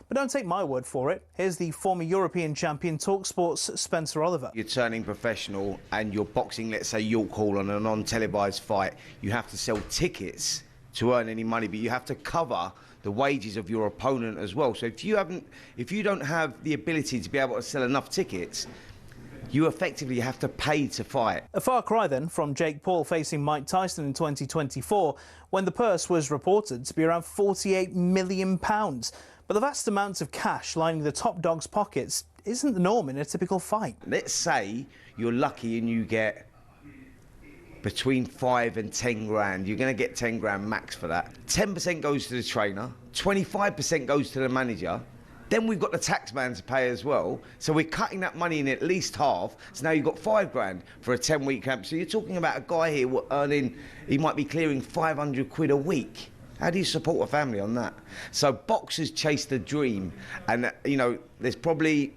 But don't take my word for it. Here's the former European champion talkSPORT's Spencer Oliver. You're turning professional and you're boxing, let's say, York Hall on a non-televised fight. You have to sell tickets to earn any money, but you have to cover the wages of your opponent as well. So if you don't have the ability to be able to sell enough tickets, you effectively have to pay to fight. A far cry then from Jake Paul facing Mike Tyson in 2024, when the purse was reported to be around £48 million. But the vast amounts of cash lining the top dog's pockets isn't the norm in a typical fight. Let's say you're lucky and you get between 5 and 10 grand. You're going to get 10 grand max for that. 10% goes to the trainer, 25% goes to the manager. Then we've got the tax man to pay as well. So we're cutting that money in at least half. So now you've got 5 grand for a 10-week camp. So you're talking about a guy here earning, he might be clearing 500 quid a week. How do you support a family on that? So boxers chase the dream. And, you know, there's probably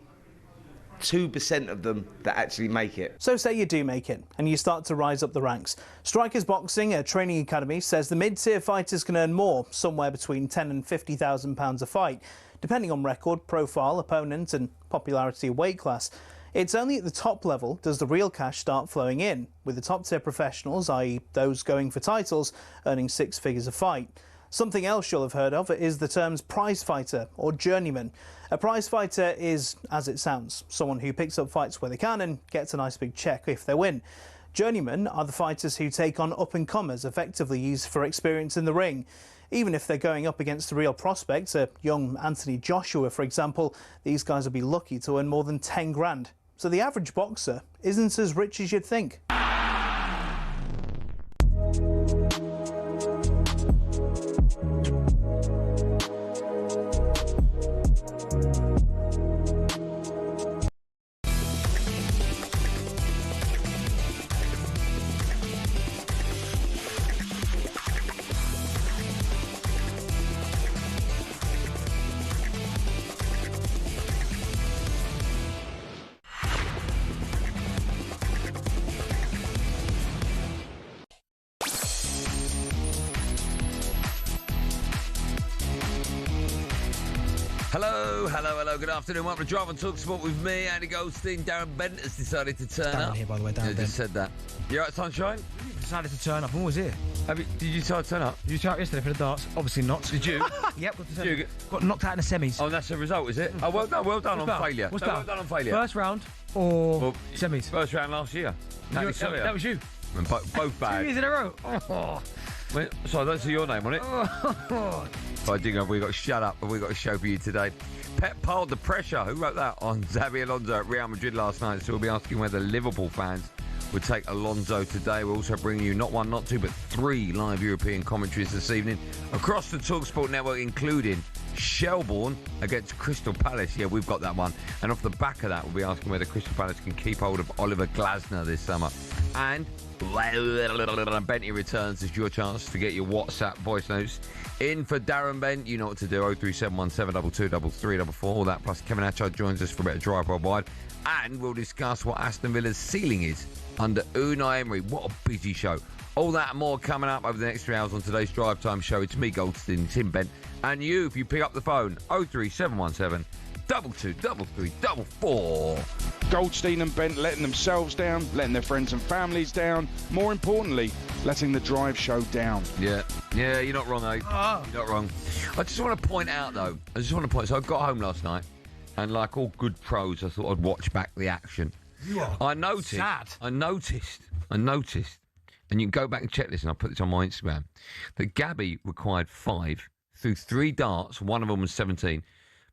2% of them that actually make it. So say you do make it and you start to rise up the ranks. Strikers Boxing, a training academy, says the mid-tier fighters can earn more, somewhere between £10,000 and £50,000 a fight, depending on record, profile, opponent and popularity of weight class. It's only at the top level does the real cash start flowing in, with the top-tier professionals, i.e. those going for titles, earning 6 figures a fight. Something else you'll have heard of is the terms prize fighter or journeyman. A prize fighter is, as it sounds, someone who picks up fights where they can and gets a nice big check if they win. Journeymen are the fighters who take on up-and-comers, effectively used for experience in the ring. Even if they're going up against a real prospect, a young Anthony Joshua, for example, these guys will be lucky to earn more than 10 grand. So the average boxer isn't as rich as you'd think. Hello, good afternoon. Welcome to Drive on talkSPORT with me, Andy Goldstein. Darren Bent has decided to turn up. Here, by the way, Darren Bent. Just said that. You all right, Sunshine? Decided to turn up. I'm always here. Did you decide to turn up? Did you turn up yesterday for the darts? Obviously not. Did you? Yep. Got knocked out in the semis. Oh, that's the result, is it? Oh, well done on failure. What's well done on failure. First round or semis? First round last year. That was you. And both bad. 2 years in a row. Oh. Wait, sorry, I don't see your name on it. I dig up. We've got to shut up, and we've got a show for you today. Pep piled the pressure. Who wrote that? On Xabi Alonso at Real Madrid last night. So we'll be asking whether Liverpool fans would take Alonso today. We're also bringing you not 1, not 2, but 3 live European commentaries this evening across the talkSPORT network, including Shelbourne against Crystal Palace. Yeah, we've got that one. And off the back of that, we'll be asking whether Crystal Palace can keep hold of Oliver Glasner this summer. And Benty returns. It's your chance to get your WhatsApp voice notes in for Darren Bent. You know what to do. 03717223344. All that plus Kevin Atchard joins us for a bit of drive worldwide, and we'll discuss what Aston Villa's ceiling is under Unai Emery. What a busy show. All that and more coming up over the next 3 hours on today's Drive Time show. It's me, Goldstein, Tim Bent, and you if you pick up the phone. 03717 223344. Goldstein and Bent letting themselves down, letting their friends and families down. More importantly, letting the drive show down. Yeah, you're not wrong, You're not wrong. I just want to point out, though, so I got home last night, and like all good pros, I thought I'd watch back the action. You are I noticed, and you can go back and check this, and I'll put this on my Instagram, that Gabby required 5 through 3 darts, one of them was 17.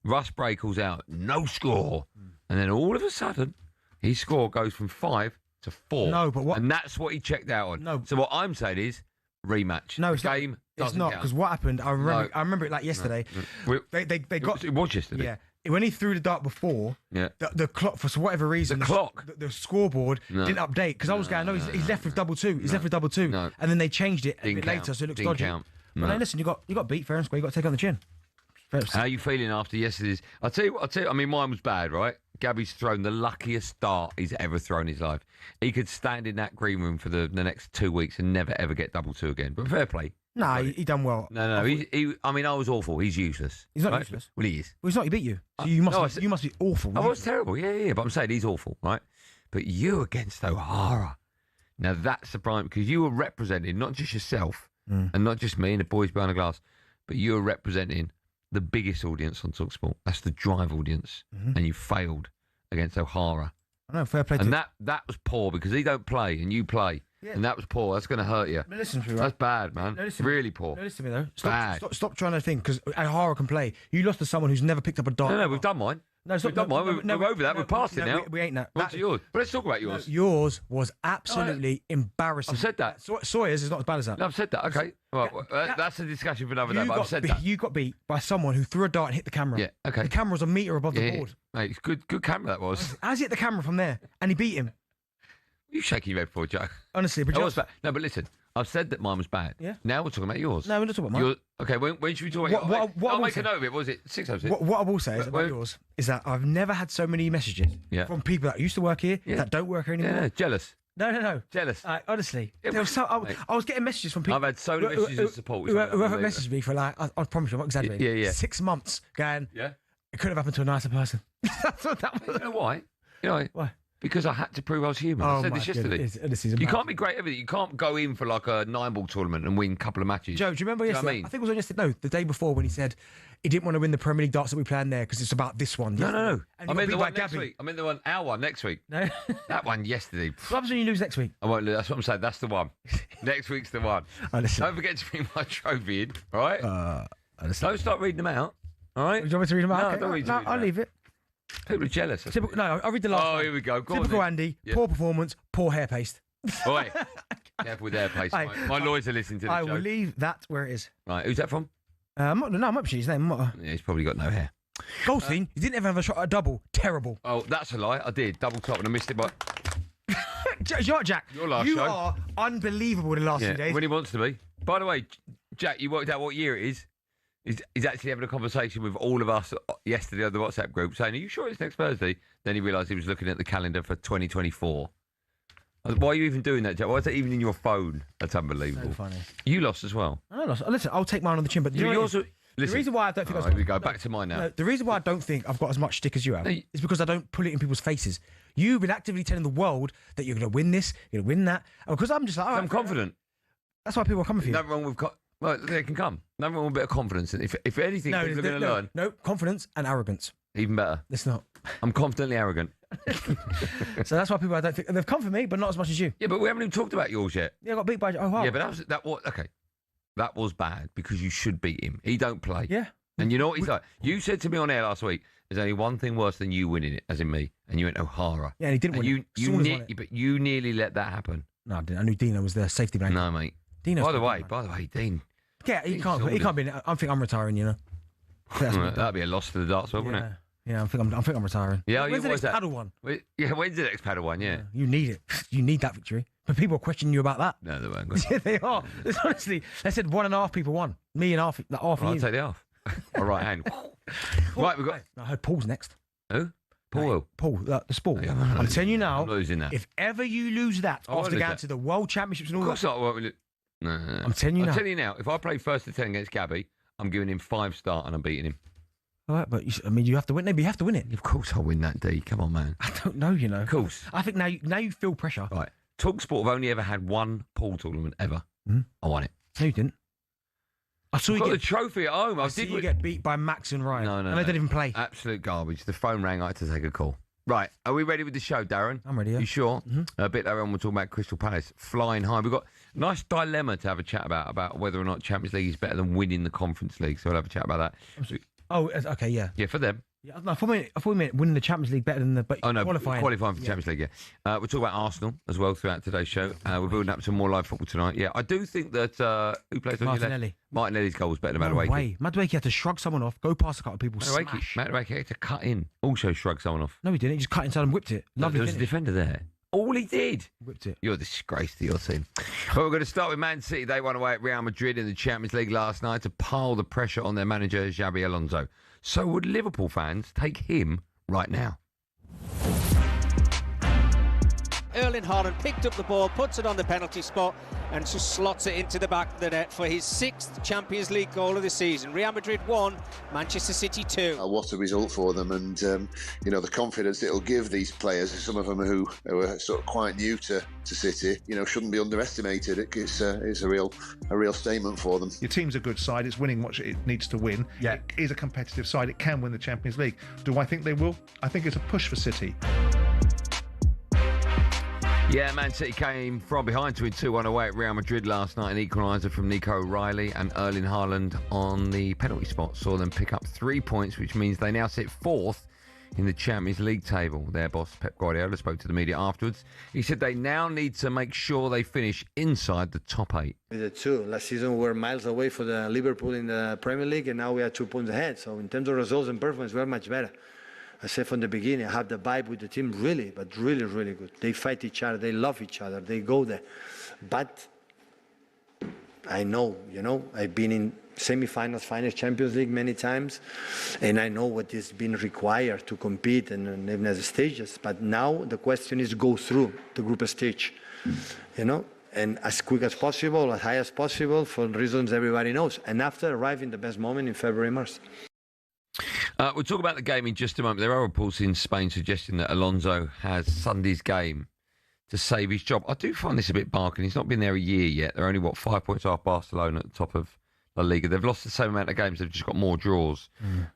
Russ Bray calls out, no score. And then all of a sudden, his score goes from 5 to 4. No, but what? And that's what he checked out on. No. So what I'm saying is, rematch. No, it's game not. It's not, because what happened, I remember it like yesterday. No. They got... It was yesterday. Yeah. When he threw the dart before, the clock, for whatever reason... The scoreboard didn't update, because I was going, he's left with double 2. He's left with double 2. No. And then they changed it a bit later, so it looks dodgy. Count. But no, listen, you got beat fair and square. You got to take on the chin. How are you feeling after yesterday's? I'll tell you, I mean, mine was bad, right? Gabby's thrown the luckiest dart he's ever thrown in his life. He could stand in that green room for the next 2 weeks and never, ever get double 2 again. But fair play. Nah, he done well. No. I mean, I was awful. He's useless. He's not right? useless. Well, he is. Well, he's not. He beat you. So you must be awful. I was terrible. Yeah. But I'm saying he's awful, right? But you against O'Hara. Now that's surprising because you were representing not just yourself and not just me and the boys behind the glass, but you were representing the biggest audience on talkSPORT. That's the Drive audience, and you failed against O'Hara. I know, fair play. And that was poor because he don't play and you play. Yeah. And that was poor. That's going to hurt you. No, listen to me, right? That's bad, man. No, really poor. No, listen to me, though. Stop trying to think, because O'Hara can play. You lost to someone who's never picked up a dart. No, we've done mine. No, we've done mine. We're over that. We're past it now. We ain't that. What's yours? But let's talk about yours. No, yours was absolutely embarrassing. I've said that. Sawyer's is not as bad as that. No, I've said that. Okay. Well, that's a discussion for another day, but I've said that. You got beat by someone who threw a dart and hit the camera. Yeah, okay. The camera was a metre above the board. Mate, it's good camera that was. How's he hit the camera from there? And he beat him. You shaking your head for, Joe. Honestly, but no, but listen, I've said that mine was bad. Yeah. Now we're talking about yours. No, we're not talking about mine. Okay, when should we talk about yours? I'll make a note of it. What was it? 606? What I will say is about yours is that I've never had so many messages from people that used to work here that don't work here anymore. Yeah, jealous. No. Jealous. Honestly. I was getting messages from people. I've had so many messages of support. Whoever messaged me for I promise you, I'm not exaggerating. Yeah. 6 months going, it could have happened to a nicer person. That's what that was. You know why? Why? Because I had to prove I was human. I said this yesterday. You can't be great at everything. You can't go in for like a 9-ball tournament and win a couple of matches. Joe, do you remember yesterday? I think it was on yesterday. No, the day before when he said he didn't want to win the Premier League darts that we play in there because it's about this one. No. I mean the one next week. I mean the one, our one next week. No. That one yesterday. What happens when you lose next week? I won't lose. That's what I'm saying. That's the one. Next week's the one. Don't forget to bring my trophy in, all right? Don't start reading them out, all right? Do you want me to read them out? No, okay. I'll leave it. People are jealous. I'll read the last one. Oh, here we go. Typical Andy, poor performance, poor hair paste. Oi, careful with hair paste. My lawyers are listening to the show. I will leave that where it is. Right, who's that from? I might be his name. Yeah, he's probably got no hair. Goldstein, you didn't ever have a shot at a double. Terrible. Oh, that's a lie. I did. Double top and I missed it by... Jack, your last show. You are unbelievable the last few days. When he wants to be. By the way, Jack, you worked out what year it is. He's actually having a conversation with all of us yesterday on the WhatsApp group saying, are you sure it's next Thursday? Then he realised he was looking at the calendar for 2024. Why are you even doing that, Jack? Why is that even in your phone? That's unbelievable. So funny. You lost as well. I lost. Listen, I'll take mine on the chin, but the reason why I don't think here we go. Back to mine now. No, the reason why I don't think I've got as much stick as you have is because I don't put it in people's faces. You've been actively telling the world that you're going to win this, you're going to win that. And because I'm just like, I'm confident. That's why people are coming for you. Nothing wrong with... Well, they can come. Nothing wrong with a bit of confidence. And if anything, people are going to learn. No, confidence and arrogance. Even better. It's not. I'm confidently arrogant. So that's why people, I don't think... They've come for me, but not as much as you. Yeah, but we haven't even talked about yours yet. Yeah, I got beat by... Oh, wow. Yeah, but that was bad because you should beat him. He don't play. Yeah. And you know what he's like? You said to me on air last week, there's only one thing worse than you winning it, as in me. And you went O'Hara. Yeah, and he didn't win it. But you nearly let that happen. No, I didn't. I knew Dino was the safety blanket. No, mate. By the way, Dean... Yeah, he can't be. I think I'm retiring. You know, that'd be a loss to the darts, wouldn't it? Yeah, I think I'm retiring. Yeah, when's the next paddle one? Yeah, when's the next paddle one? Yeah, you need it. You need that victory. But people are questioning you about that. No, they won't. Yeah, they are. Honestly, they said 1.5 people won. Me and half. I'll take the half. All right, hand. Right, we got. I heard Paul's next. Who? Paul. Paul, the sport. Yeah, I'm telling you now. I'm losing that. If ever you lose that after going to the World Championships and all that. Of course not. No. I'm telling you now. I'm telling you now, if I play 1st to 10 against Gabby, I'm giving him 5 star and I'm beating him. All right, but you have to win. Maybe you have to win it. Of course I'll win that, D. Come on, man. I don't know, you know. Of course. I think now you feel pressure. Right. talkSPORT have only ever had one pool tournament ever. I won it. No, you didn't. I saw you get the trophy at home. I did. You get beat by Max and Ryan. No, and they didn't even play. Absolute garbage. The phone rang. I had to take a call. Right, are we ready with the show, Darren? I'm ready, yeah. You sure? A bit later on, we'll talk about Crystal Palace flying high. We've got a nice dilemma to have a chat about whether or not Champions League is better than winning the Conference League. So we'll have a chat about that. Oh, okay, yeah. Yeah, for them. Yeah, no, I thought we meant winning the Champions League better than the qualifying. Qualifying for the Champions League, yeah. We'll talk about Arsenal as well throughout today's show. We're building up some more live football tonight. Yeah, I do think that who plays on Martinelli. Your left? Martinelli's goal was better than No Madueke. way. Madueke had to shrug someone off, go past a couple of people, smash. Madueke had to cut in, also shrug someone off. No, he didn't. He just cut inside and whipped it. Lovely. There was a defender there. All he did. Whipped it. You're a disgrace to your team. But we're going to start with Man City. They won away at Real Madrid in the Champions League last night to pile the pressure on their manager, Xabi Alonso. So would Liverpool fans take him right now? Erling Haaland picked up the ball, puts it on the penalty spot, and just slots it into the back of the net for his 6th Champions League goal of the season. Real Madrid 1, Manchester City 2. What a result for them, and the confidence it'll give these players, some of them who are sort of quite new to City, shouldn't be underestimated. It's a real statement for them. Your team's a good side. It's winning what it needs to win. Yeah. It is a competitive side. It can win the Champions League. Do I think they will? I think it's a push for City. Yeah, Man City came from behind to win 2-1 away at Real Madrid last night. An equaliser from Nico O'Reilly and Erling Haaland on the penalty spot saw them pick up 3 points, which means they now sit 4th in the Champions League table. Their boss, Pep Guardiola, spoke to the media afterwards. He said they now need to make sure they finish inside the top 8. With the 2. Last season we were miles away for the Liverpool in the Premier League, and now we are 2 points ahead. So in terms of results and performance, we are much better. I said from the beginning, I have the vibe with the team really good. They fight each other, they love each other, they go there. But I know, I've been in semi-finals, finals, Champions League many times, and I know what is being required to compete and even as stages. But now the question is go through the group stage, and as quick as possible, as high as possible, for reasons everybody knows. And after arriving the best moment in February, March. We'll talk about the game in just a moment. There are reports in Spain suggesting that Alonso has Sunday's game to save his job. I do find this a bit barking. He's not been there a year yet. They're only, 5 points off Barcelona at the top of La Liga. They've lost the same amount of games. They've just got more draws.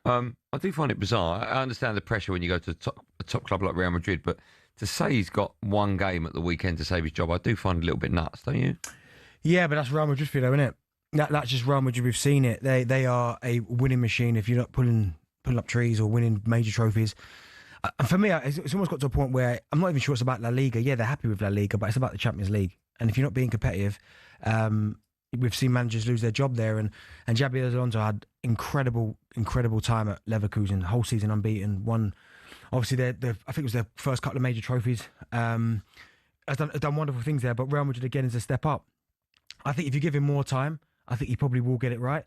I do find it bizarre. I understand the pressure when you go to a top club like Real Madrid, but to say he's got one game at the weekend to save his job, I do find it a little bit nuts, don't you? Yeah, but that's Real Madrid for you, though, isn't it? That's just Real Madrid. We've seen it. They are a winning machine. If you're not pulling up trees or winning major trophies. And for me, it's almost got to a point where I'm not even sure it's about La Liga. Yeah, they're happy with La Liga, but it's about the Champions League. And if you're not being competitive, we've seen managers lose their job there. And Xabi Alonso had incredible time at Leverkusen, the whole season unbeaten. Won, obviously, I think it was their first couple of major trophies. Has done wonderful things there, but Real Madrid again is a step up. I think if you give him more time, I think he probably will get it right.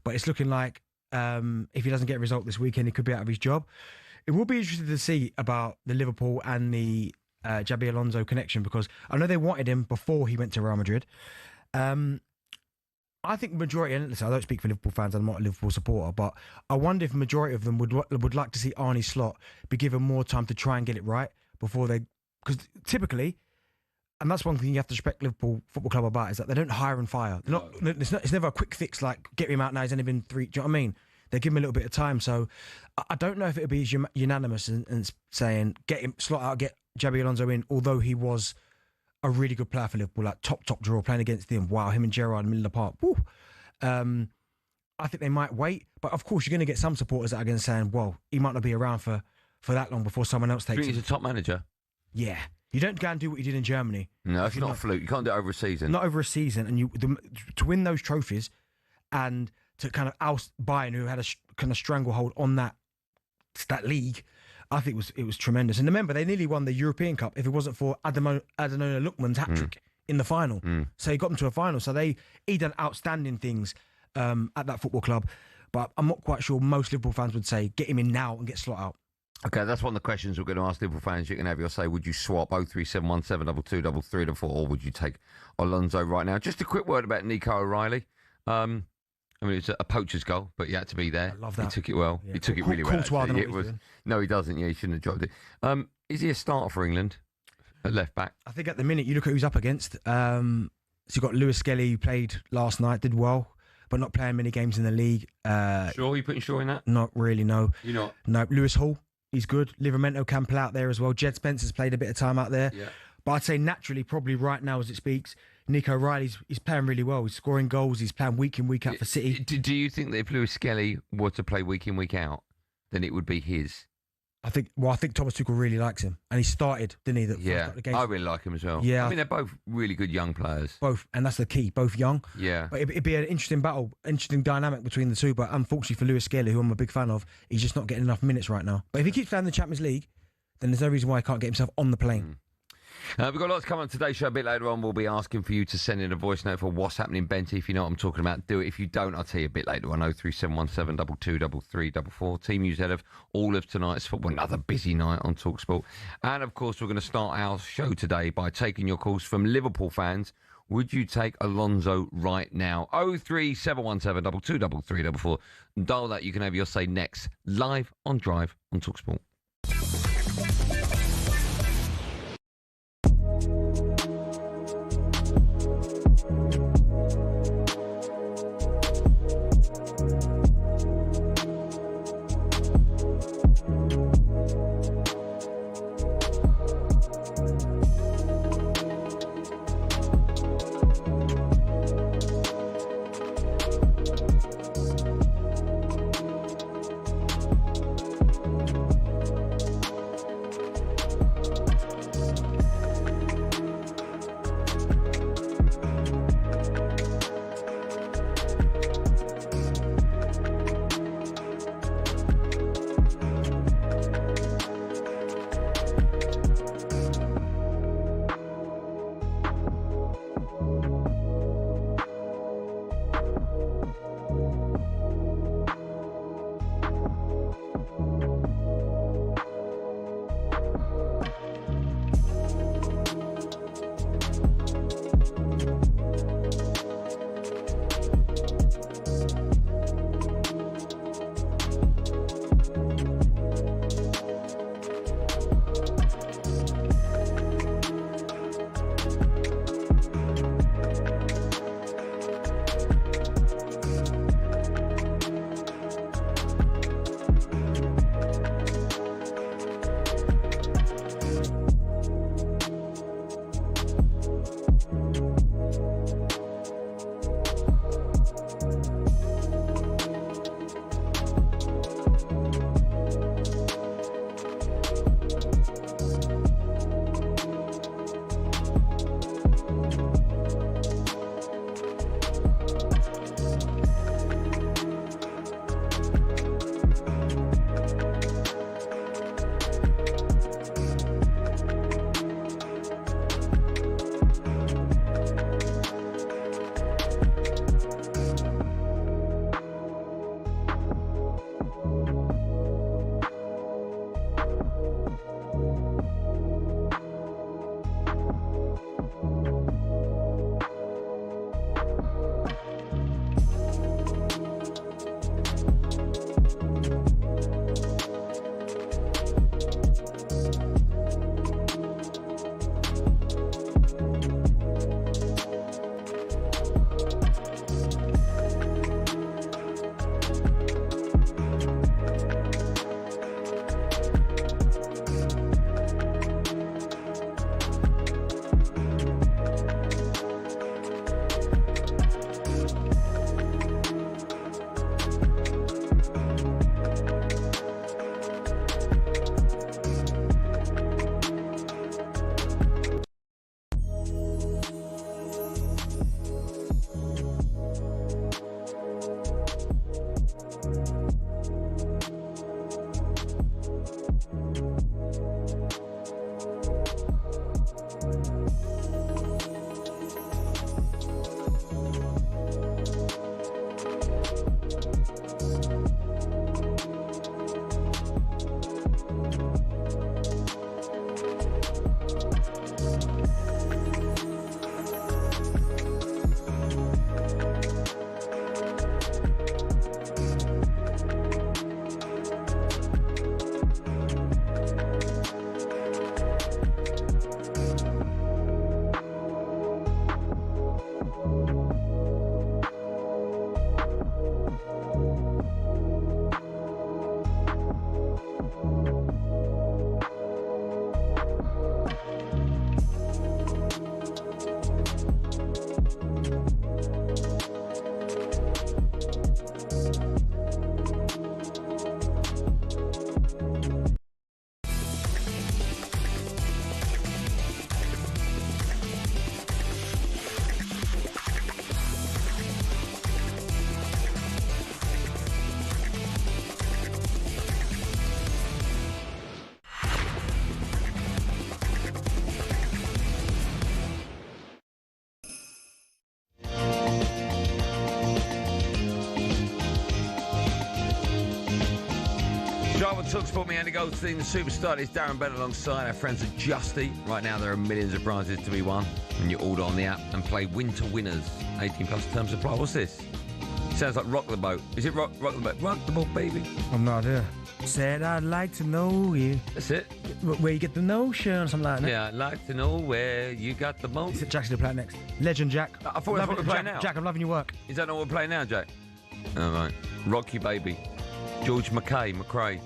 But it's looking like if he doesn't get a result this weekend, he could be out of his job. It will be interesting to see about the Liverpool and the Xabi Alonso connection, because I know they wanted him before he went to Real Madrid. I think majority, and listen, I don't speak for Liverpool fans, I'm not a Liverpool supporter, but I wonder if the majority of them would like to see Arne Slot be given more time to try and get it right before they... Because typically, and that's one thing you have to respect Liverpool Football Club about, is that they don't hire and fire. It's never a quick fix like, get him out now, he's only been 3... Do you know what I mean? They give him a little bit of time. So I don't know if it would be unanimous in saying, get him, slot out, get Xabi Alonso in, although he was a really good player for Liverpool, like top draw, playing against him. Wow, him and Gerrard in the middle of the park. Woo. I think they might wait. But of course, you're going to get some supporters that are going to say, well, he might not be around for that long before someone else takes him. He's a top manager? Yeah. You don't go and do what you did in Germany. No, it's not a fluke. You can't do it over a season. Not over a season. And to win those trophies and to kind of oust Bayern, who had a kind of stranglehold on that league, I think it was tremendous. And remember, they nearly won the European Cup if it wasn't for Ademola Lookman's hat-trick in the final. So he got them to a final. So he done outstanding things at that football club. But I'm not quite sure most Liverpool fans would say, get him in now and get Slot out. Okay, that's one of the questions we're going to ask Liverpool fans. You can have your say. Would you swap 03717 22 or would you take Alonso right now? Just a quick word about Nico O'Reilly. I mean, it's a poacher's goal, but he had to be there. I love that. He took it well. Yeah. He took it really well. No, he doesn't. Yeah, he shouldn't have dropped it. Is he a starter for England at left back? I think at the minute, you look at who's up against. So you've got Lewis Skelly, who played last night, did well, but not playing many games in the league. Sure, you putting Shaw in that? Not really, no. You're not? No, Lewis Hall, he's good. Livramento can play out there as well. Jed Spencer's played a bit of time out there. Yeah. But I'd say naturally, probably right now as it speaks, Nico O'Reilly's he's playing really well. He's scoring goals. He's playing week in, week out for City. Do you think that if Lewis Skelly were to play week in, week out, then it would be his? I think Thomas Tuchel really likes him. And he started, didn't he? I really like him as well. Yeah. I mean, they're both really good young players. Both, and that's the key, both young. Yeah. But it'd be an interesting battle, interesting dynamic between the two. But unfortunately for Lewis Skelly, who I'm a big fan of, he's just not getting enough minutes right now. But if he keeps playing the Champions League, then there's no reason why he can't get himself on the plane. We've got lots coming on today's show. A bit later on, we'll be asking for you to send in a voice note for what's happening, Benty. If you know what I'm talking about, do it. If you don't, I'll tell you a bit later on. 03717 223344. Team news ahead of all of tonight's football. Another busy night on talkSPORT. And, of course, we're going to start our show today by taking your calls from Liverpool fans. Would you take Alonso right now? 03717 223344. Dial that. You can have your say next. Live on Drive on talkSPORT. talkSPORT, me, Andy Goldstein, the superstar is Darren Bent alongside our friends at Justy. Right now, there are millions of prizes to be won when you order on the app and play Winter Winners. 18 plus terms apply. What's this? Sounds like Rock the Boat. Is it Rock the Boat? Rock the Boat, baby. I'm not there. Said I'd like to know you. That's it. Where you get the notion or something like that. Yeah, I'd like to know where you got the most. Jack's going to play it next. Legend Jack. I thought that's what we're playing now. Jack, I'm loving your work. Is that not what we're playing now, Jack? All right. Rock You Baby. George McKay,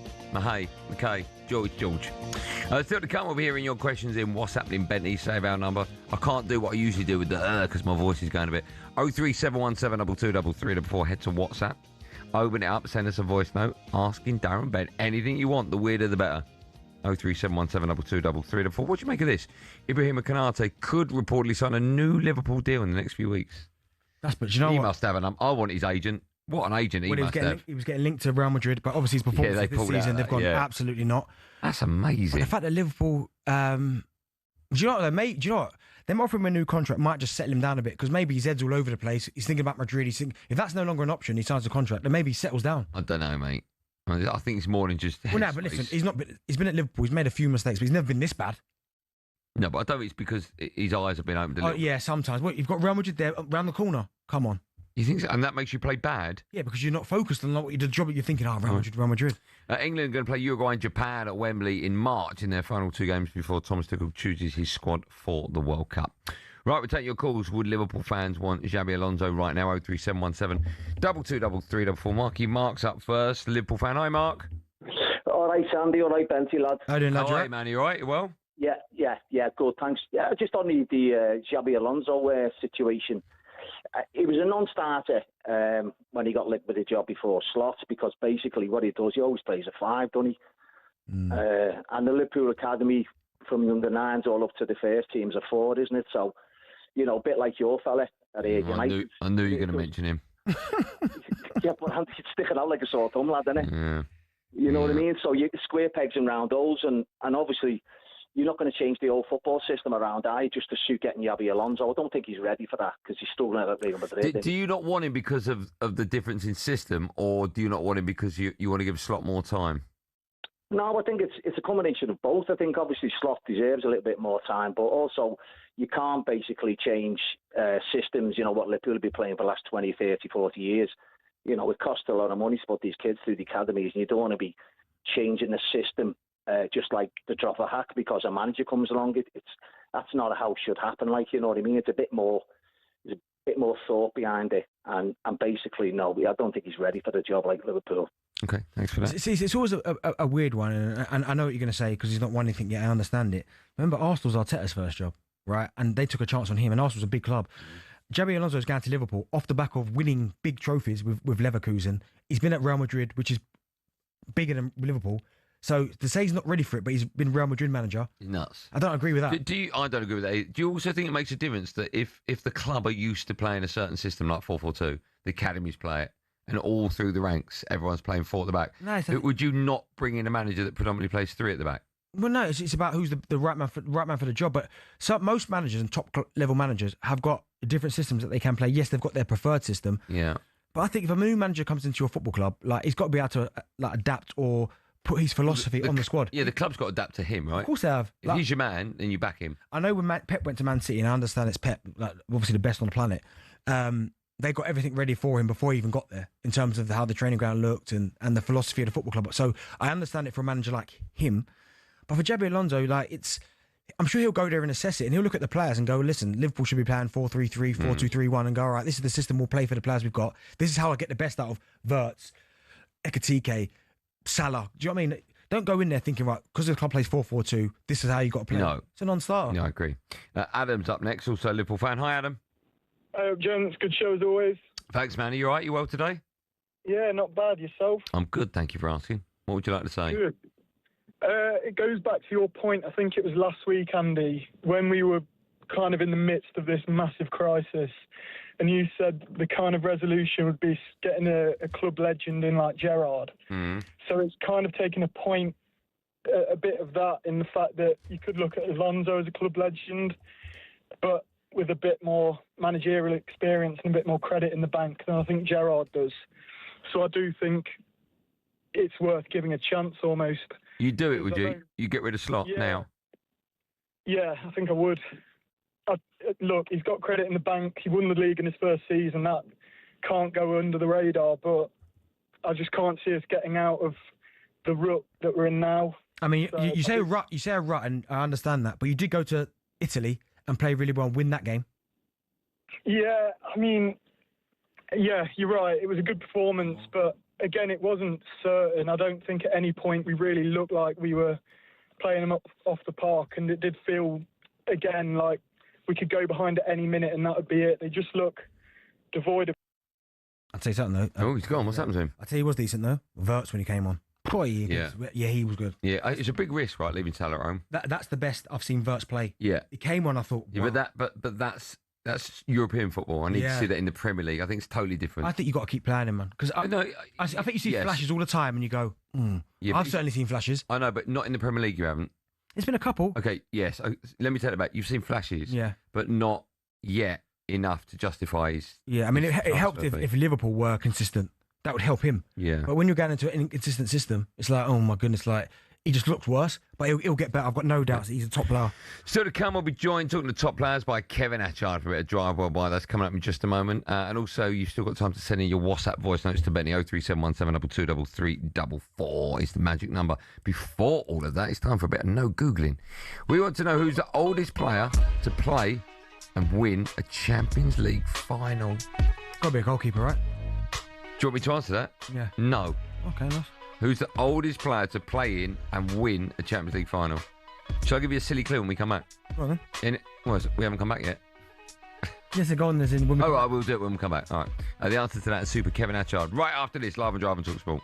George. Still to come, we'll be hearing your questions in What's Happening, Bentley. Save our number. I can't do what I usually do with the because my voice is going a bit. 03717223344. Head to WhatsApp. Open it up, send us a voice note asking Darren Bent anything you want. The weirder, the better. 03717223344. What do you make of this? Ibrahima Konate could reportedly sign a new Liverpool deal in the next few weeks. But you know he what? Must have an. I want his agent. What an agent he must have. He was getting linked to Real Madrid, but obviously his performance this season, they've gone absolutely not. That's amazing. But the fact that Liverpool, do you know what, mate? Do you know what? Them offering him a new contract might just settle him down a bit because maybe his head's all over the place. He's thinking about Madrid. He's thinking, if that's no longer an option, he signs a contract. Then maybe he settles down. I don't know, mate. I think it's more than just. Well, no, but listen, he's been at Liverpool. He's made a few mistakes, but he's never been this bad. No, but I don't think it's because his eyes have been opened a little. Yeah, sometimes. Well, you've got Real Madrid there around the corner. Come on. You think so? And that makes you play bad? Yeah, because you're not focused on the job that you're thinking, Real Madrid. England are going to play Uruguay and Japan at Wembley in March in their final 2 games before Thomas Tuchel chooses his squad for the World Cup. Right, we'll take your calls. Would Liverpool fans want Xabi Alonso right now? 03717 223344. Mark's up first. Liverpool fan. Hi, Mark. All right, Sandy. All right, Benty, lad. How are you doing, lad? How are you, man? You all right? You well? Yeah, good, thanks. Yeah, just on the Xabi Alonso situation. He was a non-starter when he got linked with the job before Slot, because basically what he does, he always plays a 5, doesn't he? And the Liverpool Academy from the under 9s all up to the first team's a 4, isn't it? So, you know, a bit like your fella at United. I knew you were going to mention him. Yeah, but he's sticking out like a sore thumb, lad, isn't it? Yeah. You know what I mean? So you square pegs and round holes, and obviously you're not going to change the old football system around, just to suit getting Xabi Alonso. I don't think he's ready for that because he's still at Real Madrid. Do you not want him because of the difference in system, or do you not want him because you want to give Slot more time? No, I think it's a combination of both. I think obviously Slot deserves a little bit more time, but also you can't basically change systems, you know, what Liverpool have been playing for the last 20, 30, 40 years. You know, it costs a lot of money to put these kids through the academies, and you don't want to be changing the system just like the drop of a hat because a manager comes along. That's not how it should happen, like, you know what I mean? It's a bit more thought behind it, and basically, no, I don't think he's ready for the job like Liverpool. Okay, thanks for that. See, it's always a weird one, and I know what you're going to say because he's not won anything yet. I understand it. Remember, Arsenal's Arteta's first job, right? And they took a chance on him, and Arsenal's a big club. Xabi Alonso's going to Liverpool off the back of winning big trophies with Leverkusen. He's been at Real Madrid, which is bigger than Liverpool. So to say he's not ready for it, but he's been Real Madrid manager. He's nuts. I don't agree with that. I don't agree with that. Do you also think it makes a difference that if the club are used to playing a certain system like 4-4-2, the academies play it, and all through the ranks, everyone's playing 4 at the back? No, would you not bring in a manager that predominantly plays 3 at the back? Well, no, it's about who's the right man for the job. But most managers and top level managers have got different systems that they can play. Yes, they've got their preferred system. Yeah. But I think if a new manager comes into your football club, like, he's got to be able to adapt or put his philosophy on the squad. Yeah, the club's got to adapt to him, right? Of course they have. If he's your man, then you back him. I know when Pep went to Man City, and I understand it's Pep, like, obviously the best on the planet. They got everything ready for him before he even got there in terms of how the training ground looked and the philosophy of the football club. So I understand it for a manager like him. But for Xabi Alonso, like, I'm sure he'll go there and assess it, and he'll look at the players and go, listen, Liverpool should be playing 4-3-3, 4-2-3-1, and go, all right, this is the system we'll play for the players we've got. This is how I get the best out of Wirtz, Ekitike, Salah. Do you know what I mean? Don't go in there thinking, right, because the club plays 4-4-2, this is how you got to play. No. It's a non-starter. Yeah, I agree. Adam's up next, also a Liverpool fan. Hi, Adam. Hi, gents. Good show as always. Thanks, man. Are you all right? You well today? Yeah, not bad. Yourself? I'm good, thank you for asking. What would you like to say? Good. It goes back to your point, I think it was last week, Andy, when we were kind of in the midst of this massive crisis, and you said the kind of resolution would be getting a club legend in like Gerrard. So it's kind of taken a bit of that in the fact that you could look at Alonso as a club legend, but with a bit more managerial experience and a bit more credit in the bank than I think Gerrard does. So I do think it's worth giving a chance almost. You do it, would you? You get rid of Slot now? Yeah, I think I would. Look, he's got credit in the bank. He won the league in his first season. That can't go under the radar, but I just can't see us getting out of the rut that we're in now. I mean, So you say a rut, and I understand that, but you did go to Italy and play really well and win that game. Yeah, I mean, yeah, you're right. It was a good performance, but again, it wasn't certain. I don't think at any point we really looked like we were playing them off the park, and it did feel, again, like we could go behind at any minute and that would be it. They just look devoid of... I'll tell you something, though. Oh, he's gone. What's happened to him? I'll tell you he was decent, though. Verts when he came on. Boy, he was good. Yeah, it's a big risk, right, leaving Salah at home. That's the best I've seen Verts play. Yeah. He came on, I thought, wow. Yeah, but that's European football. I need to see that in the Premier League. I think it's totally different. I think you've got to keep playing him, man. Because I think you see flashes all the time and you go, Yeah, I've certainly seen flashes. I know, but not in the Premier League, you haven't. It's been a couple. Okay, yes. Let me take it back. You've seen flashes, but not yet enough to justify his... Yeah, I mean, it helped if Liverpool were consistent. That would help him. Yeah. But when you're going into an inconsistent system, it's like, oh my goodness, like, he just looks worse, but he'll get better. I've got no doubts that he's a top player. Still to come, we'll be joined talking to top players by Kevin Atchard for a bit of Drive Worldwide. That's coming up in just a moment. And also, you've still got time to send in your WhatsApp voice notes to Benny. 03717223344 is the magic number. Before all of that, it's time for a bit of no Googling. We want to know who's the oldest player to play and win a Champions League final. Got to be a goalkeeper, right? Do you want me to answer that? Yeah. No. Okay, nice. Who's the oldest player to play in and win a Champions League final? Shall I give you a silly clue when we come back? Go on then. We haven't come back yet. Yes, go on. When All right, we'll do it when we come back. All right. The answer to that is Super Kevin Atchard. Right after this, live and drive on talkSPORT.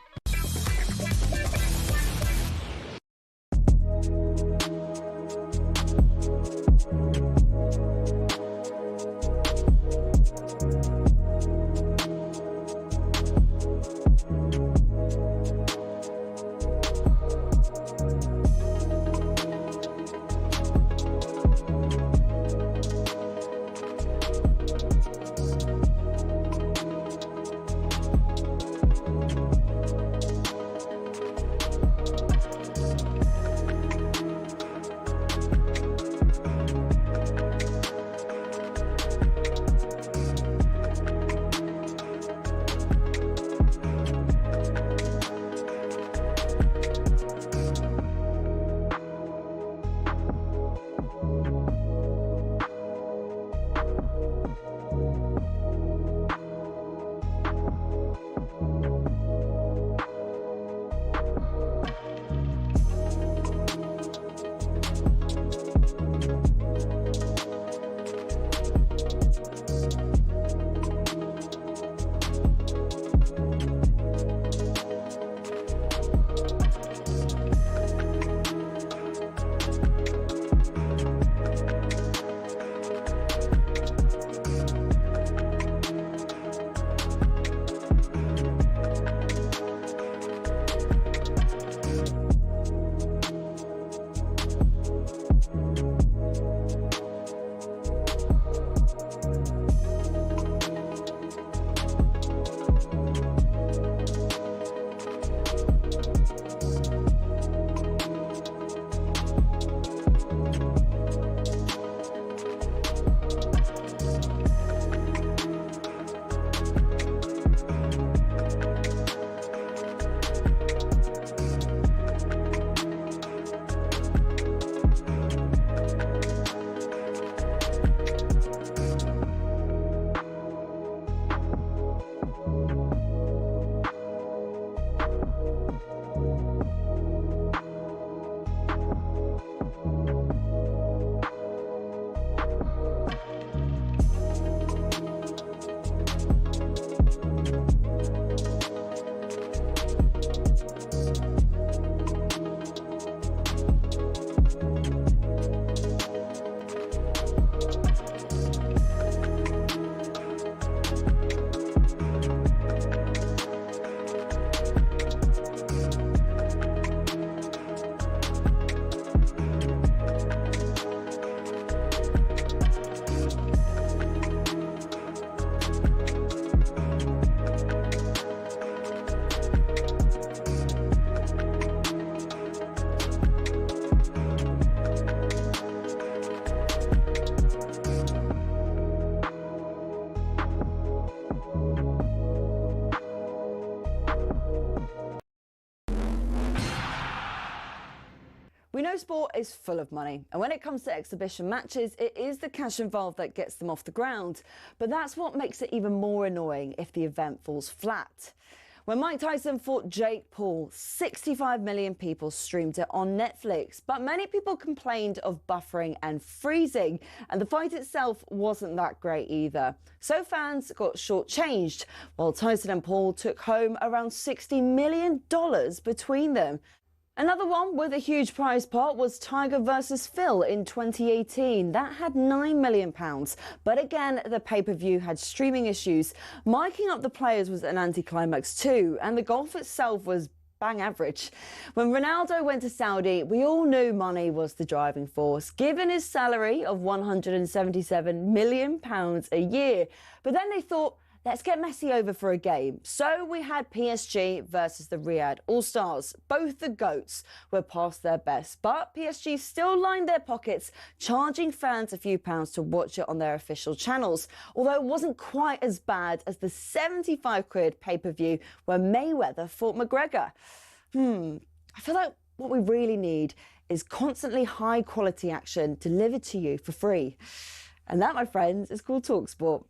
We know sport is full of money, and when it comes to exhibition matches, it is the cash involved that gets them off the ground. But that's what makes it even more annoying if the event falls flat. When Mike Tyson fought Jake Paul, 65 million people streamed it on Netflix, but many people complained of buffering and freezing, and the fight itself wasn't that great either. So fans got shortchanged, while Tyson and Paul took home around $60 million between them. Another one with a huge prize pot was Tiger versus Phil in 2018. That had £9 million. But again, the pay-per-view had streaming issues. Miking up the players was an anticlimax too, and the golf itself was bang average. When Ronaldo went to Saudi, we all knew money was the driving force, given his salary of £177 million a year. But then they thought, let's get Messi over for a game. So we had PSG versus the Riyadh All-Stars. Both the GOATs were past their best, but PSG still lined their pockets, charging fans a few pounds to watch it on their official channels. Although it wasn't quite as bad as the 75 quid pay-per-view where Mayweather fought McGregor. I feel like what we really need is constantly high-quality action delivered to you for free. And that, my friends, is called talkSPORT.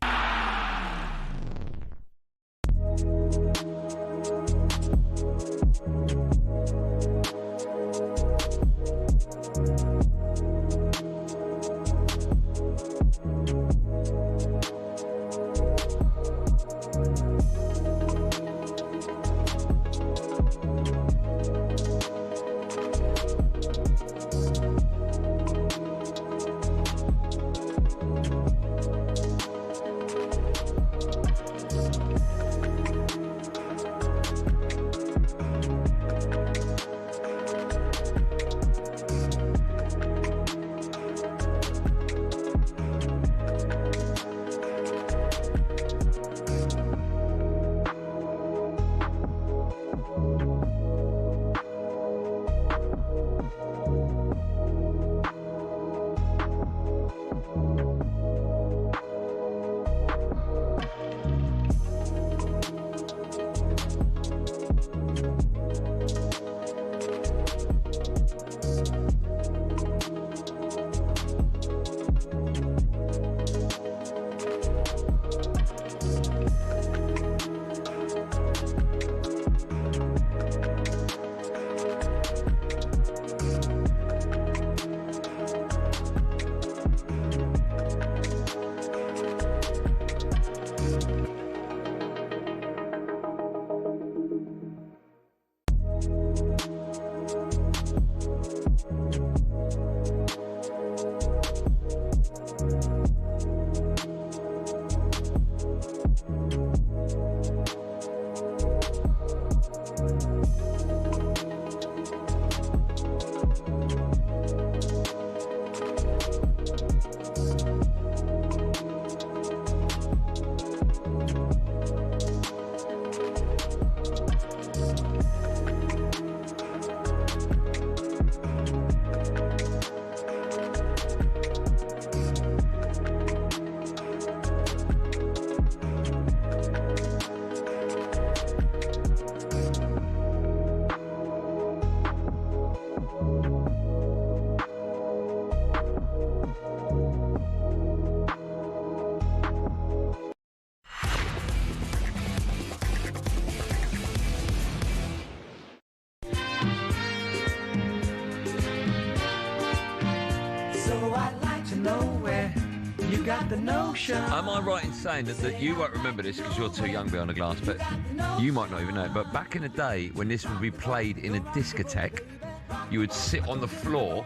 Am I right in saying that you won't remember this because you're too young behind the glass, but you might not even know it, but back in the day when this would be played in a discotheque, you would sit on the floor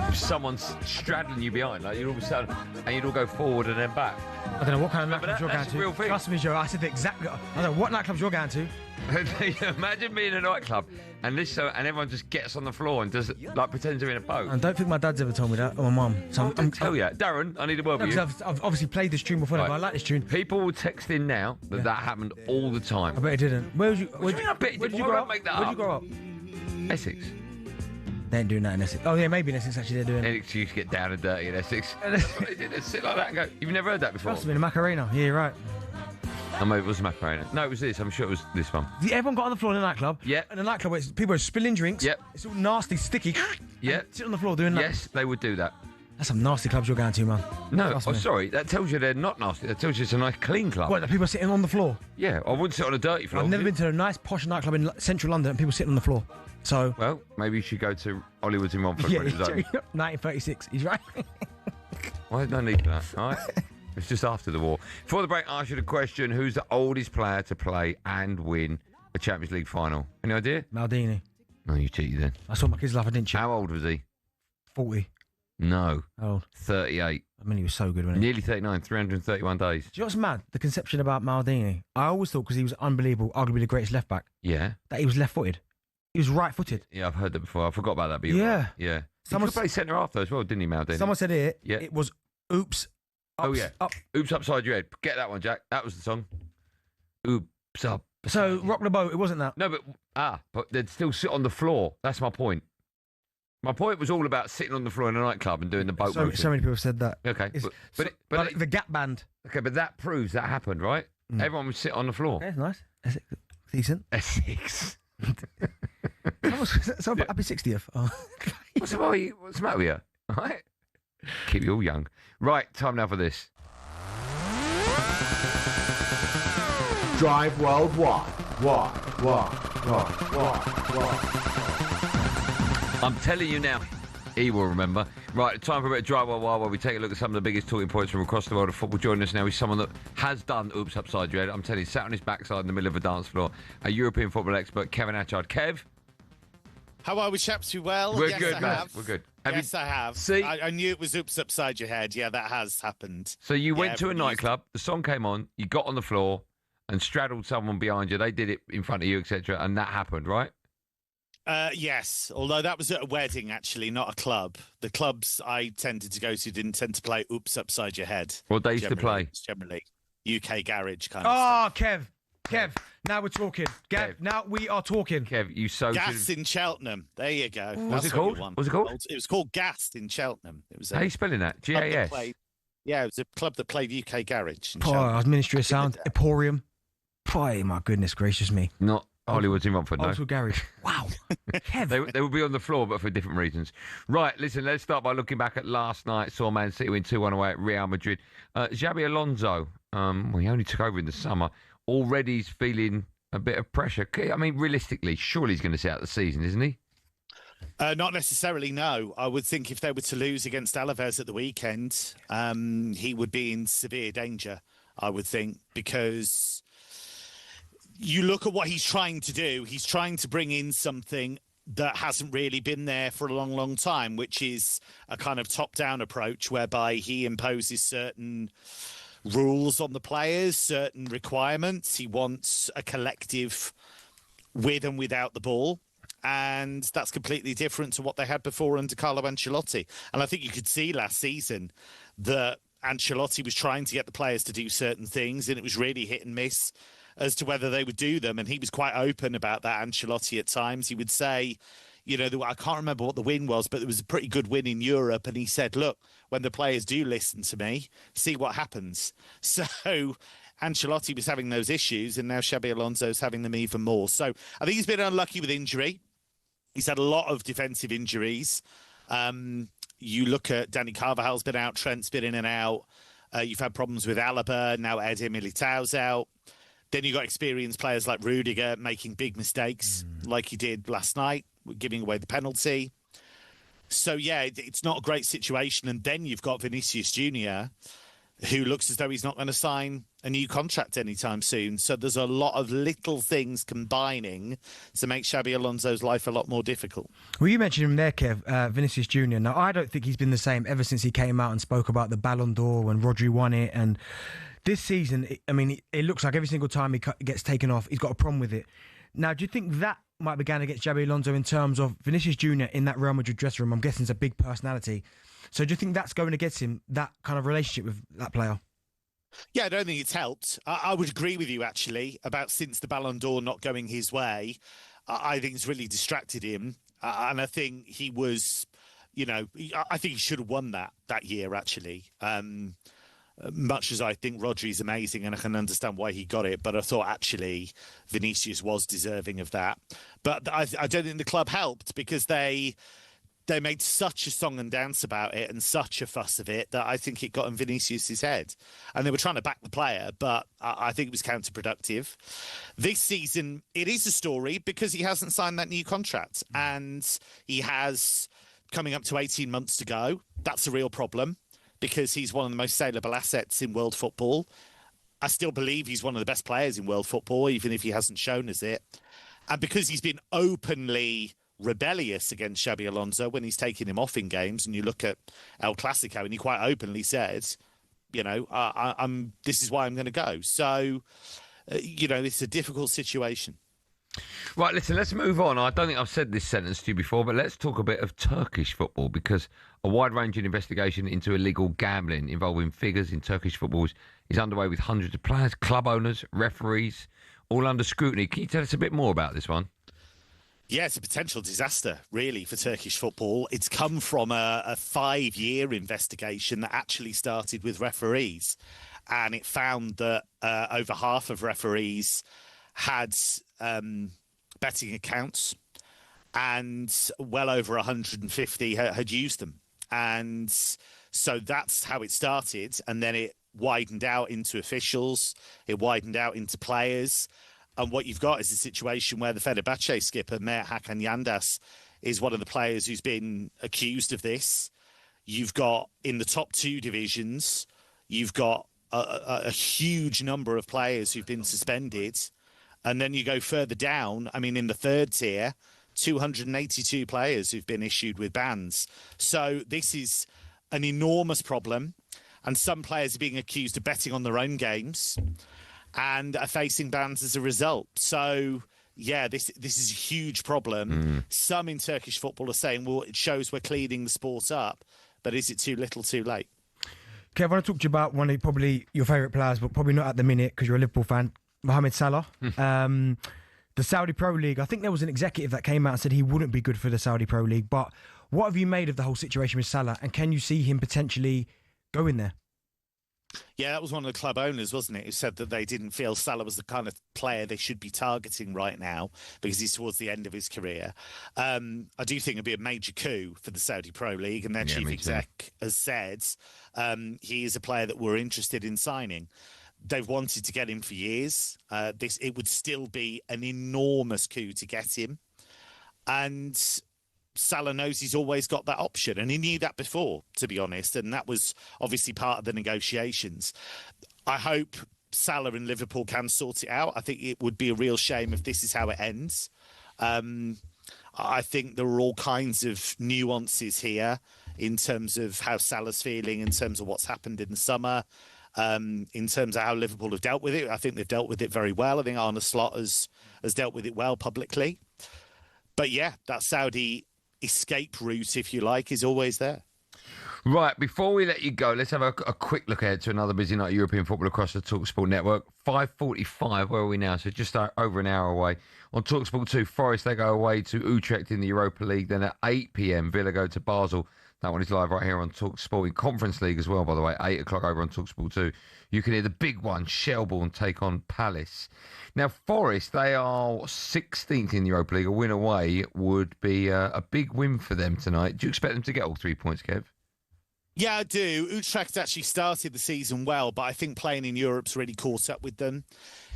with someone straddling you behind, like you'd all of a sudden, and you'd all go forward and then back. I don't know what kind of nightclubs you're going to. Real thing. Trust me, Joe, I said the exact... I don't know what nightclubs you're going to. Imagine being in a nightclub and everyone just gets on the floor and does like pretends they're in a boat. I don't think my dad's ever told me that, or my mum. So I'm tell you, Darren, I need a word with you. I've obviously played this tune before. Right. I like this tune. People will text in now that that happened all the time. I bet it didn't. Where did you grow up? Make that Where did you grow up? Essex. They ain't doing that in Essex. Oh yeah, maybe in Essex actually they're doing it. Essex used to get down and dirty in Essex. They sit like that and go. You've never heard that before? Must have been a Macarena. Yeah, you're right. Oh, maybe it was Macarena. No, it was this. I'm sure it was this one. Everyone got on the floor in a nightclub. Yeah. In a nightclub where people are spilling drinks. Yep. It's all nasty, sticky. Yeah. Sit on the floor doing that. Yes, they would do that. That's some nasty clubs you're going to, man. No, Trust me. sorry. That tells you they're not nasty. That tells you it's a nice, clean club. What, the people are sitting on the floor? Yeah, I wouldn't sit on a dirty floor. I've never been to a nice, posh nightclub in central London and people sitting on the floor. So. Well, maybe you should go to Hollywood's in Romford. Yeah, when it was open. 1936. He's right. Well, there's no need for that, all right? It's just after the war. Before the break, I asked you the question, who's the oldest player to play and win a Champions League final? Any idea? Maldini. No, you cheated then. I saw my kids laugh, I didn't cheat. How old was he? 40. No. How old? 38. I mean, he was so good, wasn't he? Nearly 39, 331 days. Do you know what's mad? The conception about Maldini. I always thought, because he was unbelievable, arguably the greatest left back, Yeah. that he was left-footed. He was right-footed. Yeah, I've heard that before. I forgot about that. But you're Yeah. right. Yeah. Someone He could play centre half though as well, didn't he, Maldini? Someone said here, Yeah. it was oops. Oh, yeah. Up. Oops Upside Your Head. Get that one, Jack. That was the song. Oops Up. So, Rock the Boat, it wasn't that. No, but they'd still sit on the floor. That's my point. My point was all about sitting on the floor in a nightclub and doing the boat motion. So many people said that. Okay. But like the Gap Band. Okay, but that proves that happened, right? Everyone would sit on the floor. Okay, nice. Decent. Essex. So happy 60th. Oh. What's the matter with you? All right? Keep you all young. Right, time now for this. Drive worldwide. Why? I'm telling you now, he will remember. Right, time for a bit of Drive Worldwide where we take a look at some of the biggest talking points from across the world of football. Joining us now is someone that has done Oops Upside Your Head. I'm telling you, sat on his backside in the middle of a dance floor. A European football expert, Kevin Atchard. Kev? How are we, chaps? You well? We're yes, good, I man. have. We're good. Yes, I have. See? I knew it was Oops Upside Your Head. Yeah, that has happened. So you went to a nightclub, the song came on, you got on the floor and straddled someone behind you. They did it in front of you, etc., and that happened, right? Yes, although that was at a wedding, actually, not a club. The clubs I tended to go to didn't tend to play Oops Upside Your Head. What they used to play? Generally, UK garage kind of stuff. Kev, now we're talking. Now we are talking. Kev, you so Gas in Cheltenham. There you go. What's it called? What's it called? It was called Gas in Cheltenham. It was. How are you spelling that? GAS? Yeah, it was a club that played UK garage. Oh, Ministry of Sound, Emporium. Oh, my goodness gracious me. Not Hollywood's in Romford, no. Also garage. Wow. They would be on the floor, but for different reasons. Right, listen, let's start by looking back at last night. Saw Man City win 2-1 away at Real Madrid. Xabi Alonso, he only took over in the summer. Already he's feeling a bit of pressure. I mean, realistically, surely he's going to sit out the season, isn't he? Not necessarily, no. I would think if they were to lose against Alaves at the weekend, he would be in severe danger, I would think, because you look at what he's trying to do. He's trying to bring in something that hasn't really been there for a long, long time, which is a kind of top-down approach whereby he imposes certain rules on the players, certain requirements. He wants a collective with and without the ball. And that's completely different to what they had before under Carlo Ancelotti. And I think you could see last season that Ancelotti was trying to get the players to do certain things, and it was really hit and miss as to whether they would do them. And he was quite open about that, Ancelotti, at times. He would say, you know, I can't remember what the win was, but it was a pretty good win in Europe. And he said, look, when the players do listen to me, see what happens. So Ancelotti was having those issues, and now Xabi Alonso's having them even more. So I think he's been unlucky with injury. He's had a lot of defensive injuries. You look at Danny Carvajal's been out, Trent's been in and out. You've had problems with Alaba, now Eder Militao's out. Then you've got experienced players like Rudiger making big mistakes like he did last night, giving away the penalty. So, yeah, it's not a great situation. And then you've got Vinicius Jr., who looks as though he's not going to sign a new contract anytime soon. So there's a lot of little things combining to make Xabi Alonso's life a lot more difficult. Well, you mentioned him there, Kev, Vinicius Jr. Now, I don't think he's been the same ever since he came out and spoke about the Ballon d'Or when Rodri won it. And this season, it looks like every single time he gets taken off, he's got a problem with it. Now, do you think that might be going against Xabi Alonso in terms of Vinicius Jr. in that Real Madrid dressing room? I'm guessing it's a big personality. So do you think that's going against him, that kind of relationship with that player? Yeah, I don't think it's helped. I would agree with you, actually, about since the Ballon d'Or not going his way. I think it's really distracted him. And I think he was, I think he should have won that year, actually. Much as I think Rodri's amazing and I can understand why he got it, but I thought actually Vinicius was deserving of that. But I don't think the club helped because they they made such a song and dance about it and such a fuss of it that I think it got in Vinicius's head. And they were trying to back the player, but I think it was counterproductive. This season, it is a story because he hasn't signed that new contract and he has coming up to 18 months to go. That's a real problem because he's one of the most saleable assets in world football. I still believe he's one of the best players in world football, even if he hasn't shown us it. And because he's been openly rebellious against Xabi Alonso when he's taken him off in games, and you look at El Clasico, and he quite openly says, you know, this is why I'm going to go. So, you know, it's a difficult situation. Right, listen, let's move on. I don't think I've said this sentence to you before, but let's talk a bit of Turkish football because a wide-ranging investigation into illegal gambling involving figures in Turkish football is underway with hundreds of players, club owners, referees, all under scrutiny. Can you tell us a bit more about this one? Yeah, it's a potential disaster, really, for Turkish football. It's come from a 5-year investigation that actually started with referees. And it found that over half of referees had betting accounts and well over 150 had used them. And so that's how it started. And then it widened out into officials. It widened out into players. And what you've got is a situation where the Fenerbahce skipper, Mert Hakan Yandas, is one of the players who's been accused of this. You've got, in the top 2 divisions, you've got a huge number of players who've been suspended. And then you go further down, I mean, in the 3rd tier, 282 players who've been issued with bans. So this is an enormous problem. And some players are being accused of betting on their own games and are facing bans as a result. So, yeah, this is a huge problem. Some in Turkish football are saying, well, it shows we're cleaning the sport up, but is it too little too late? Kev, I want to talk to you about one of probably your favourite players, but probably not at the minute because you're a Liverpool fan, Mohamed Salah. The Saudi Pro League, I think there was an executive that came out and said he wouldn't be good for the Saudi Pro League, but what have you made of the whole situation with Salah, and can you see him potentially going there? Yeah, that was one of the club owners, wasn't it, who said that they didn't feel Salah was the kind of player they should be targeting right now because he's towards the end of his career. I do think it'd be a major coup for the Saudi Pro League, and their chief exec has said he is a player that we're interested in signing. They've wanted to get him for years. It would still be an enormous coup to get him. And Salah knows he's always got that option, and he knew that before, to be honest, and that was obviously part of the negotiations. I hope Salah and Liverpool can sort it out. I think it would be a real shame if this is how it ends. I think there are all kinds of nuances here in terms of how Salah's feeling, in terms of what's happened in the summer, in terms of how Liverpool have dealt with it. I think they've dealt with it very well. I think Arne Slot has dealt with it well publicly. But yeah, that Saudi escape route, if you like, is always there. Right, before we let you go, let's have a quick look ahead to another busy night of European football across the talkSPORT network. 5:45, where are we now? So just over an hour away. On talkSPORT 2, Forest, they go away to Utrecht in the Europa League. Then at 8 p.m, Villa go to Basel. That one is live right here on talkSPORT in Conference League as well, by the way. 8 o'clock over on talkSPORT 2. You can hear the big one, Shelbourne take on Palace. Now, Forest, they are 16th in the Europa League. A win away would be a big win for them tonight. Do you expect them to get all 3 points, Kev? Yeah, I do. Utrecht actually started the season well, but I think playing in Europe's really caught up with them.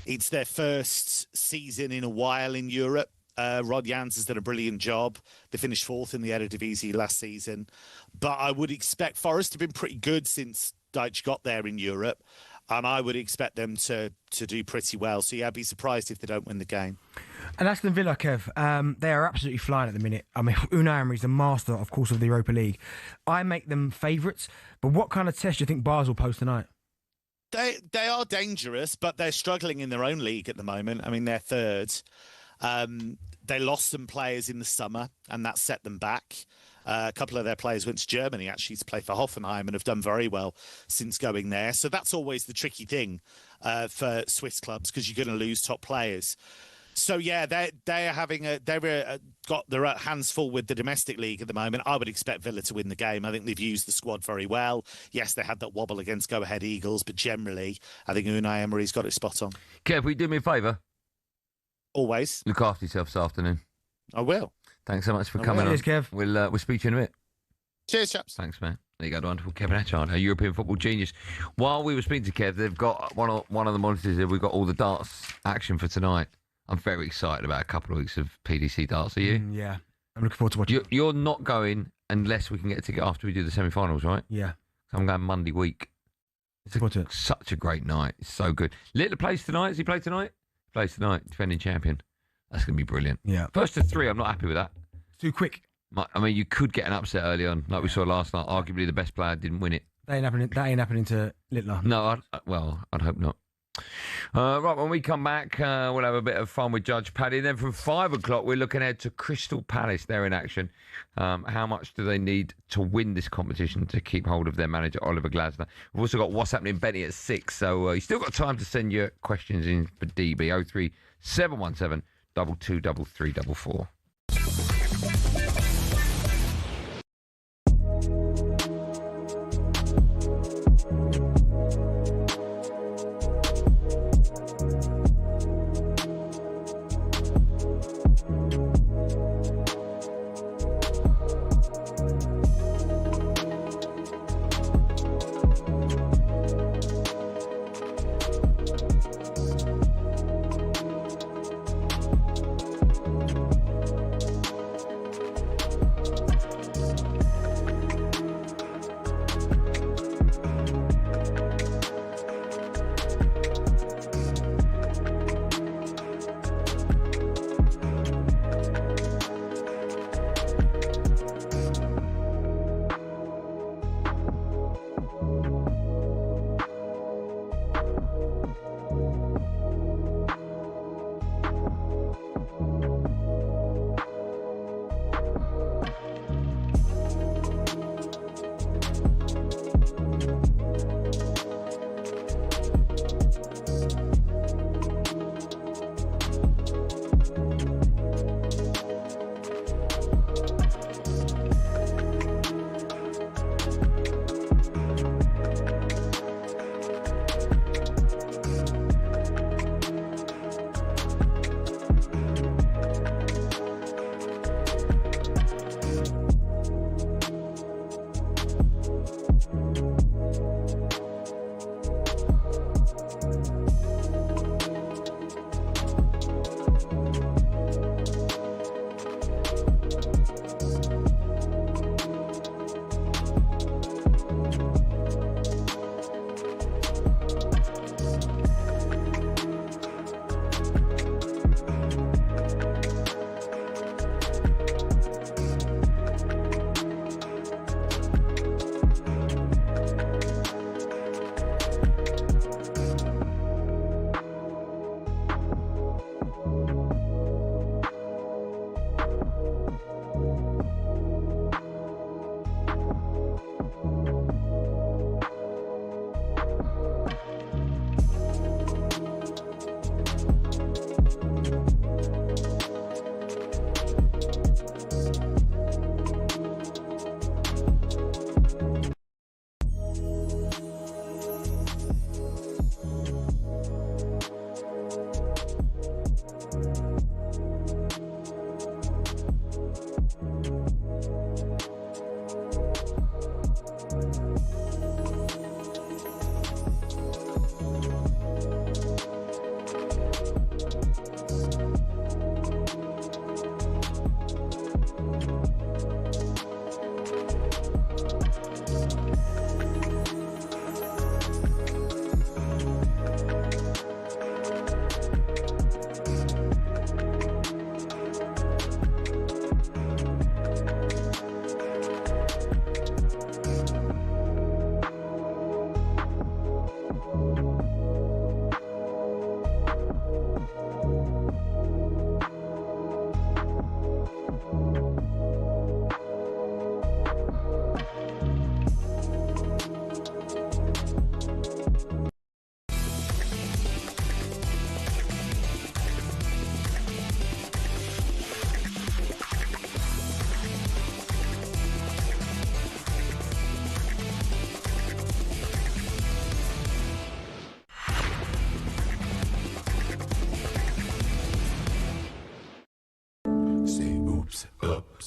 It's their first season in a while in Europe. Rod Jans has done a brilliant job. They finished 4th in the Eredivisie last season. But I would expect Forest to have been pretty good since Dyche got there in Europe. And I would expect them to do pretty well. So, yeah, I'd be surprised if they don't win the game. And Aston Villa, Kev, they are absolutely flying at the minute. I mean, Unai Emery's the master, of course, of the Europa League. I make them favourites. But what kind of test do you think Basel pose tonight? They are dangerous, but they're struggling in their own league at the moment. I mean, they're 3rd. They lost some players in the summer, and that set them back. A couple of their players went to Germany, actually, to play for Hoffenheim and have done very well since going there. So that's always the tricky thing for Swiss clubs, because you're going to lose top players. So, yeah, they've got their hands full with the domestic league at the moment. I would expect Villa to win the game. I think they've used the squad very well. Yes, they had that wobble against Go Ahead Eagles, but generally, I think Unai Emery's got it spot on. Kev, will you do me a favour? Always. Look after yourself this afternoon. I will. Thanks so much for coming on. Kev. We'll speak to you in a bit. Cheers, chaps. Thanks, man. There you go, the wonderful Kevin Hatchard, a European football genius. While we were speaking to Kev, they've got one of the monitors there. We've got all the darts action for tonight. I'm very excited about a couple of weeks of PDC darts. Are you? Yeah. I'm looking forward to watching. You're not going unless we can get a ticket after we do the semi-finals, right? Yeah. So I'm going Monday week. It's such a great night. It's so good. Littler plays tonight. Does he play tonight? Plays tonight. Defending champion. That's going to be brilliant. Yeah. First to 3, I'm not happy with that. Too quick. I mean, you could get an upset early on, like we saw last night. Arguably, the best player didn't win it. That ain't happening to Littler. No, I'd hope not. Right, when we come back, we'll have a bit of fun with Judge Paddy. Then from 5 o'clock, we're looking ahead to Crystal Palace. They're in action. How much do they need to win this competition to keep hold of their manager, Oliver Glasner? We've also got What's Happening Benny at 6. So you've still got time to send your questions in for DB 03717 223344.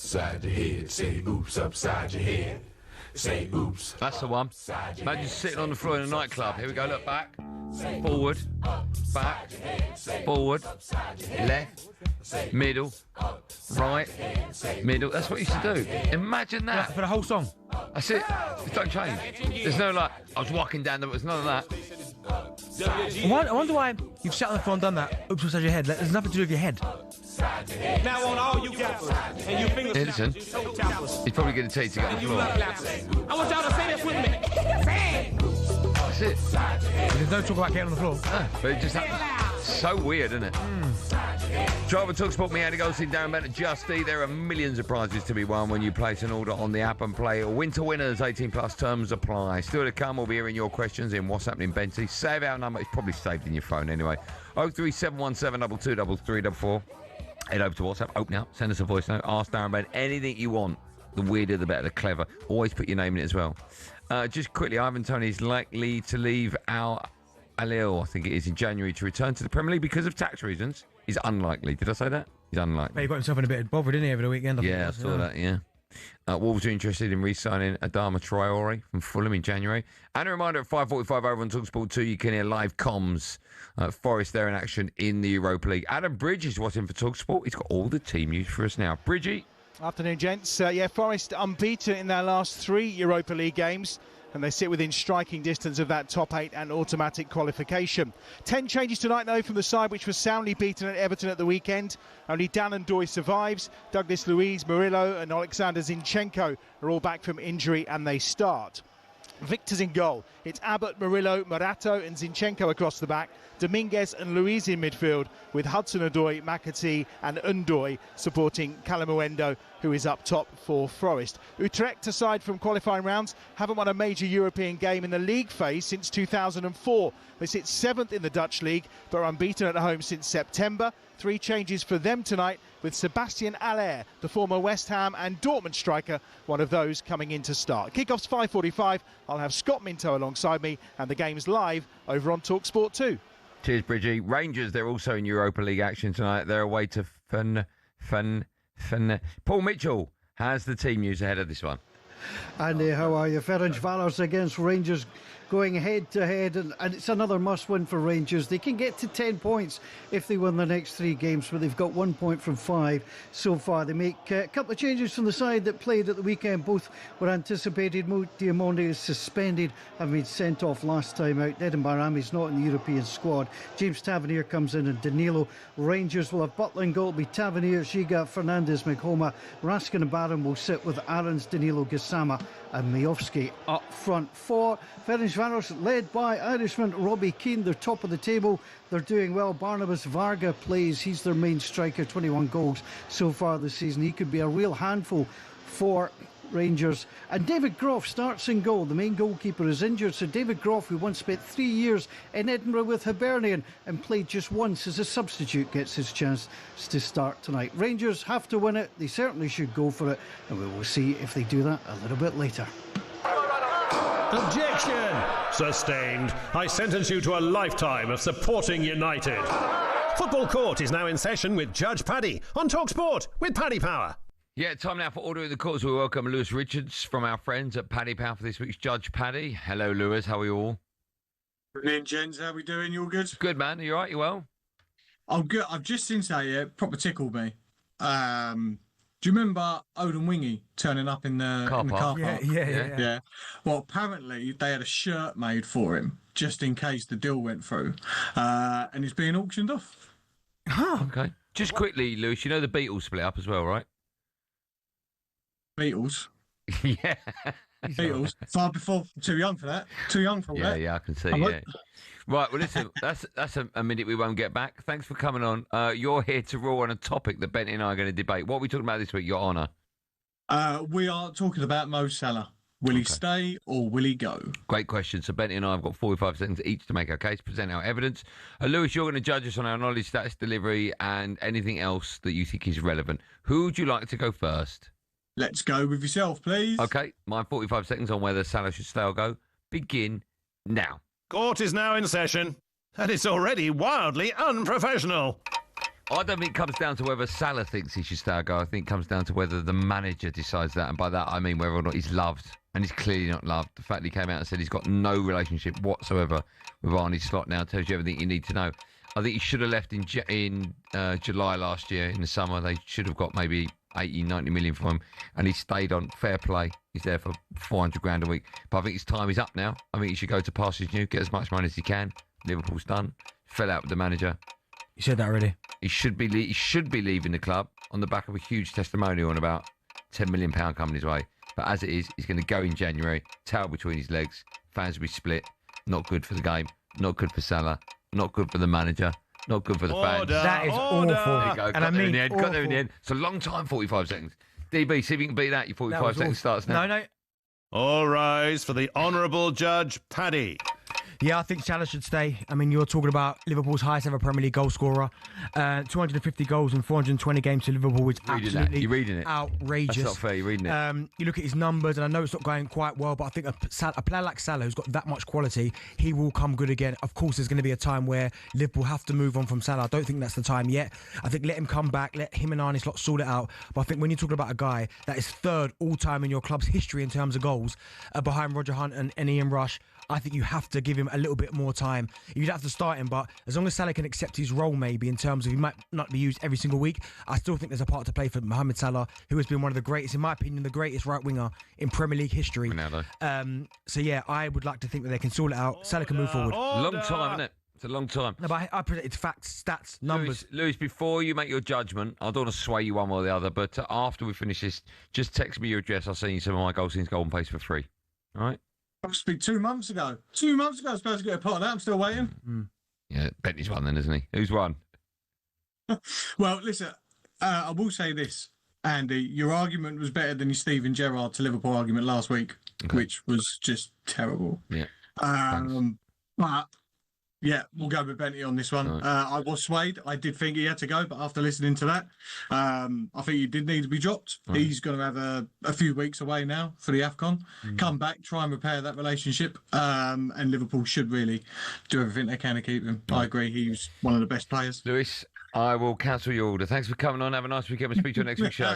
upside your head. Say oops upside your head. Say oops. That's the one. Imagine sitting on the floor in a nightclub. Here we go. Look back, forward, back, forward, left, middle, right, middle. That's what you used to do. Imagine that for the whole song. That's it. It don't change. There's no like I was walking down. There was none of that. I wonder why you've sat on the floor and done that. Oops upside your head. There's nothing to do with your head. Now on all you gappers and you finger Listen, snappers, you toe tappers. he's probably going to tell you to get on the You floor. love lappers. I want y'all to say this with me. That's it. There's no talk about getting on the floor. But it just so weird, isn't it? Driver talkSPORT, me, Andy Goldstein Darren Bent, Just Eat. There are millions of prizes to be won when you place an order on the app and play. Winter winners, 18 plus terms apply. Still to come, we'll be hearing your questions in What's Happening, Benty. Save our number. It's probably saved in your phone anyway. 03717 223344. Head over to WhatsApp. Open out. Send us a voice note. Ask Darren Bent anything you want. The weirder, the better, the clever. Always put your name in it as well. Just quickly, Ivan Toney is likely to leave Al Alil, I think it is, in January to return to the Premier League because of tax reasons. He's unlikely. Did I say that? He's unlikely. But he got himself in a bit of bother, didn't he, over the weekend? I saw that, yeah. Wolves are interested in re-signing Adama Traore from Fulham in January. And a reminder, at 5:45 over on talkSPORT 2, you can hear live comms. Forest there in action in the Europa League. Adam Bridge is watching for talkSPORT. He's got all the team news for us now. Bridgie. Afternoon, gents. Forest unbeaten in their last 3 Europa League games, and they sit within striking distance of that top 8 and automatic qualification. 10 changes tonight, though, from the side which was soundly beaten at Everton at the weekend. Only Dan and Doy survives. Douglas Luiz, Murillo and Alexander Zinchenko are all back from injury, and they start. Victor's in goal. It's Abbott, Murillo, Morato and Zinchenko across the back. Dominguez and Luiz in midfield, with Hudson-Odoi, McAtee and Undoy supporting Calamuendo, who is up top for Forest. Utrecht, aside from qualifying rounds, haven't won a major European game in the league phase since 2004. They sit 7th in the Dutch league, but are unbeaten at home since September. 3 changes for them tonight, with Sebastian Aller, the former West Ham and Dortmund striker, one of those coming in to start. Kickoff's 5:45. I'll have Scott Minto alongside me, and the game's live over on talkSPORT 2. Cheers, Bridgie. Rangers, they're also in Europa League action tonight. They're away to Fun. Paul Mitchell has the team news ahead of this one. Andy, how are you? Ferencváros against Rangers going head to head, and it's another must win for Rangers. They can get to 10 points if they win the next 3 games, but they've got 1 point from 5 so far. They make a couple of changes from the side that played at the weekend. Both were anticipated. Mo Diamonde is suspended, having been sent off last time out. Nedum Barami's not in the European squad. James Tavernier comes in, and Danilo. Rangers will have Butler in goal. It'll be Tavernier, Giga, Fernandes, McHoma. Raskin and Barham will sit with Aarons, Danilo, Gassama and Majovski up front. For Ferencváros, led by Irishman Robbie Keane, they're top of the table. They're doing well. Barnabas Varga plays. He's their main striker, 21 goals so far this season. He could be a real handful for Rangers. And David Groff starts in goal. The main goalkeeper is injured, so David Groff, who once spent 3 years in Edinburgh with Hibernian and played just once as a substitute, gets his chance to start tonight. Rangers have to win it. They certainly should go for it, and we will see if they do that a little bit later. Objection! Sustained. I sentence you to a lifetime of supporting United. Football Court is now in session with Judge Paddy on talkSPORT with Paddy Power. Yeah, time now for Order in the Courts. We welcome Lewis Richards from our friends at Paddy Power for this week's Judge Paddy. Hello, Lewis. How are you all? Brilliant, gents. How we doing? You all good? Good, man. Are you all right? You well? I'm good. I've just seen something proper tickled me. Do you remember Odin Wingy turning up in the car park? Yeah. Well, apparently they had a shirt made for him just in case the deal went through, and he's being auctioned off. Okay. Just quickly, Lewis, you know the Beatles split up as well, right? Beatles? Yeah. Beatles? Far before. Too young for that. Too young for that. Yeah, I can see, yeah. Right, well, listen, that's a minute we won't get back. Thanks for coming on. You're here to rule on a topic that Benty and I are going to debate. What are we talking about this week, Your Honour? We are talking about Mo Salah. Will he stay or will he go? Great question. So Benty and I have got 45 seconds each to make our case, present our evidence. Lewis, you're going to judge us on our knowledge, status, delivery, and anything else that you think is relevant. Who would you like to go first? Let's go with yourself, please. Okay, my 45 seconds on whether Salah should stay or go begin now. Court is now in session, and it's already wildly unprofessional. I don't think it comes down to whether Salah thinks he should stay or go. I think it comes down to whether the manager decides that. And by that, I mean whether or not he's loved. And he's clearly not loved. The fact that he came out and said he's got no relationship whatsoever with Arne Slot now tells you everything you need to know. I think he should have left in July last year, in the summer. They should have got maybe 80, 90 million from him. And he stayed on. Fair play. He's there for 400 grand a week. But I think his time is up now. I think he should go to pastures new, get as much money as he can. Liverpool's done. Fell out with the manager. You said that already. He should be leaving the club on the back of a huge testimonial and about £10 million coming his way. But as it is, he's going to go in January, tail between his legs. Fans will be split. Not good for the game. Not good for Salah. Not good for the manager. Not good for the fans. That is awful. There you go. And I mean, got there in the end. It's a long time, 45 seconds. DB, see if you can beat that. Your 45 seconds starts now. No. All rise for the Honourable Judge Paddy. Yeah, I think Salah should stay. I mean, you're talking about Liverpool's highest ever Premier League goal scorer. 250 goals in 420 games to Liverpool, which is absolutely You're reading it. outrageous. That's not fair, you're reading it. You look at his numbers, and I know it's not going quite well, but I think a player like Salah, who's got that much quality, he will come good again. Of course, there's going to be a time where Liverpool have to move on from Salah. I don't think that's the time yet. I think let him come back, let him and Arne Slot sort it out. But I think when you're talking about a guy that is third all-time in your club's history in terms of goals, behind Roger Hunt and Ian Rush, I think you have to give him a little bit more time. You'd have to start him, but as long as Salah can accept his role, maybe in terms of he might not be used every single week, I still think there's a part to play for Mohamed Salah, who has been one of the greatest, in my opinion, the greatest right winger in Premier League history. So yeah, I would like to think that they can sort it out. Salah can move forward. Long time, isn't it? It's a long time. No, but I predicted facts, stats, numbers. Lewis, before you make your judgment, I don't want to sway you one way or the other, but after we finish this, just text me your address. I'll send you some of my Goldstein's Golden Pace for free. All right? That must be 2 months ago. 2 months ago I was supposed to get a pot of that. I'm still waiting. Yeah, Bentley's won then, isn't he? Who's won? Well, listen, I will say this, Andy. Your argument was better than your Steven Gerrard to Liverpool argument last week, which was just terrible. Yeah. But yeah, we'll go with Bentley on this one. Right. I was swayed. I did think he had to go, but after listening to that, I think he did need to be dropped. Right. He's going to have a few weeks away now for the AFCON. Come back, try and repair that relationship, and Liverpool should really do everything they can to keep him. Right. I agree. He's one of the best players. Lewis, I will cancel your order. Thanks for coming on. Have a nice weekend. We'll speak to you next week's show.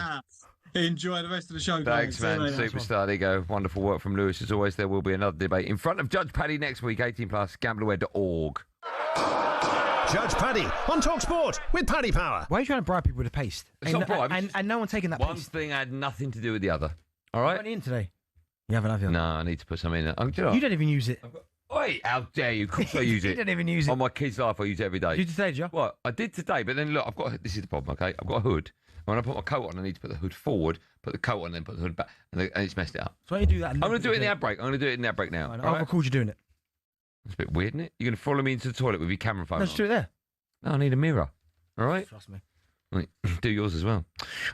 Enjoy the rest of the show, Thanks, guys. man. Superstar. There you go. Wonderful work from Lewis. As always, there will be another debate in front of Judge Paddy next week, 18+, gambleware.org. Judge Paddy on talkSPORT with Paddy Power. Why are you trying to bribe people with a paste? It's not bribes. And no one taking that One paste. thing had nothing to do with the other. All right? You got any in today? You haven't, have you? No, I need to put some in there. You don't even use it. Wait, how dare you? Of course I use it. You don't even use it. On my kid's life, I use it every day. Did you today, Joe? Well, I did today, but then look, this is the problem, okay? I've got a hood. When I put my coat on, I need to put the hood forward, put the coat on, then put the hood back, and it's messed it up. So why don't you do that? I'm going to do it in the ad break. I'm going to do it in the ad break now. I'll record you doing it. It's a bit weird, isn't it? You're going to follow me into the toilet with your camera phone No, just do it there. No, I need a mirror. All right? Trust me. Right, do yours as well.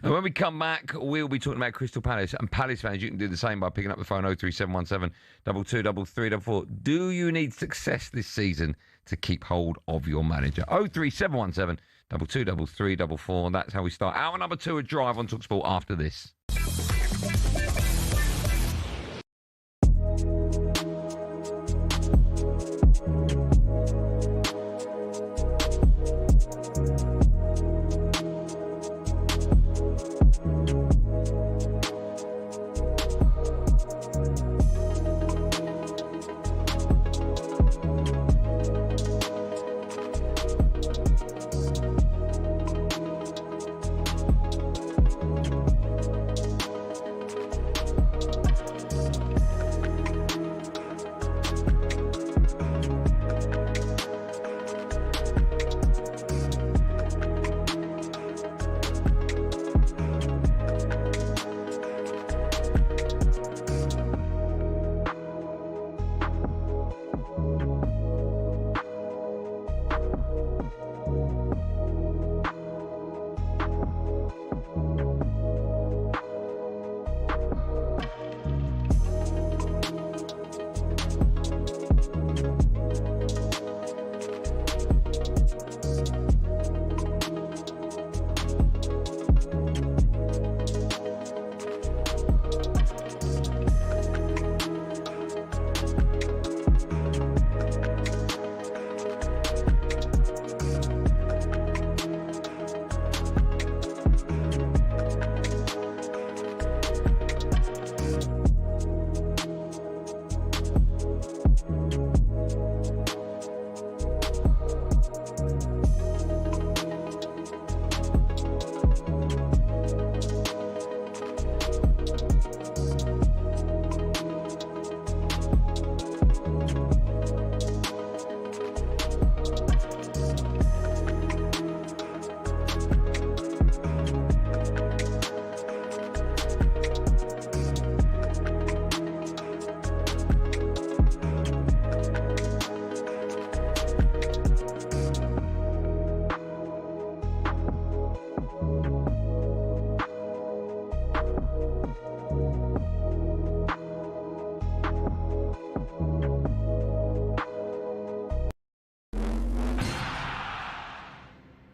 And when we come back, we'll be talking about Crystal Palace. And Palace fans, you can do the same by picking up the phone 03717 223344. Do you need success this season to keep hold of your manager? 03717 223344. That's how we start. Hour number 2 at Drive on talkSPORT after this.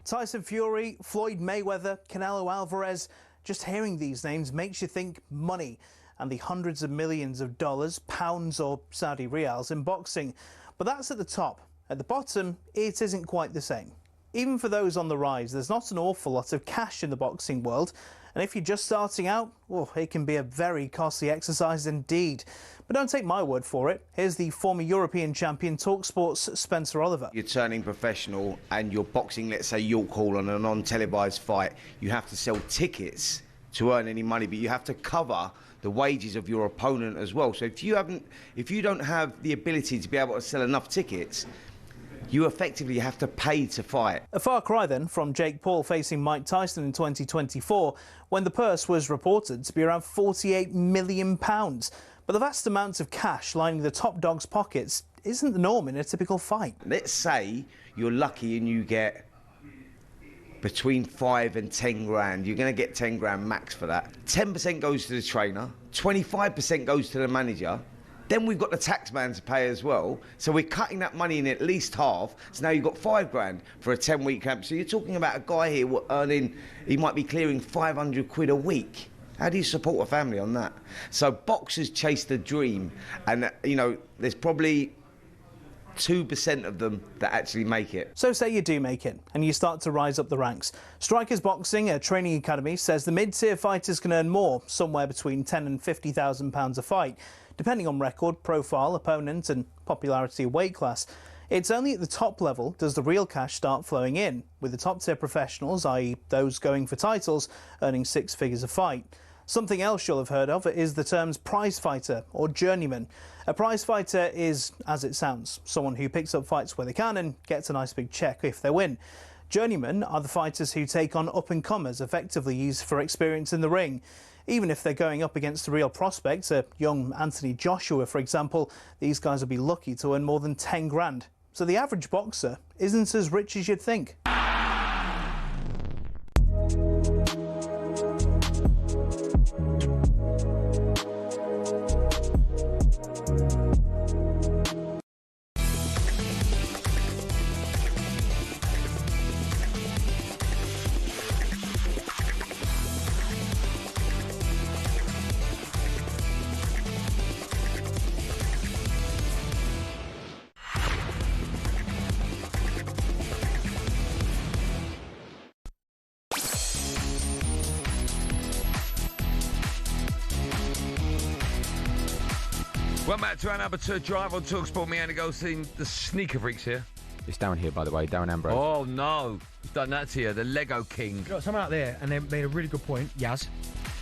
Tyson Fury, Floyd Mayweather, Canelo Alvarez. Just hearing these names makes you think money and the hundreds of millions of dollars, pounds or Saudi riyals in boxing. But that's at the top. At the bottom, it isn't quite the same. Even for those on the rise, there's not an awful lot of cash in the boxing world. And if you're just starting out, well, it can be a very costly exercise indeed. But don't take my word for it. Here's the former European champion, talkSPORT's Spencer Oliver. You're turning professional and you're boxing, let's say, York Hall on a non-televised fight. You have to sell tickets to earn any money, but you have to cover the wages of your opponent as well. So if you don't have the ability to be able to sell enough tickets, you effectively have to pay to fight. A far cry then from Jake Paul facing Mike Tyson in 2024, when the purse was reported to be around £48 million. But the vast amounts of cash lining the top dog's pockets isn't the norm in a typical fight. Let's say you're lucky and you get between 5 and 10 grand. You're going to get 10 grand max for that. 10% goes to the trainer, 25% goes to the manager. Then we've got the tax man to pay as well. So we're cutting that money in at least half. So now you've got 5 grand for a 10-week camp. So you're talking about a guy here earning, he might be clearing 500 quid a week. How do you support a family on that? So boxers chase the dream. And, you know, there's probably 2% of them that actually make it. So say you do make it and you start to rise up the ranks. Strikers Boxing, a training academy, says the mid-tier fighters can earn more, somewhere between £10,000 and £50,000 a fight, depending on record, profile, opponent and popularity of weight class. It's only at the top level does the real cash start flowing in, with the top-tier professionals, i.e. those going for titles, earning 6 figures a fight. Something else you'll have heard of is the terms prize fighter or journeyman. A prize fighter is, as it sounds, someone who picks up fights where they can and gets a nice big check if they win. Journeymen are the fighters who take on up-and-comers, effectively used for experience in the ring. Even if they're going up against a real prospect, a young Anthony Joshua, for example, these guys will be lucky to earn more than 10 grand. So the average boxer isn't as rich as you'd think. Welcome back to our number 2 drive on talkSPORT. Me, Andy Goldstein, the sneaker freaks here. It's down here, by the way, Darren Ambrose. Oh, no. He's done that to you, the Lego King. You got someone out there, and they made a really good point, Yaz,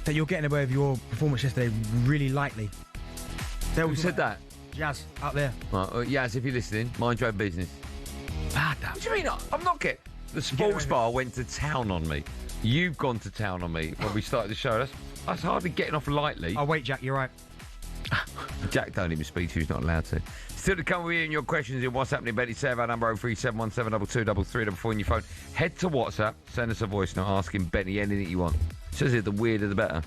that you're getting away with your performance yesterday really lightly. Who said that? Yaz, out there. Right, Yaz, if you're listening, mind your own business. Bad, What do you mean? I'm not getting... The sports bar went to town on me. You've gone to town on me when we started the show. That's hardly getting off lightly. Oh, wait, Jack, you're right. Jack don't even speak to you, he's not allowed to. Still to come with you and your questions in What's Happening, Betty. Save our number 03717223334 on your phone. Head to WhatsApp, send us a voice note asking Benny anything you want. Says it, the weirder the better.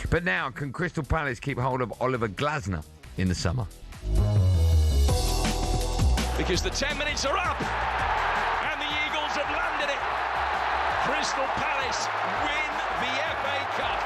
But now, can Crystal Palace keep hold of Oliver Glasner in the summer? Because the 10 minutes are up and the Eagles have landed it. Crystal Palace win the FA Cup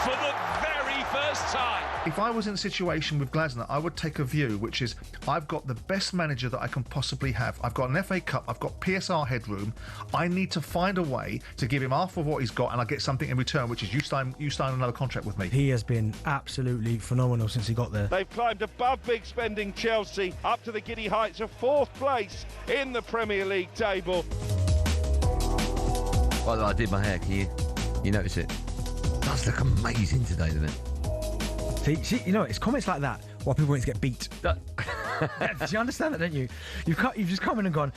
for the very first time. If I was in a situation with Glasner, I would take a view, which is I've got the best manager that I can possibly have. I've got an FA Cup, I've got PSR headroom. I need to find a way to give him half of what he's got and I get something in return, which is you sign another contract with me. He has been absolutely phenomenal since he got there. They've climbed above big spending Chelsea up to the giddy heights of 4th place in the Premier League table. By the way, I did my hair, can you notice it? It does look amazing today, doesn't it? See, you know, it's comments like that while people want to get beat. Yeah, do you understand that, don't you? You've just come in and gone,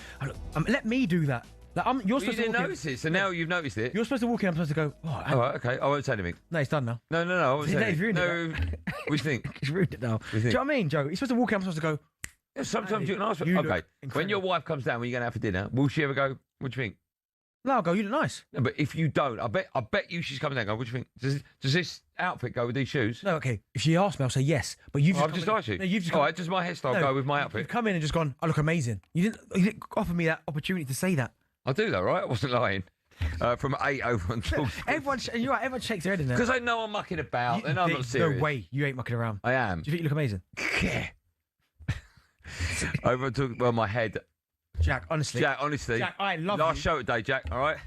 let me do that. Like, you're supposed you to didn't notice it, so now you've noticed it. You're supposed to walk in, I'm supposed to go, oh, right, okay, I won't say anything. No, it's done now. No, I won't say anything. Ruined it now. What do you think? He's ruined it now. Do you know what I mean, Joe? You're supposed to walk in, I'm supposed to go, yeah, sometimes you can ask for okay, when your wife comes down, when you're going out for dinner, will she ever go, what do you think? No, I'll go, you look nice. No, but if you don't, I bet you she's coming down and go, what do you think? Does this outfit go with these shoes? No, okay. If she asks me, I'll say yes. But you've I've just asked you. No, you've just all right, does my hairstyle go with my outfit? You've come in and just gone, I look amazing. You didn't offer me that opportunity to say that. I do though, right? I wasn't lying. From 8 over on talkSPORT. Everyone shakes their head in there. Because I know I'm mucking about, and I'm not serious. No way, you ain't mucking around. I am. Do you think you look amazing? Yeah. Over on talk. Well, my head. Jack, honestly. Jack, I love you. Last show today, Jack. All right.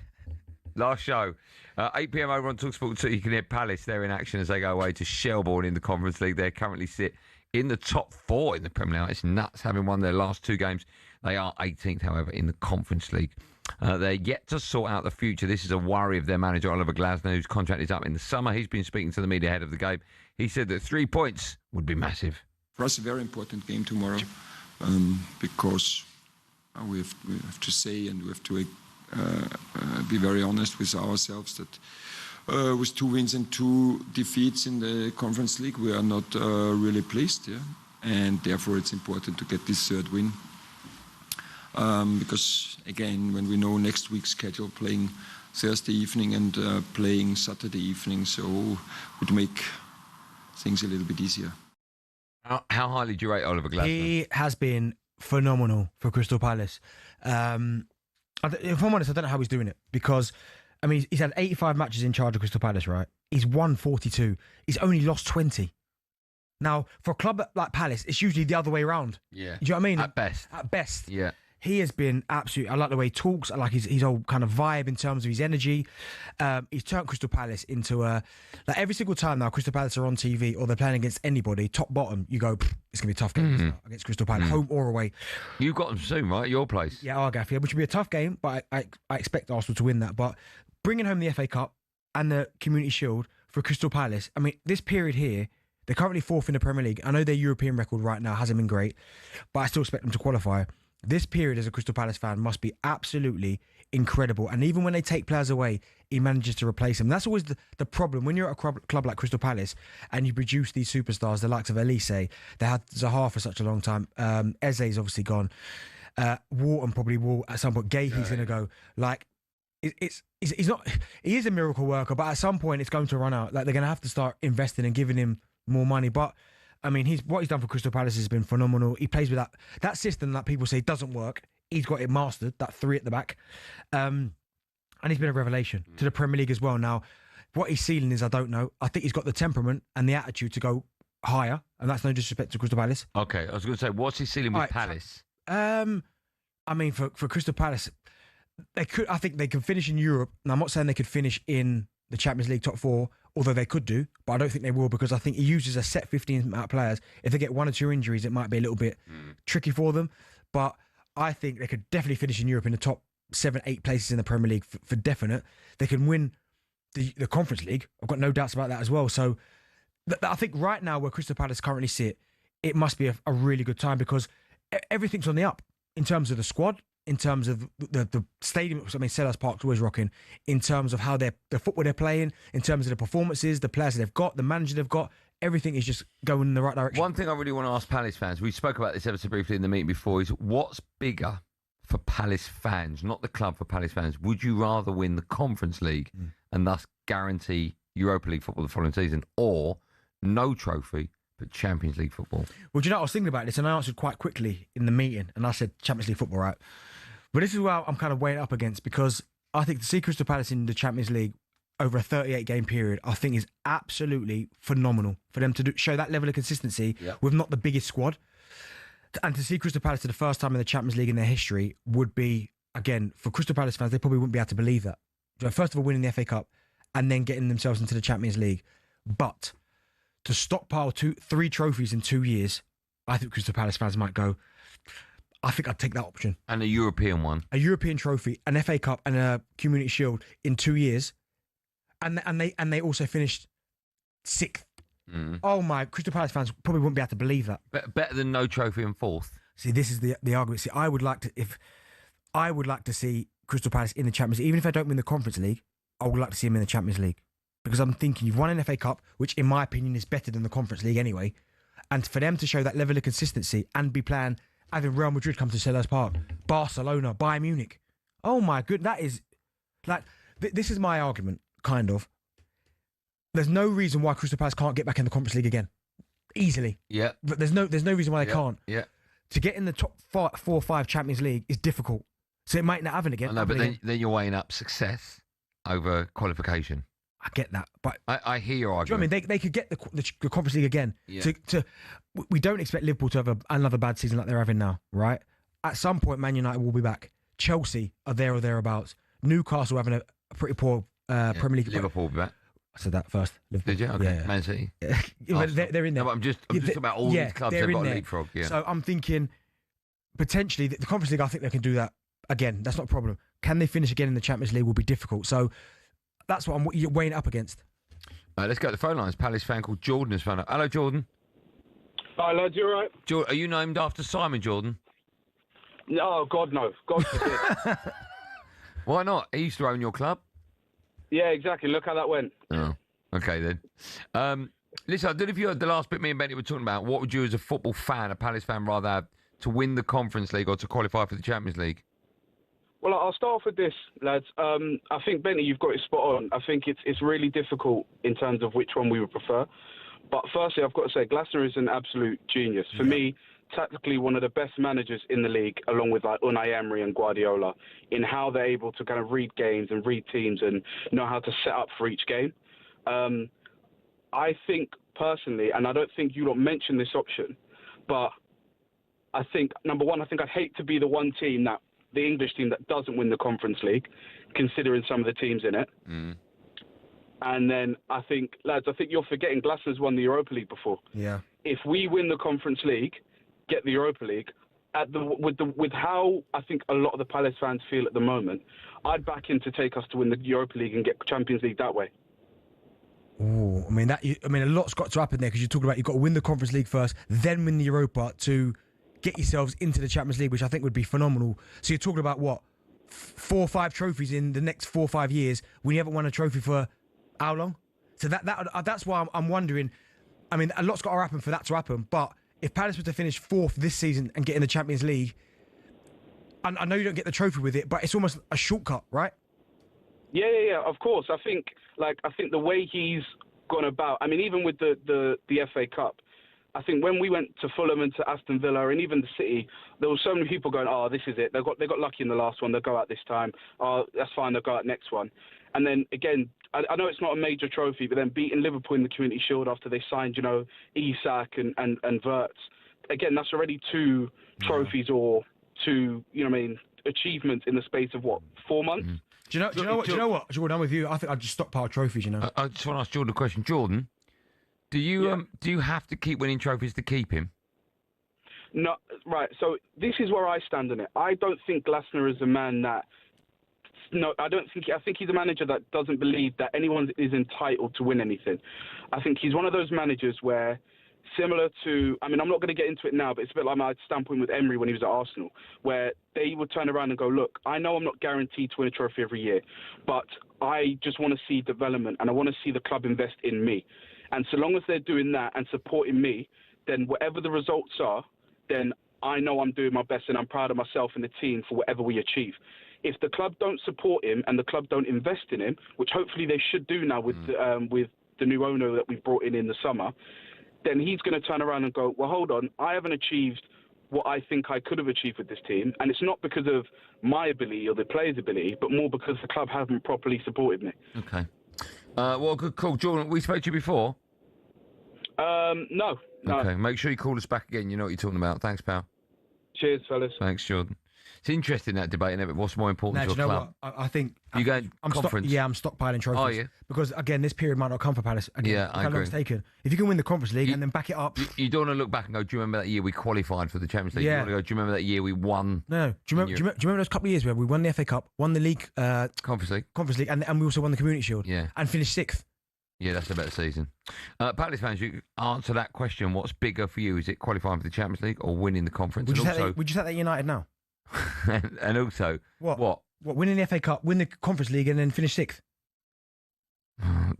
Last show. 8 p.m. over on talkSPORT 2. You can hear Palace. They're in action as they go away to Shelbourne in the Conference League. They currently sit in the top 4 in the Premier League. It's nuts, having won their last 2 games. They are 18th, however, in the Conference League. They're yet to sort out the future. This is a worry of their manager, Oliver Glasner, whose contract is up in the summer. He's been speaking to the media ahead of the game. He said that 3 points would be massive. For us, a very important game tomorrow, because we have to say, and we have to be very honest with ourselves, that with 2 wins and 2 defeats in the Conference League, we are not really pleased, and therefore it's important to get this 3rd win. Because, again, when we know next week's schedule, playing Thursday evening and playing Saturday evening, so would make things a little bit easier. How highly do you rate Oliver Glasner? He has been phenomenal for Crystal Palace. If I'm honest, I don't know how he's doing it, because, I mean, he's had 85 matches in charge of Crystal Palace, right? He's won 42. He's only lost 20. Now, for a club like Palace, it's usually the other way around. Yeah. Do you know what I mean? At best. At best. Yeah. He has been absolute. I like the way he talks. I like his whole kind of vibe in terms of his energy. He's turned Crystal Palace into a, like, every single time now Crystal Palace are on TV or they're playing against anybody, top bottom, you go, it's gonna be a tough game against Crystal Palace, home or away. You've got them soon, right? Your place. Yeah, Argaff, which will be a tough game, but I expect Arsenal to win that. But bringing home the FA Cup and the Community Shield for Crystal Palace, I mean, this period here, they're currently 4th in the Premier League. I know their European record right now hasn't been great, but I still expect them to qualify. This period as a Crystal Palace fan must be absolutely incredible. And even when they take players away, he manages to replace them. That's always the problem. When you're at a club like Crystal Palace and you produce these superstars, the likes of Elise, they had Zaha for such a long time. Eze's obviously gone. Wharton probably will at some point. Gay, he's going to go. Like, he's not. He is a miracle worker, but at some point it's going to run out. Like, they're going to have to start investing and giving him more money. But I mean, what he's done for Crystal Palace has been phenomenal. He plays with that system that people say doesn't work. He's got it mastered, that 3 at the back. And he's been a revelation to the Premier League as well. Now, what his ceiling is, I don't know. I think he's got the temperament and the attitude to go higher, and that's no disrespect to Crystal Palace. Okay, I was going to say, what's his ceiling with Palace? I mean, for Crystal Palace, I think they can finish in Europe. Now, I'm not saying they could finish in the Champions League top 4, although they could do, but I don't think they will, because I think he uses a set 15 amount of players. If they get 1 or 2 injuries, it might be a little bit tricky for them. But I think they could definitely finish in Europe in the top 7, 8 places in the Premier League for definite. They can win the Conference League. I've got no doubts about that as well. So I think right now where Crystal Palace currently sit, it must be a really good time, because everything's on the up in terms of the squad, in terms of the stadium. I mean, Selhurst Park's always rocking, in terms of how the football they're playing, in terms of the performances, the players that they've got, the manager they've got. Everything is just going in the right direction. One thing I really want to ask Palace fans, we spoke about this ever so briefly in the meeting before, is what's bigger for Palace fans, not the club, for Palace fans? Would you rather win the Conference League and thus guarantee Europa League football the following season, or no trophy but Champions League football? Well, do you know, I was thinking about this and I answered quite quickly in the meeting, and I said Champions League football, right? But this is where I'm kind of weighing up against, because I think to see Crystal Palace in the Champions League over a 38-game period, I think is absolutely phenomenal for them to show that level of consistency with not the biggest squad. And to see Crystal Palace for the first time in the Champions League in their history would be, again, for Crystal Palace fans, they probably wouldn't be able to believe that. First of all, winning the FA Cup and then getting themselves into the Champions League. But to stockpile 3 trophies in 2 years, I think Crystal Palace fans might go, I think I'd take that option. And a European one. A European trophy, an FA Cup and a Community Shield in 2 years. And they also finished 6th. Oh my, Crystal Palace fans probably wouldn't be able to believe that. Better than no trophy and 4th. See, this is the argument. See, I would like to see Crystal Palace in the Champions League. Even if I don't win the Conference League, I would like to see them in the Champions League. Because I'm thinking, you've won an FA Cup, which in my opinion is better than the Conference League anyway. And for them to show that level of consistency and be playing, having Real Madrid come to Selhurst Park, Barcelona, Bayern Munich. Oh my good, that is, like, this is my argument, kind of. There's no reason why Crystal Palace can't get back in the Conference League again. Easily. Yeah. But there's no reason why they can't. Yeah. To get in the top 4 or 5 Champions League is difficult. So it might not happen again. I know, but then you're weighing up success over qualification. I get that, but I hear your argument. Do you know what I mean? They could get the Conference League again. Yeah. We don't expect Liverpool to have another bad season like they're having now, right? At some point, Man United will be back. Chelsea are there or thereabouts. Newcastle having a pretty poor Premier League. Liverpool will be back. I said that first. Liverpool. Did you? Okay. Yeah. Man City. But they're in there. No, but I'm just talking about all these clubs they're they've got in a there. leapfrog. Yeah. So I'm thinking potentially the Conference League. I think they can do that again. That's not a problem. Can they finish again in the Champions League? Will be difficult. So that's what you're weighing it up against. Let's go to the phone lines. Palace fan called Jordan has phoned up. Hello, Jordan. Hi, lads, you all right? Are you named after Simon Jordan? Oh, God, no. God forbid. Why not? He used to own your club. Yeah, exactly. Look how that went. Oh, okay then. Listen, I don't know if you heard the last bit me and Benny were talking about. What would you, as a football fan, a Palace fan, rather have to win the Conference League or to qualify for the Champions League? Well, I'll start off with this, lads. I think, Benny, you've got it spot on. I think it's really difficult in terms of which one we would prefer. But firstly, I've got to say, Glasner is an absolute genius. For me, tactically one of the best managers in the league, along with like Unai Emery and Guardiola, in how they're able to kind of read games and read teams and know how to set up for each game. I think, personally, and I don't think you lot mentioned this option, but I think, number one, I think I'd hate to be the one team that the English team that doesn't win the Conference League, considering some of the teams in it. Mm. And then I think, lads, I think you're forgetting Glasner's won the Europa League before. Yeah. If we win the Conference League, get the Europa League, with how I think a lot of the Palace fans feel at the moment, I'd back in to take us to win the Europa League and get Champions League that way. Oh, I mean a lot's got to happen there because you're talking about you've got to win the Conference League first, then win the Europa to get yourselves into the Champions League, which I think would be phenomenal. So you're talking about what, 4 or 5 trophies in the next 4 or 5 years when you haven't won a trophy for how long? So that's why I'm wondering. I mean, a lot's got to happen for that to happen. But if Palace were to finish 4th this season and get in the Champions League, I know you don't get the trophy with it, but it's almost a shortcut, right? Yeah. Of course. I think the way he's gone about. I mean, even with the FA Cup. I think when we went to Fulham and to Aston Villa and even the City, there were so many people going, "Oh, this is it. They got lucky in the last one. They'll go out this time. Oh, that's fine. They'll go out next one." And then again, I know it's not a major trophy, but then beating Liverpool in the Community Shield after they signed, Isak and Wirtz. Again, that's already 2 trophies or 2, achievements in the space of 4 months. Mm-hmm. Do you know what, Jordan? I'm with you. I think I'd just stockpile trophies. I just want to ask Jordan a question. Jordan. Do you have to keep winning trophies to keep him? No, right. So this is where I stand on it. I don't think Glasner is a man that. No, I don't think. I think he's a manager that doesn't believe that anyone is entitled to win anything. I think he's one of those managers where, similar to, I mean, I'm not going to get into it now, but it's a bit like my standpoint with Emery when he was at Arsenal, where they would turn around and go, "Look, I know I'm not guaranteed to win a trophy every year, but I just want to see development and I want to see the club invest in me." And so long as they're doing that and supporting me, then whatever the results are, then I know I'm doing my best and I'm proud of myself and the team for whatever we achieve. If the club don't support him and the club don't invest in him, which hopefully they should do now with the new owner that we've brought in the summer, then he's going to turn around and go, "Well, hold on, I haven't achieved what I think I could have achieved with this team. And it's not because of my ability or the players' ability, but more because the club haven't properly supported me." Okay. Well, good call. Jordan, we spoke to you before? No. Okay, make sure you call us back again. You know what you're talking about. Thanks, pal. Cheers, fellas. Thanks, Jordan. It's interesting, that debate, isn't it? But what's more important to your club? I think... You going conference? I'm stockpiling trophies. Are you? Because, again, this period might not come for Palace. Again, yeah, I agree. Taken. If you can win the Conference League and then back it up... You don't want to look back and go, do you remember that year we qualified for the Champions League? Yeah. You want to go, do you remember that year we won? No. Do you remember those couple of years where we won the FA Cup, won the league... Conference League, and we also won the Community Shield. Yeah. And finished 6th. Yeah, that's a better season. Palace fans, you answer that question. What's bigger for you? Is it qualifying for the Champions League or winning the conference? Would you say that United now? and also, what? Winning the FA Cup, win the Conference League, and then finish 6th.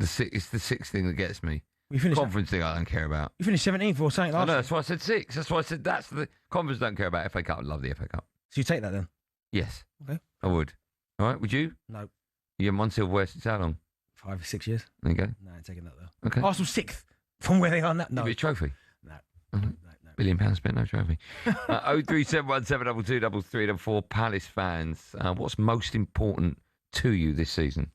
It's the 6th thing that gets me. We finished conference thing I don't care about. You finished 17th or something last year. That's why I said 6. That's why I said that's the conference don't care about. FA Cup, I love the FA Cup. So you take that then? Yes. Okay. I would. All right, would you? No. You haven't won silverware since how long? 5 or 6 years. There you go. No, I'm taking that though. Okay. Arsenal 6th from where they are now. No. Give it a trophy. No. Mm-hmm. No. £1 billion spent, no trophy. 03717223344 Palace fans, what's most important to you this season?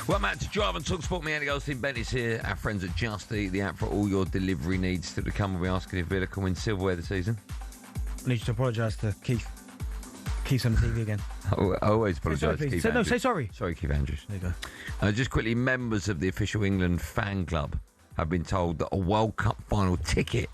Welcome back to Drive and talkSPORT. Me, Andy Goldstein Bent is here. Our friends at Just Eat, the app for all your delivery needs. Still to come, we'll be asking if Villa can win silverware this season. I need you to apologise to Keith. Keith's on the TV again. I always apologise to Keith Andrews. Say sorry. Sorry, Keith Andrews. There you go. Just quickly, members of the official England fan club have been told that a World Cup final ticket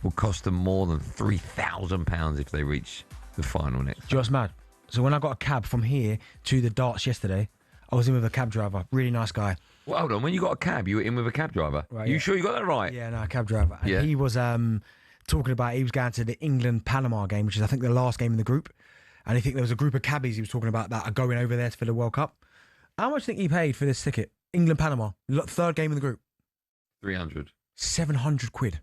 will cost them more than £3,000 if they reach the final next. Just mad. So when I got a cab from here to the darts yesterday, I was in with a cab driver, really nice guy. Well, hold on. When you got a cab, you were in with a cab driver. Right, You yeah. sure you got that right? Yeah, no, a cab driver. And Yeah. he was talking about he was going to the England-Panama game, which is, I think, the last game in the group. And I think there was a group of cabbies he was talking about that are going over there for the World Cup. How much do you think he paid for this ticket? England-Panama, third game in the group. 300. 700 quid.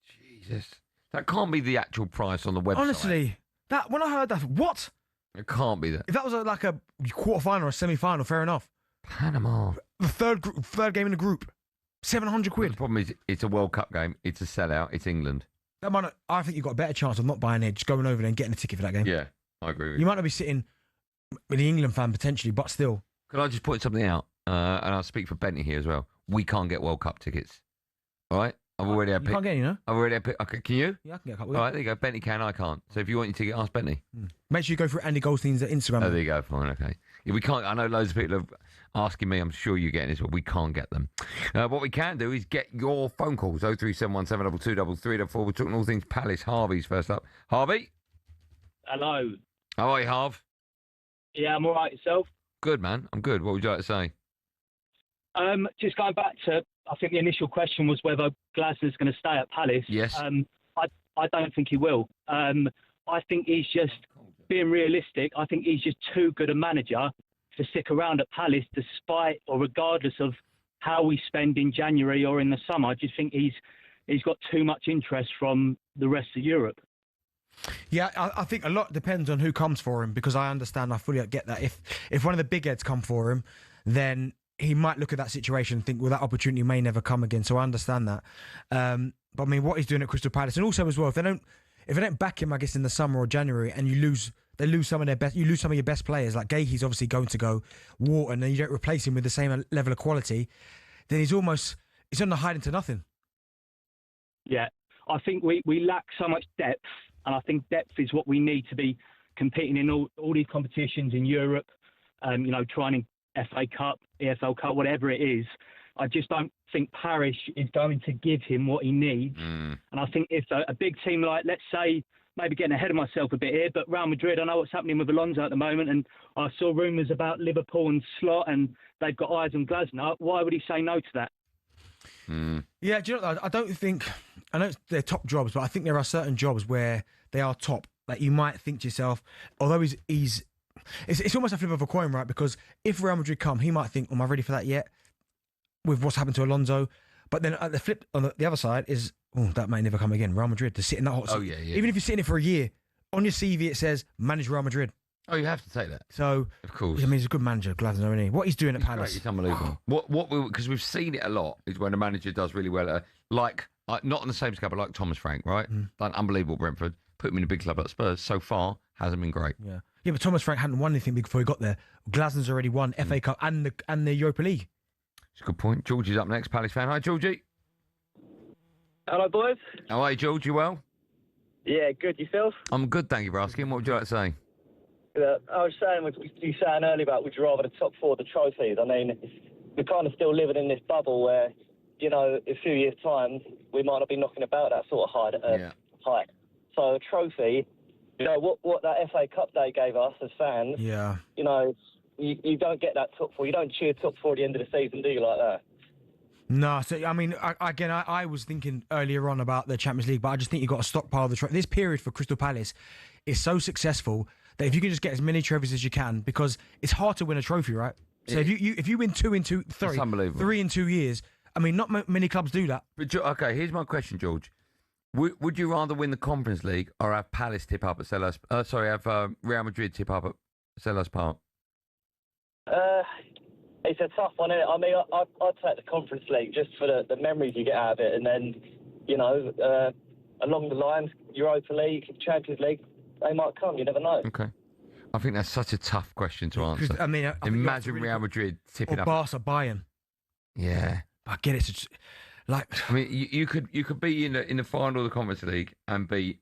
Jesus. That can't be the actual price on the website. Honestly, that when I heard that, what? It can't be that. If that was like a quarter-final or a semi-final, fair enough. Panama. The third game in the group, 700 quid. The problem is, it's a World Cup game. It's a sellout. It's England. That might not, I think you've got a better chance of not buying it, just going over there and getting a ticket for that game. Yeah, I agree with You might not be sitting with the England fan potentially, but still. Can I just point something out? And I'll speak for Bentley here as well. We can't get World Cup tickets. All right? I've already had You can't get any, no? I've already had okay, can you? Yeah, I can get a couple. All right, there you go. Bentley can, I can't. So if you want your ticket, ask Bentley. Make sure you go through Andy Goldstein's Instagram. Oh, there you go. Fine, okay. Yeah, we can't. I know loads of people are asking me. I'm sure you're getting this, but we can't get them. What we can do is get your phone calls. 03717223334. We're talking all things Palace. Harvey's first up. Harvey? Hello. How are you, Harv? Yeah, I'm all right. Yourself? Good, man. I'm good. What would you like to say? Just going back to, I think the initial question was whether Glasner's going to stay at Palace. Yes. I don't think he will. I think he's just being realistic. I think he's just too good a manager to stick around at Palace despite or regardless of how we spend in January or in the summer. I just think he's got too much interest from the rest of Europe. Yeah, I think a lot depends on who comes for him, because I understand, I fully get that. If one of the big heads come for him, then he might look at that situation and think, well, that opportunity may never come again. So I understand that. But I mean, what he's doing at Crystal Palace, and also as well, if they don't back him, I guess in the summer or January, and you lose some of their best, you lose some of your best players. Like Gahey's obviously going to go, Wharton, and you don't replace him with the same level of quality, then he's on the hide into nothing. Yeah, I think we lack so much depth, and I think depth is what we need to be competing in all these competitions in Europe. Trying FA Cup, EFL Cup, whatever it is. I just don't think Parish is going to give him what he needs. And I think if a big team like, let's say, maybe getting ahead of myself a bit here, but Real Madrid, I know what's happening with Alonso at the moment, and I saw rumours about Liverpool and Slot, and they've got eyes on Glasner. Why would he say no to that? Yeah, do you know, I don't think, I know they're top jobs, but I think there are certain jobs where they are top. Like you might think to yourself, although it's almost a flip of a coin, right? Because if Real Madrid come, he might think, am I ready for that yet? With what's happened to Alonso. But then at the flip, on the other side is, that may never come again. Real Madrid, to sit in that hot seat. Oh, yeah. Even if you're sitting there for a year, on your CV it says, manage Real Madrid. Oh, you have to take that. So, of course. I mean, he's a good manager, Glasner, isn't he? What he's doing at Palace. Great, it's unbelievable. Because we've seen it a lot, is when a manager does really well, not on the same scale, but like Thomas Frank, right? Done unbelievable Brentford, put him in a big club like Spurs. So far, hasn't been great. Yeah, but Thomas Frank hadn't won anything before he got there. Glasner's already won FA Cup and the Europa League. It's a good point. Georgie's up next, Palace fan. Hi, Georgie. Hello, boys. How are you, George? You well? Yeah, good. Yourself? I'm good, thank you for asking. What would you like to say? I was saying, what you were saying earlier about would you rather the top four of the trophies? I mean, we're kind of still living in this bubble where, a few years' time, we might not be knocking about that sort of height. So a trophy, what that FA Cup day gave us as fans, you don't get that top four. You don't cheer top four at the end of the season, do you, like that? No, so I mean, I was thinking earlier on about the Champions League, but I just think you've got to stockpile the trophies. This period for Crystal Palace is so successful that if you can just get as many trophies as you can, because it's hard to win a trophy, right? So if you win 3 in 2 years, I mean, not many clubs do that. But okay, here's my question, George. Would you rather win the Conference League or have Palace tip up at Selhurst? Have Real Madrid tip up at Selhurst Park? It's a tough one, isn't it? I mean, I'd take the Conference League just for the memories you get out of it, and then, along the lines, Europa League, Champions League, they might come. You never know. Okay. I think that's such a tough question to answer. I mean, imagine Real Madrid tipping up. Or Barca, Bayern. Yeah. I get it. It's like, I mean, you could be in the final of the Conference League and beat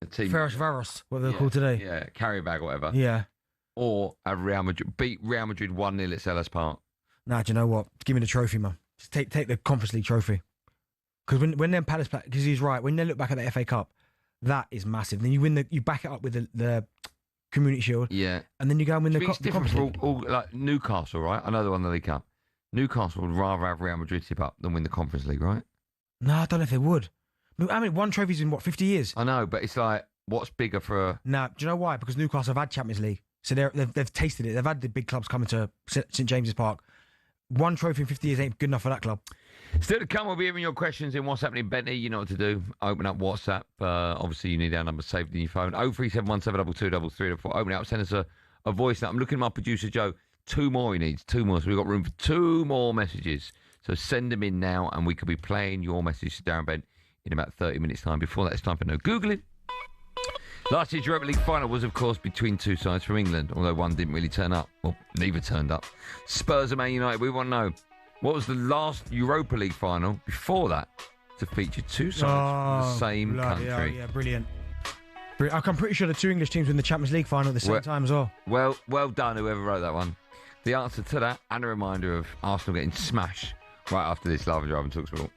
a team. Ferencváros, what they're called today. Yeah, carry bag or whatever. Yeah. Or have beat Real Madrid 1-0 at Selhurst Park. Nah, do you know what? Give me the trophy, man. Just take the Conference League trophy. Because when them Palace because he's right, when they look back at the FA Cup, that is massive. Then you back it up with the Community Shield. Yeah. And then you go and win the It's different Conference for all, like Newcastle, right? I know they won the League Cup. Newcastle would rather have Real Madrid tip up than win the Conference League, right? No, I don't know if they would. I mean, one trophy's in, 50 years? I know, but it's like, what's bigger for a... No, do you know why? Because Newcastle have had Champions League. So they've tasted it. They've had the big clubs coming to St James's Park. One trophy in 50 years ain't good enough for that club. Still to come, we'll be hearing your questions in What's Happening Bentley. You know what to do. Open up WhatsApp. Obviously, you need our number saved in your phone. 03717223334. Open it up. Send us a voice note. I'm looking at my producer, Joe. 2 more he needs. 2 more. So we've got room for 2 more messages. So send them in now, and we could be playing your message to Darren Bent in about 30 minutes' time. Before that, it's time for no Googling. Last year's Europa League final was, of course, between 2 sides from England, although one didn't really turn up. Well, neither turned up. Spurs and Man United. We want to know, what was the last Europa League final before that to feature 2 sides from the same country? Hell, yeah, brilliant. I'm pretty sure the 2 English teams were in the Champions League final at the same time as well. Well done, whoever wrote that one. The answer to that, and a reminder of Arsenal getting smashed right after this live and drive on talkSPORT.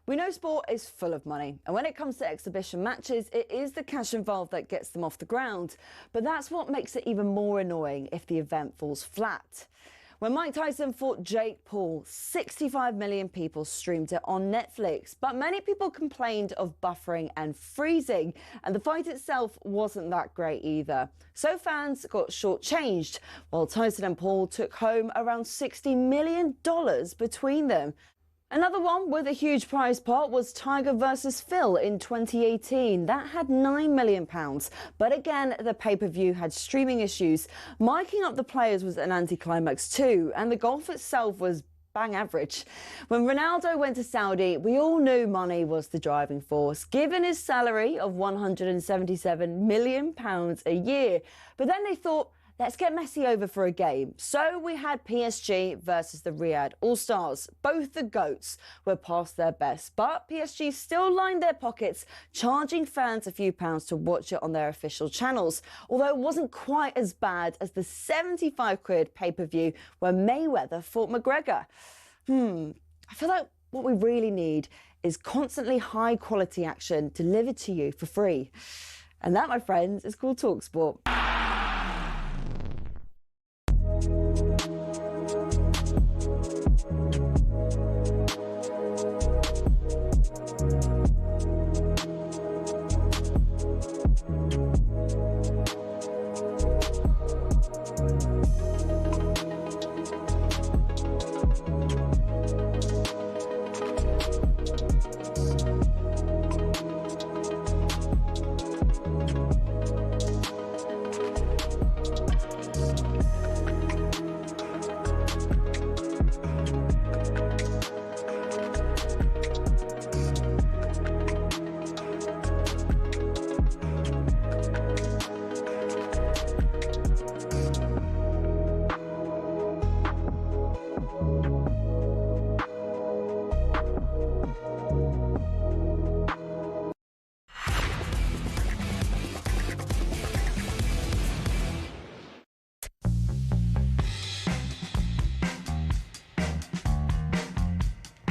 We know sport is full of money, and when it comes to exhibition matches, it is the cash involved that gets them off the ground. But that's what makes it even more annoying if the event falls flat. When Mike Tyson fought Jake Paul, 65 million people streamed it on Netflix, but many people complained of buffering and freezing, and the fight itself wasn't that great either. So fans got shortchanged, while Tyson and Paul took home around $60 million between them. Another one with a huge prize pot was Tiger versus Phil in 2018. That had £9 million. But again, the pay-per-view had streaming issues. Miking up the players was an anticlimax too, and the golf itself was bang average. When Ronaldo went to Saudi, we all knew money was the driving force, given his salary of £177 million a year. But then they thought, let's get Messi over for a game. So we had PSG versus the Riyadh All-Stars. Both the GOATs were past their best, but PSG still lined their pockets, charging fans a few pounds to watch it on their official channels. Although it wasn't quite as bad as the 75 quid pay-per-view where Mayweather fought McGregor. I feel like what we really need is constantly high-quality action delivered to you for free. And that, my friends, is called talkSPORT.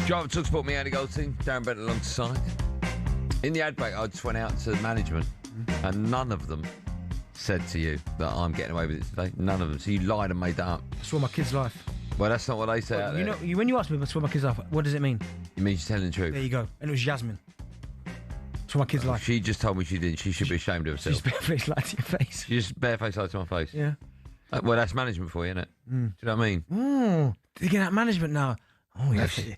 Driver talkSPORT, me, Andy Goldstein Darren Bent alongside. In the ad break, I just went out to management, and none of them said to you that I'm getting away with it today. None of them. So you lied and made that up. It's for my kids' life. Well, that's not what they say out there. You know, when you ask me what's for my kids' life, what does it mean? It means you're telling the truth. There you go. And it was Jasmine. It's for my kids' life. She just told me she didn't. She should be ashamed of herself. She's barefaced lied to your face. She just barefaced lied to my face. Yeah. Well, that's management for you, isn't it? Do you know what I mean? They're getting out management now. Oh, yeah. She's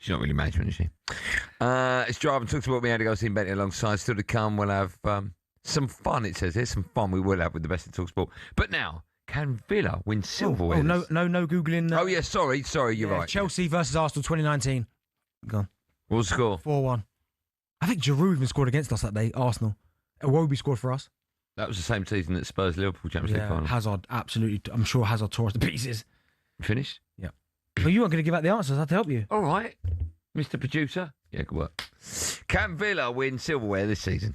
not really management, is she? It's Drive and talkSPORT, me, Andy Goldstein Bent alongside. Still to come, we'll have some fun, it says here. Some fun we will have with the best of talkSPORT. But now, can Villa win silverware? No Googling. Oh, yeah, sorry, you're right. Chelsea versus Arsenal 2019. Gone. What was the score? 4-1. I think Giroud even scored against us that day, Arsenal. Iwobi scored for us. That was the same season that Spurs Liverpool Champions League final. Hazard, absolutely. I'm sure Hazard tore us to pieces. Finished? Yeah. Well, you weren't going to give out the answers. I had to help you. All right. Mr. Producer. Yeah, good work. Can Villa win silverware this season?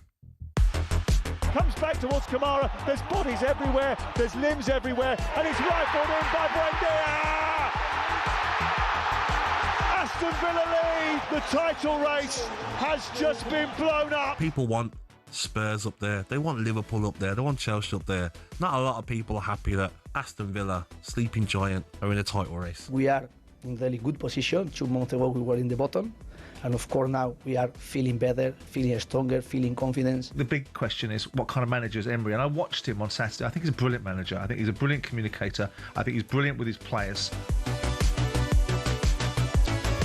Comes back towards Kamara. There's bodies everywhere. There's limbs everywhere. And it's rifled in by Buendia. Aston Villa lead. The title race has just been blown up. People want Spurs up there. They want Liverpool up there. They want Chelsea up there. Not a lot of people are happy that Aston Villa, sleeping giant, are in a title race. We are in really good position. 2 months ago we were in the bottom. And of course now we are feeling better, feeling stronger, feeling confidence. The big question is what kind of manager is Emery? And I watched him on Saturday. I think he's a brilliant manager. I think he's a brilliant communicator. I think he's brilliant with his players.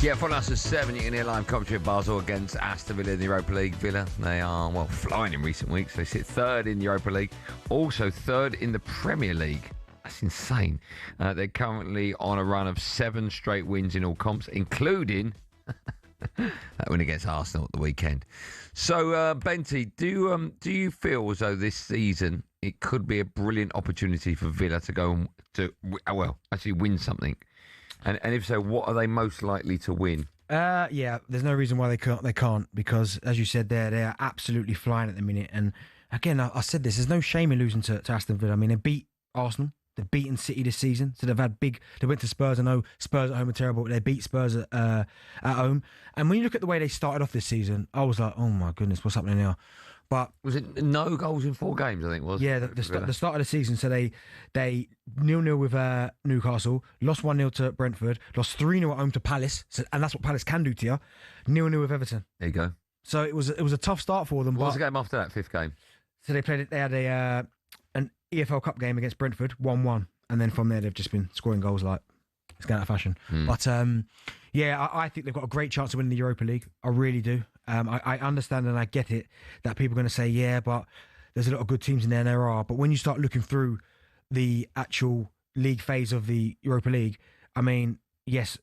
Yeah, follow us at 7. You can hear live commentary at Basel against Aston Villa in the Europa League. Villa, they are, well, flying in recent weeks. They sit 3rd in the Europa League, also 3rd in the Premier League. That's insane. They're currently on a run of 7 straight wins in all comps, including that win against Arsenal at the weekend. So, Benty, do you feel as though this season it could be a brilliant opportunity for Villa to go to, well, actually win something? And if so, what are they most likely to win? Yeah, there's no reason why they can't, because as you said there, they are absolutely flying at the minute. And again, I said this, there's no shame in losing to Aston Villa. I mean, they beat Arsenal, they've beaten City this season, so they went to Spurs. I know Spurs at home are terrible, but they beat Spurs at home. And when you look at the way they started off this season, I was like, oh my goodness, what's happening now? But was it no goals in 4 games? I think was. Yeah, the start of the season. So they 0-0 with Newcastle, lost 1-0 to Brentford, lost 3-0 at home to Palace, and that's what Palace can do to you. 0-0 with Everton. There you go. So it was a tough start for them. What was the game after that? 5th game. So they had an EFL Cup game against Brentford, 1-1, and then from there they've just been scoring goals like it's going out of fashion. But yeah, I think they've got a great chance to win the Europa League. I really do. I understand and I get it that people are going to say, yeah, but there's a lot of good teams in there, and there are. But when you start looking through the actual league phase of the Europa League, I mean, yes,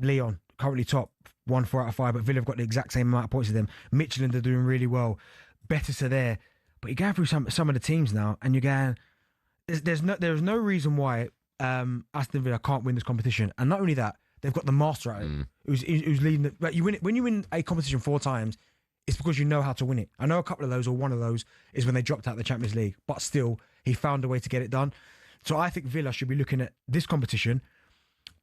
Leon, currently top, 4 out of 5, but Villa have got the exact same amount of points as them. Midtjylland are doing really well. Betis are there. But you're going through some of the teams now, and you're going, there's no reason why Aston Villa can't win this competition. And not only that, they've got the master at it, who's leading. But you win it, when you win a competition 4 times, it's because you know how to win it. I know a couple of those, or one of those, is when they dropped out of the Champions League. But still, he found a way to get it done. So I think Villa should be looking at this competition.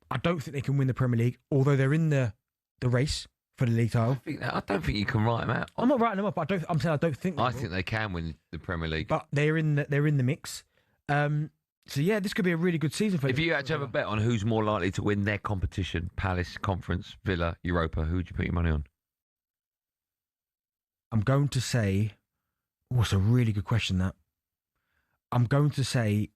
I don't think they can win the Premier League, although they're in the race for the league title. I don't think you can write them out. I'm not writing them up. I'm saying I don't think. I think they can win the Premier League, but they're in the mix. So yeah, this could be a really good season for. If you had to have a bet on who's more likely to win their competition, Palace, Conference, Villa, Europa, who would you put your money on? I'm going to say, oh, it's a really good question. That I'm going to say.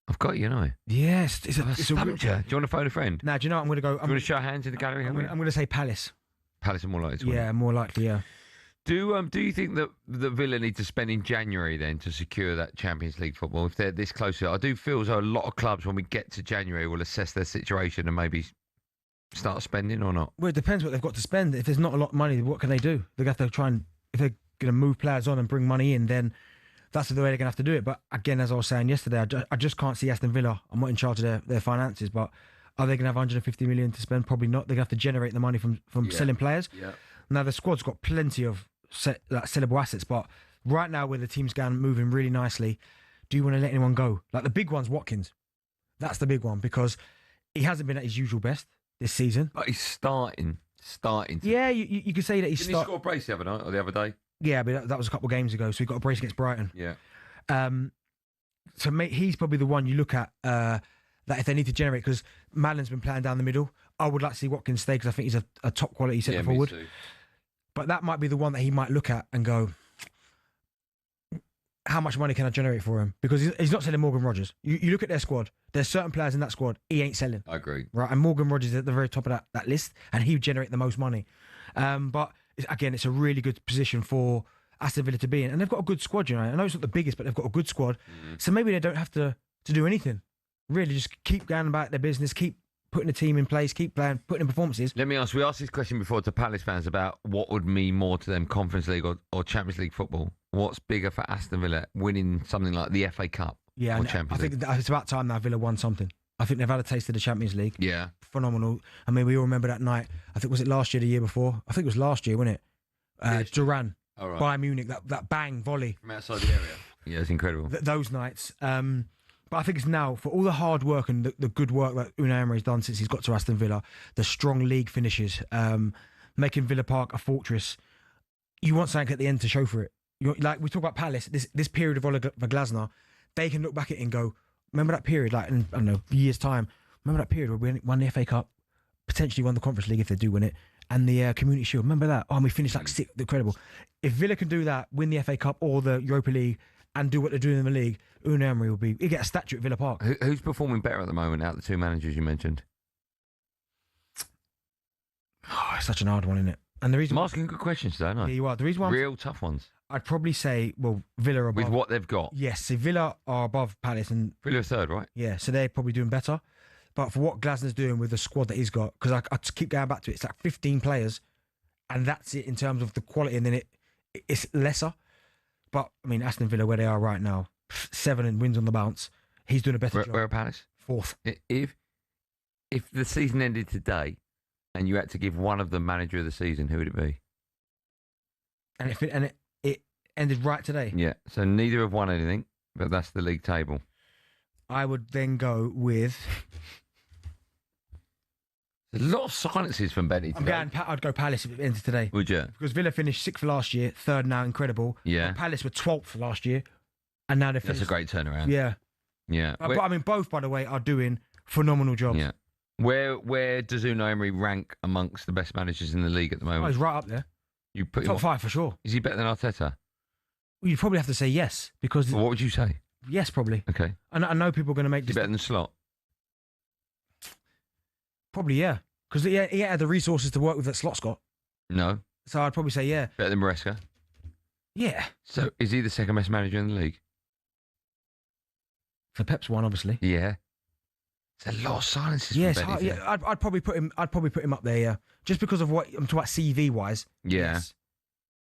I've got you, know. Yes, it's a Do you want to phone a friend? No, do you know what I'm going to go? Do you want to show hands in the gallery? I'm going to say Palace. Palace are more likely to win. Yeah, more likely. Yeah. Do you think that Villa need to spend in January then to secure that Champions League football if they're this close to it? I do feel as though a lot of clubs, when we get to January, will assess their situation and maybe start spending or not. Well, it depends what they've got to spend. If there's not a lot of money, what can they do? They have to try and, if they're going to move players on and bring money in, then that's the way they're going to have to do it. But again, as I was saying yesterday, I just can't see Aston Villa. I'm not in charge of their finances, but are they going to have 150 million to spend? Probably not. They're going to have to generate the money from selling players. Yeah. Now, the squad's got plenty of sellable assets, but right now, where the team's going moving really nicely, do you want to let anyone go? Like the big one's Watkins. That's the big one because he hasn't been at his usual best this season. But he's starting. Yeah, you could say that he's Didn't he score a brace the other night or the other day? Yeah, but that was a couple of games ago, so he got a brace against Brighton. Yeah. So he's probably the one you look at that if they need to generate, because Madden's been playing down the middle. I would like to see Watkins stay because I think he's a top quality centre forward. Me too. But that might be the one that he might look at and go, how much money can I generate for him? Because he's not selling Morgan Rogers. You look at their squad. There's certain players in that squad he ain't selling. I agree. Right, and Morgan Rogers is at the very top of that list, and he would generate the most money. But again, it's a really good position for Aston Villa to be in. And they've got a good squad, you know. I know it's not the biggest, but they've got a good squad. So maybe they don't have to do anything. Really, just keep going about their business, keep putting the team in place, keep playing, putting in performances. Let me ask, we asked this question before to Palace fans about what would mean more to them, Conference League or Champions League football. What's bigger for Aston Villa, winning something like the FA Cup or Champions League? I think it's about time now Villa won something. I think they've had a taste of the Champions League. Yeah. Phenomenal. I mean, we all remember that night. I think, was it last year, the year before? I think it was last year, wasn't it? Duran, Bayern Munich, that bang volley. From outside the area. Yeah, it's incredible. Those nights. But I think it's now, for all the hard work and the good work that Unai Emery's done since he's got to Aston Villa, the strong league finishes, making Villa Park a fortress, you want something at the end to show for it. Like we talk about Palace, this period of Oliver Glasner, they can look back at it and go, remember that period, like in, I don't know, years' time, remember that period where we won the FA Cup, potentially won the Conference League if they do win it, and the Community Shield, remember that? Oh, and we finished like sixth, incredible. If Villa can do that, win the FA Cup or the Europa League, and do what they're doing in the league, Unai Emery he'll get a statue at Villa Park. Who's performing better at the moment out of the two managers you mentioned? Oh, it's such an hard one, isn't it? And the reason I'm asking good questions today, aren't I? Yeah, you are. The reason why real tough ones. I'd probably say, well, Villa are above. With what they've got? Yes, so Villa are above Palace. And Villa are third, right? Yeah, so they're probably doing better. But for what Glasner's doing with the squad that he's got, because I keep going back to it, it's like 15 players, and that's it in terms of the quality, and then it's lesser. But, I mean, Aston Villa, where they are right now, 7 and wins on the bounce, he's doing a better job. Where are Palace? 4th. If the season ended today and you had to give one of them manager of the season, who would it be? And it ended right today? Yeah, so neither have won anything, but that's the league table. I would then go with... There's a lot of silences from Benny today. I'd go Palace if it ended today. Would you? Because Villa finished 6th last year, 3rd now, incredible. Yeah. But Palace were 12th last year, and now they're finished. That's a great turnaround. Yeah. Yeah. But I mean, both, by the way, are doing phenomenal jobs. Yeah. Where does Unai Emery rank amongst the best managers in the league at the moment? Oh, he's right up there. You put top 5 for sure. Is he better than Arteta? Well, you'd probably have to say yes, because... Well, what would you say? Yes, probably. Okay. I know people are going to make... Is he better than Slot? Probably, yeah. Because he had the resources to work with that Slot's got. No. So I'd probably say yeah. Better than Maresca? Yeah. So is he the second best manager in the league? For Pep's one, obviously. Yeah. There's a lot of silences. Yes, from Benny, yeah. I'd probably put him. I'd probably put him up there. Yeah, just because of what I'm talking about CV wise. Yeah. Yes.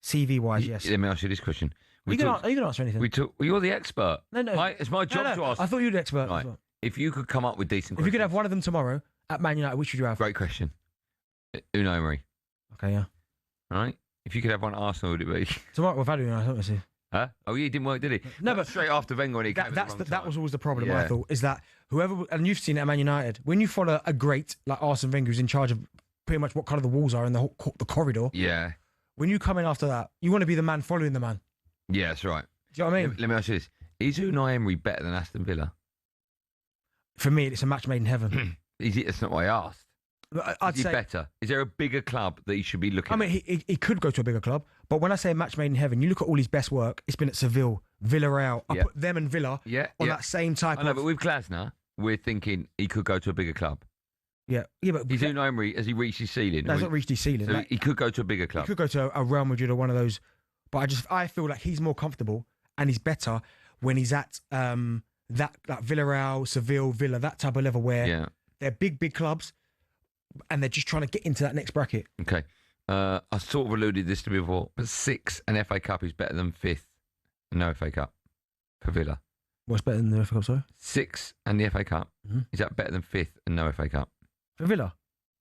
CV wise, yes. Let me ask you this question. Are you going to answer anything? You're the expert. No. It's my job to ask. I thought you were the expert. Right. If you could come up with decent questions. If you could have one of them tomorrow at Man United, which would you have? Great question. Unai Emery. Okay, yeah. All right. If you could have one at Arsenal, would it be? Tomorrow, we've had Unai, haven't we? Huh? Oh, yeah, he didn't work, did he? No, but straight after Wenger, he came at the wrong that time. was always the problem. Yeah. I thought is that whoever, and you've seen it at Man United, when you follow a great like Arsene Wenger, who's in charge of pretty much what colour the walls are in the corridor. Yeah. When you come in after that, you want to be the man following the man. Yeah, that's right. Do you know what I mean? Let me ask you this: is Unai Emery better than Aston Villa? For me, it's a match made in heaven. That's not what I asked. I'd is he say better? Is there a bigger club that he should be looking at? I mean, he could go to a bigger club, but when I say match made in heaven, you look at all his best work. It's been at Seville, Villarreal. I put them and Villa on that same type. I know, but with Glasner, we're thinking he could go to a bigger club. Yeah, but is Unai Emery, has he reached his ceiling? No, he's not reached his ceiling. So he could go to a bigger club. He could go to a Real Madrid or one of those. But I feel like he's more comfortable and he's better when he's at that Villarreal, Seville, Villa, that type of level where they're big clubs and they're just trying to get into that next bracket. Okay. I sort of alluded this to before, but 6th and FA Cup is better than 5th and no FA Cup for Villa. What's better than the FA Cup, sorry? 6th and the FA Cup. Is that better than 5th and no FA Cup? For Villa?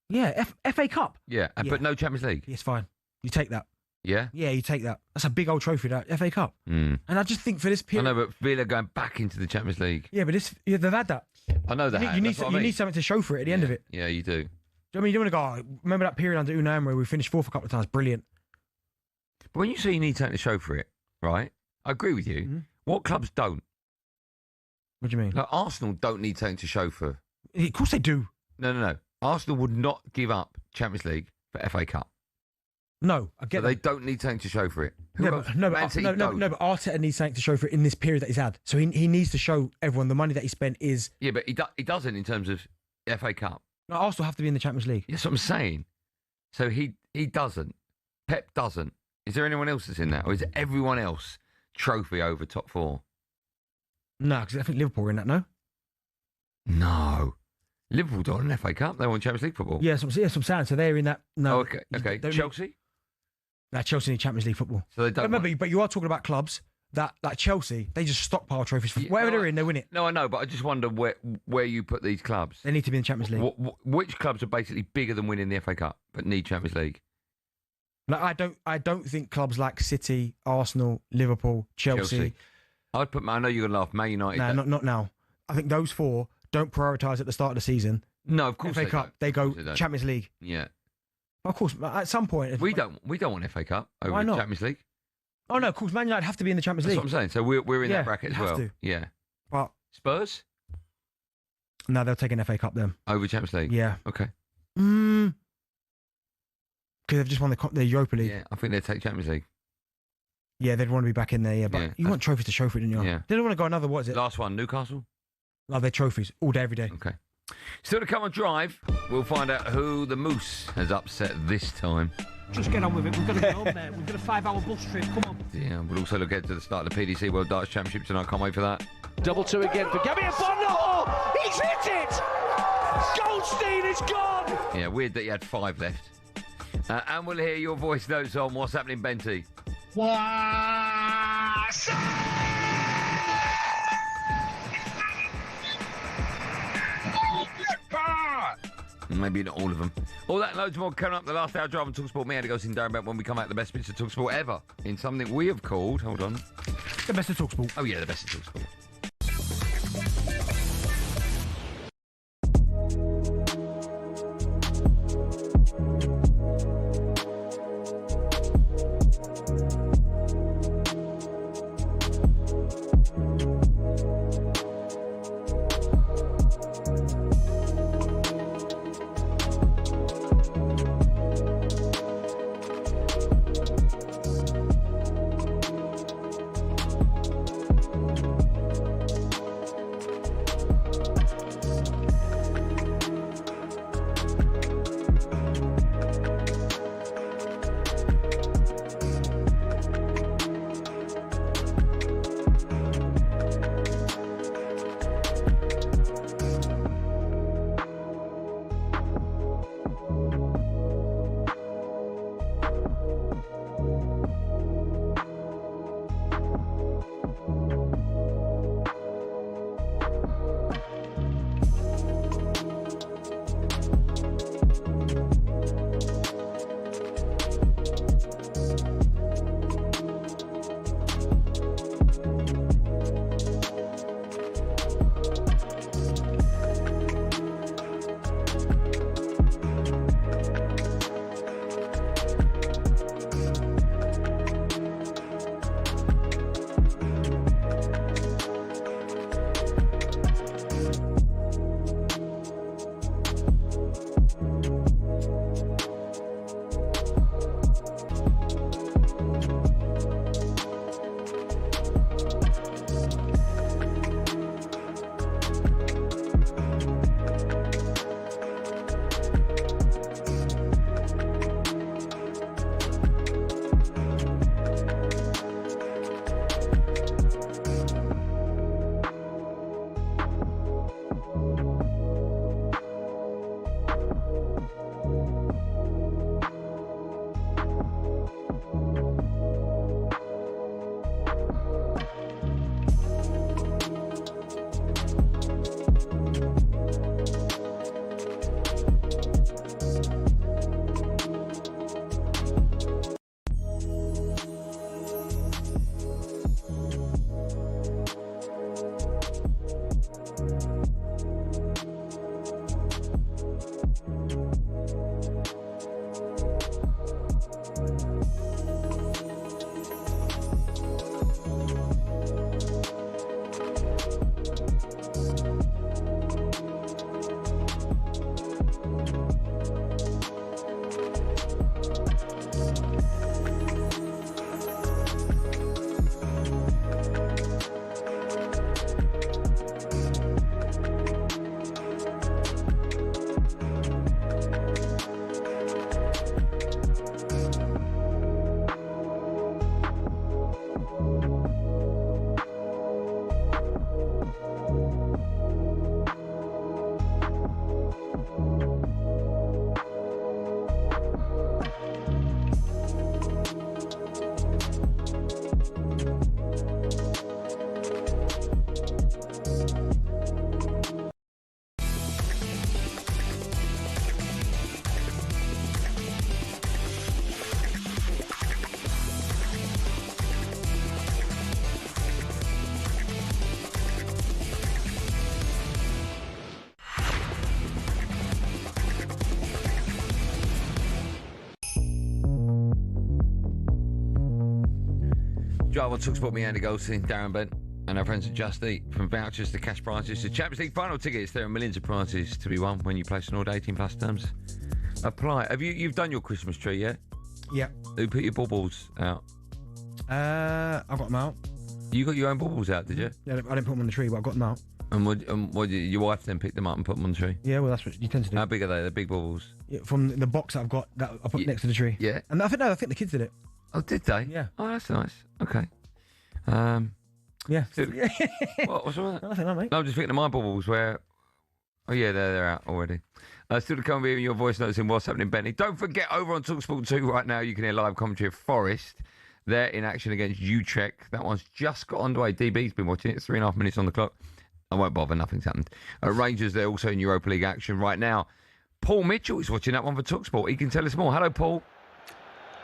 Yeah, FA Cup. Yeah, but no Champions League. It's fine. You take that. Yeah? Yeah, you take that. That's a big old trophy, that FA Cup. Mm. And I just think for this period... I know, but Villa going back into the Champions League. Yeah, but they've had that. I know that. You need something to show for it at the end of it. Yeah, you do. I mean, you don't want to go, remember that period under Unai Emery, we finished 4th a couple of times, brilliant. But when you say you need something to show for it, right? I agree with you. Mm-hmm. What clubs don't? What do you mean? Like Arsenal don't need something to show for. Of course they do. No. Arsenal would not give up Champions League for FA Cup. No, I get that. They don't need something to show for it. But Arteta needs something to show for it in this period that he's had. So he needs to show everyone the money that he spent is... Yeah, but he doesn't in terms of FA Cup. No, Arsenal have to be in the Champions League. Yes, what I'm saying. So he doesn't. Pep doesn't. Is there anyone else that's in that? Or is everyone else trophy over top 4? No, because I think Liverpool are in that, no? No. Liverpool don't want an FA Cup. They want Champions League football. Yes, I'm saying. So they're in that. No. Oh, okay. Chelsea? No, Chelsea need Champions League football. So they don't. But you are talking about clubs that, like Chelsea, they just stockpile trophies. Wherever they're in, they win it. No, I know, but I just wonder where you put these clubs. They need to be in Champions League. Which clubs are basically bigger than winning the FA Cup but need Champions League? No, I don't think clubs like City, Arsenal, Liverpool, Chelsea. I'd put. I know you're gonna laugh. Man United. No, not now. I think those 4 don't prioritise at the start of the season. No, of course FA Cup, they go Champions League. Yeah. Of course, at some point... We don't want FA Cup over the Champions League. Oh, no, of course, Man United have to be in the Champions League. That's what I'm saying. So we're in that bracket as well. To. Yeah. But Spurs? No, they'll take an FA Cup then. Over Champions League? Yeah. Okay. Because they've just won the Europa League. Yeah, I think they'll take Champions League. Yeah, they'd want to be back in there, yeah. But you want trophies to show for it, didn't you? Yeah. They don't want to go another, what is it? Last one, Newcastle? Oh, they're trophies, all day, every day. Okay. Still to come on Drive, we'll find out who the Moose has upset this time. Just get on with it. We've got to go home, mate. We've got a 5-hour bus trip. Come on. Yeah, we'll also look ahead to the start of the PDC World Darts Championship tonight. Can't wait for that. 2-2 again for Gabby Bono. He's hit it. Goldstein is gone. Yeah, weird that you had 5 left. And we'll hear your voice notes on what's happening, Benty. Maybe not all of them. All that and loads more coming up the last hour drive on talkSPORT. Me, Andy Goldstein Darren Bent, when we come out the best bits of talkSPORT ever in something we have called, hold on. The best of talkSPORT. Oh yeah, the best of talkSPORT. Drive on talkSPORT, me, Andy Goldstein, Darren Bent, and our friends at Just Eat. From vouchers to cash prizes to Champions League final tickets, there are millions of prizes to be won when you place an order. 18+ terms apply. Have you've done your Christmas tree yet? Yeah. Who put your baubles out? I got them out. You got your own baubles out, did you? Yeah, I didn't put them on the tree, but I got them out. And what did your wife then pick them up and put them on the tree? Yeah, well, that's what you tend to do. How big are they? They're big baubles. Yeah, from the box that I've got that I put next to the tree. Yeah. And I think the kids did it. Oh, did they? Yeah. Oh, that's nice. Okay. Yeah. What's all that? Nothing, mate. No, I'm just thinking of my baubles where... Oh, yeah, they're out already. Still to come with your voice notes in What's Happening, Bentley. Don't forget, over on talkSPORT 2 right now, you can hear live commentary of Forest. They're in action against Utrecht. That one's just got underway. DB's been watching it. It's 3.5 minutes on the clock. I won't bother. Nothing's happened. Rangers, they're also in Europa League action right now. Paul Mitchell is watching that one for talkSPORT. He can tell us more. Hello, Paul.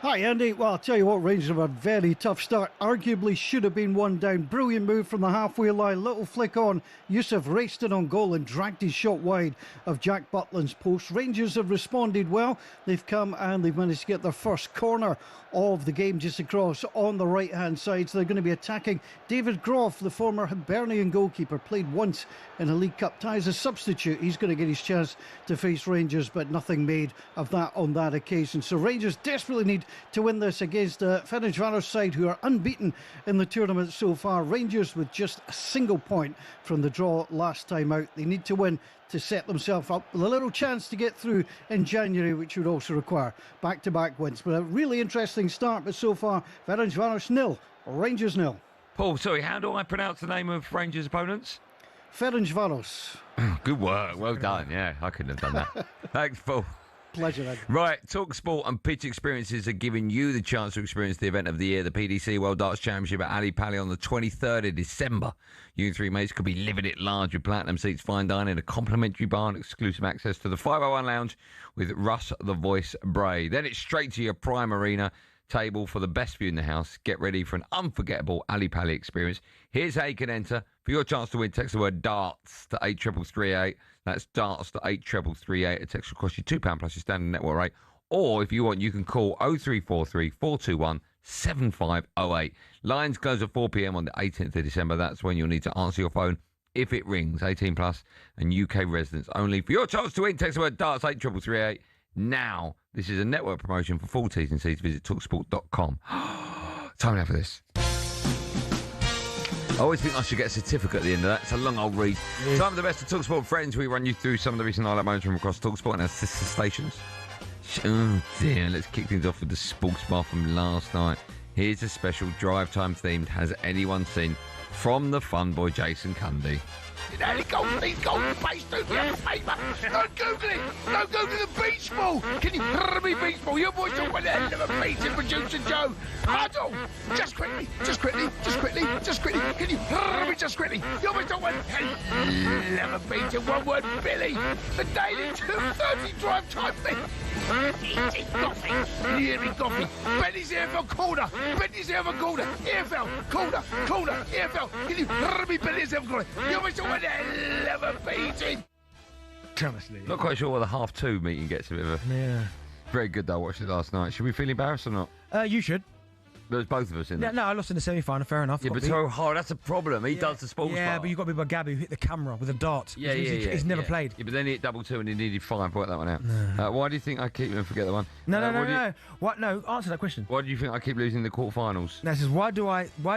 Hi, Andy. Well, I'll tell you what, Rangers have a very tough start. Arguably should have been one down. Brilliant move from the halfway line. Little flick on. Yusuf raced in on goal and dragged his shot wide of Jack Butland's post. Rangers have responded well. They've come and they've managed to get their first corner of the game just across on the right-hand side. So they're going to be attacking. David Groff, the former Hibernian goalkeeper, played once in a League Cup tie as a substitute. He's going to get his chance to face Rangers, but nothing made of that on that occasion. So Rangers desperately need to win this against Ferencváros side, who are unbeaten in the tournament so far. Rangers with just a single point from the draw last time out. They need to win to set themselves up with a little chance to get through in January, which would also require back-to-back wins. But a really interesting start, but so far, Ferencváros 0, Rangers 0. Paul, sorry, how do I pronounce the name of Rangers' opponents? Ferencváros. Good work, well done. Yeah, I couldn't have done that. Thanks, Paul. Pleasure, Ed. Right, talkSPORT and Pitch Experiences are giving you the chance to experience the event of the year, the PDC World Darts Championship at Ali Pali on the 23rd of December. You and three mates could be living it large with platinum seats, fine dining, a complimentary bar and exclusive access to the 501 Lounge with Russ the Voice Bray. Then it's straight to your Prime Arena table for the best view in the house. Get ready for an unforgettable Ali Pali experience. Here's how you can enter. For your chance to win, text the word DARTS to 83338. That's DARTS to 83338. A text will cost you £2 plus your standard network rate. Or if you want, you can call 0343 421 7508. Lines close at 4 p.m. on the 18th of December. That's when you'll need to answer your phone if it rings. 18 plus and UK residents only. For your chance to win, text the word DARTS 83338. Now, this is a network promotion. For full T's and C's, visit talksport.com. Time now for this. I always think I should get a certificate at the end of that. It's a long old read. Yeah. Time for the best of talkSPORT friends. We run you through some of the recent highlight moments from across talkSPORT and our sister stations. Oh dear, let's kick things off with the sports bar from last night. Here's a special drive time themed Has Anyone Seen from the fun boy Jason Cundy. Andy Goldstein face to the other paper. Don't Google it. Don't Google the beach ball. Can you hear me, beach ball? Your boys talk about the hell of a beach and producer Joe. Huddle. Just quickly. Can you hear me just quickly? Your boys talk about hell of a beach and one word, Billy. The daily 2:30 drive time thing. Eating coffee. Can you hear me, coffee? Benny's EFL corner. EFL corner. EFL. Can you hear me, Benny's EFL corner? Your boys talk about hell of a beating. Honestly. Not quite sure where the 2:30 meeting gets a bit of a... Yeah. Very good, though. I watched it last night. Should we feel embarrassed or not? You should. There's both of us in Yeah, there. no, I lost in the semi-final, fair enough. Yeah, but so hard, that's a problem. He does the sports Yeah, bar. but you've got to be by Gabby who hit the camera with a dart. He's never played. Yeah, but then he hit double two and he needed 5. Work that one out. Why do you think I keep... Forget that one. No. What? No, answer that question. Why do you think I keep losing the quarterfinals? No, it says, why do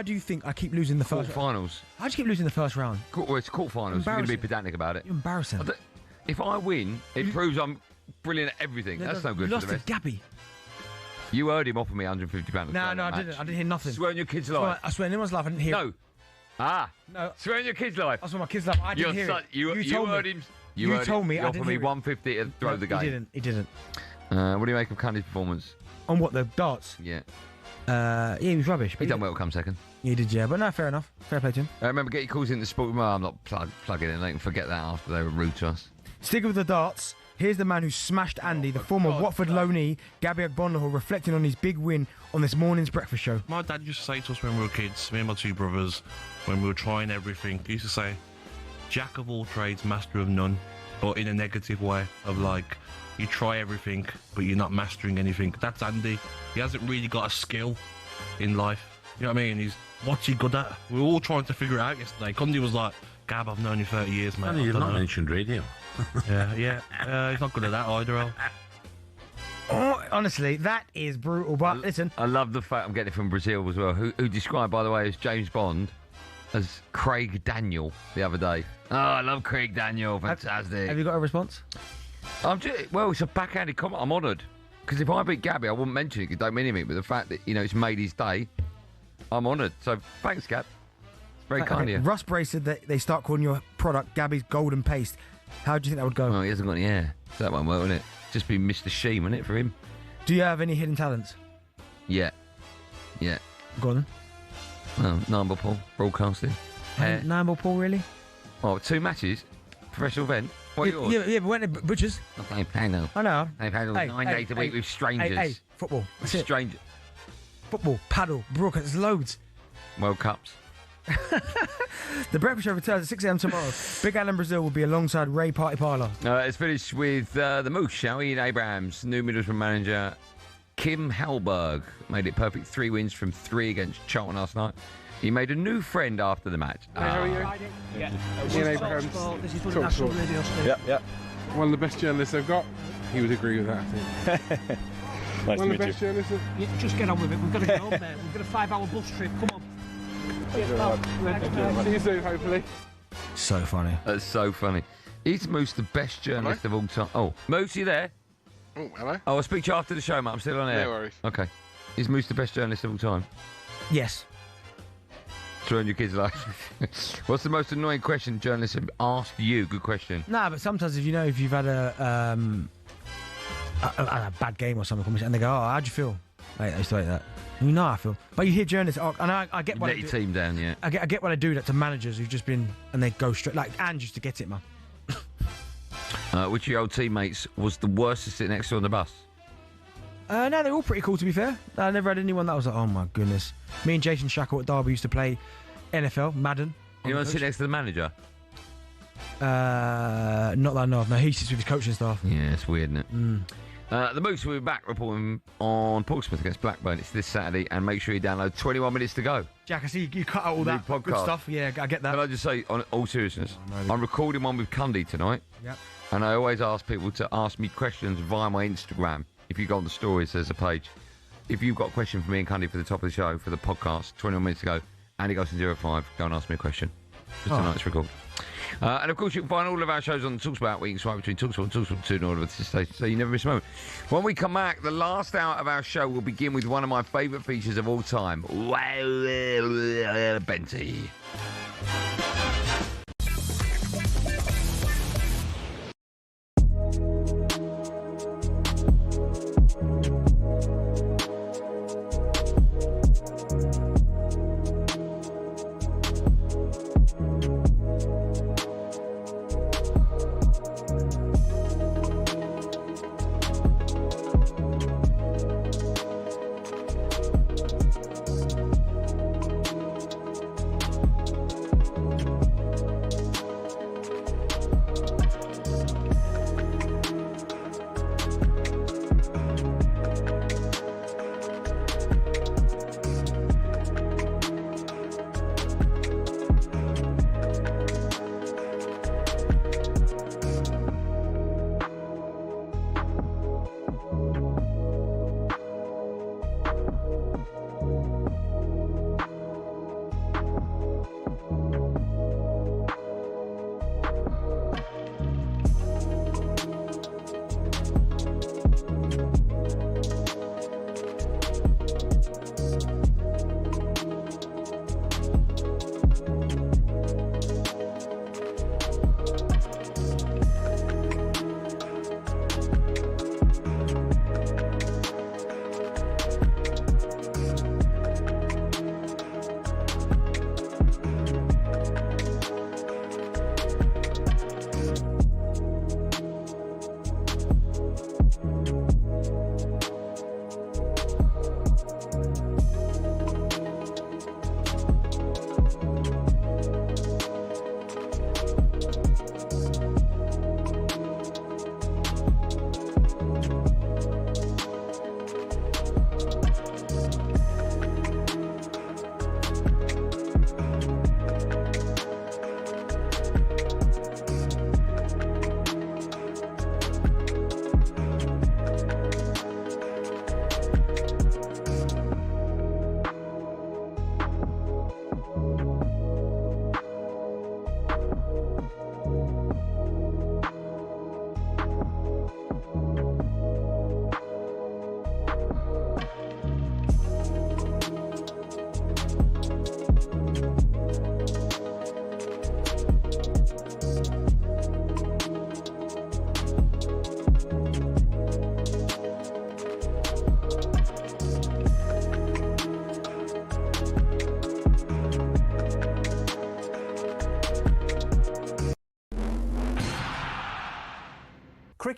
you think I keep losing the first... Quarterfinals. I just keep losing the first round. Well, it's quarterfinals. You're going to be pedantic about it. You're embarrassing. If I win, it proves I'm brilliant at everything. That's no good for the rest. You lost to Gabby. You heard him offer me £150. No, I didn't. I didn't hear nothing. Swear on your kid's life. I swear on anyone's life. I didn't hear. No. No. Swear on your kid's life. I swear on my kid's life. I didn't hear it. You told me. You told me. You offered me £150 to throw the game. He didn't. What do you make of Cundy's performance? On what, the darts? Yeah. He was rubbish. He done well to come second. He did, yeah. But no, fair enough. Fair play to him. Remember, get your calls in the sport. Well, I'm not plugging in. They can forget that after they were rude to us. Sticking with the darts, here's the man who smashed Andy, the former Watford loanee, Gabby Agbonlahor, reflecting on his big win on this morning's breakfast show. My dad used to say to us when we were kids, me and my two brothers, when we were trying everything, he used to say, Jack of all trades, master of none, but in a negative way of like, you try everything, but you're not mastering anything. That's Andy. He hasn't really got a skill in life. You know what I mean? What's he good at? We were all trying to figure it out yesterday. Cundy was like, Gab, I've known you 30 years, mate. You've not mentioned radio. yeah. He's not good at that either, Al. Oh, honestly, that is brutal. But listen, I love the fact I'm getting it from Brazil as well, who described, by the way, as James Bond as Craig Daniel the other day. Oh, I love Craig Daniel. Fantastic. Have you got a response? Well, it's a backhanded comment. I'm honoured. Because if I beat Gabby, I wouldn't mention it because it don't mean anything. But the fact that, it's made his day, I'm honoured. So thanks, Gab. It's very kind of you. Russ Bray said that they start calling your product Gabby's Golden Paste. How do you think that would go? Well, he hasn't got any hair. So that won't work, wouldn't it? Just be Mr. Sheen, wouldn't it, for him? Do you have any hidden talents? Yeah. Go on then. Number Paul, broadcasting. Number Paul, really? Oh, 2 matches? Professional event? What are yours? Yeah, but we're at Butchers. I'm playing Panel. I know. Playing Panel 9 days a week with strangers. Hey, football. That's it. Strangers. Football, paddle, broadcast, there's loads. World Cups. The Breakfast Show returns at 6 a.m. tomorrow. Big Alan Brazil will be alongside Ray Party Parlour. It's finished with the Moose, shall we? Ian Abrahams, new Middlesbrough manager. Kim Hellberg made it perfect. 3 wins from 3 against Charlton last night. He made a new friend after the match. Hey, how are you? Yeah. Ian Abrahams. This is one of the national radio stations. Yeah. One of the best journalists I've got. He would agree with that, I think. Nice one of the best journalists. Just get on with it. We've got to get home there. We've got a 5-hour bus trip. Come on. See you soon, hopefully. So funny. That's so funny. Is Moose the best journalist of all time? Oh, Moose, you there? Oh, hello. Oh, I'll speak to you after the show, mate. I'm still on air. No worries. Okay. Is Moose the best journalist of all time? Yes. Throwing your kids like. What's the most annoying question journalists have asked you? Good question. Nah, but sometimes if you've had a bad game or something, and they go, "Oh, how'd you feel?" I used to like that. You know how I feel. But you hear journalists, and I get what let your team down, yeah. I get what I do that to managers who've just been, and they go straight, like Ange used to get it, man. Which of your old teammates was the worst to sit next to on the bus? No, they're all pretty cool, to be fair. I never had anyone that was like, oh my goodness. Me and Jason Shackle at Derby used to play NFL, Madden. You want to sit next to the manager? Not that I know of. No, he sits with his coaching staff. Yeah, it's weird, isn't it? The Moose will be back reporting on Portsmouth against Blackburn. It's this Saturday, and make sure you download 21 Minutes to Go. Jack, I see you cut out all that good stuff. Yeah, I get that. Can I just say, on all seriousness, I'm recording one with Cundy tonight. Yep. And I always ask people to ask me questions via my Instagram. If you go on the stories, there's a page. If you've got a question for me and Cundy for the top of the show, for the podcast, 21 Minutes to Go, Andy Goldstein 05, go and ask me a question. Just tonight's record. And of course, you can find all of our shows on the talkSPORT, where you can swipe between talkSPORT and talkSPORT 2 in order to stay, so you never miss a moment. When we come back, the last hour of our show will begin with one of my favourite features of all time, Benty.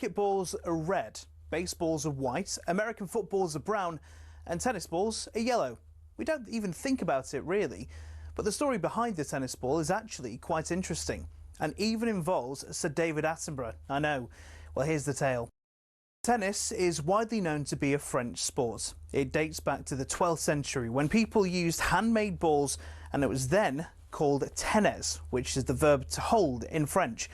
Cricket balls are red, baseballs are white, American footballs are brown, and tennis balls are yellow. We don't even think about it really, but the story behind the tennis ball is actually quite interesting and even involves Sir David Attenborough. I know. Well, here's the tale. Tennis is widely known to be a French sport. It dates back to the 12th century when people used handmade balls, and it was then called tennis, which is the verb to hold in French.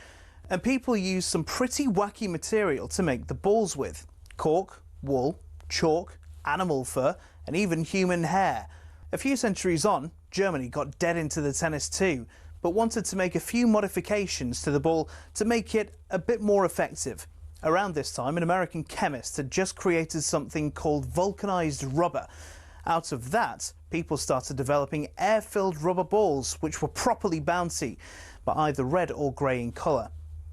And people used some pretty wacky material to make the balls with: cork, wool, chalk, animal fur, and even human hair. A few centuries on, Germany got dead into the tennis too, but wanted to make a few modifications to the ball to make it a bit more effective. Around this time, an American chemist had just created something called vulcanized rubber. Out of that, people started developing air-filled rubber balls, which were properly bouncy, but either red or grey in colour.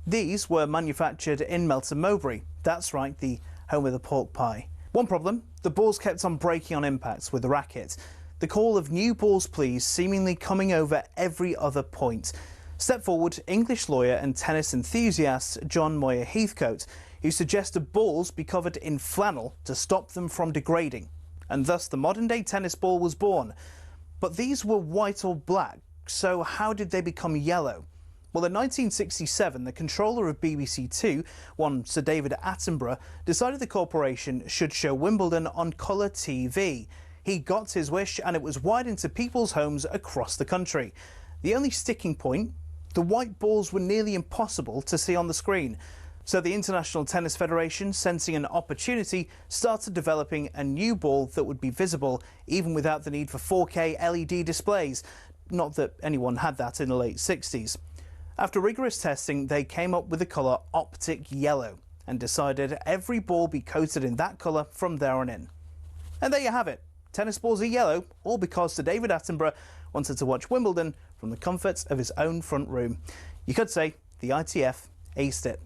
These were manufactured in Melton Mowbray. That's right, the home of the pork pie. One problem, the balls kept on breaking on impact with the racket. The call of "new balls please" seemingly coming over every other point. Step forward English lawyer and tennis enthusiast John Moyer Heathcote, who suggested balls be covered in flannel to stop them from degrading. And thus the modern-day tennis ball was born. But these were white or black, so how did they become yellow? Well, in 1967, the controller of BBC Two, one Sir David Attenborough, decided the corporation should show Wimbledon on colour TV. He got his wish, and it was wide into people's homes across the country. The only sticking point, the white balls were nearly impossible to see on the screen. So the International Tennis Federation, sensing an opportunity, started developing a new ball that would be visible even without the need for 4K LED displays. Not that anyone had that in the late 60s. After rigorous testing, they came up with the colour Optic Yellow and decided every ball be coated in that colour from there on in. And there you have it. Tennis balls are yellow, all because Sir David Attenborough wanted to watch Wimbledon from the comforts of his own front room. You could say the ITF aced it.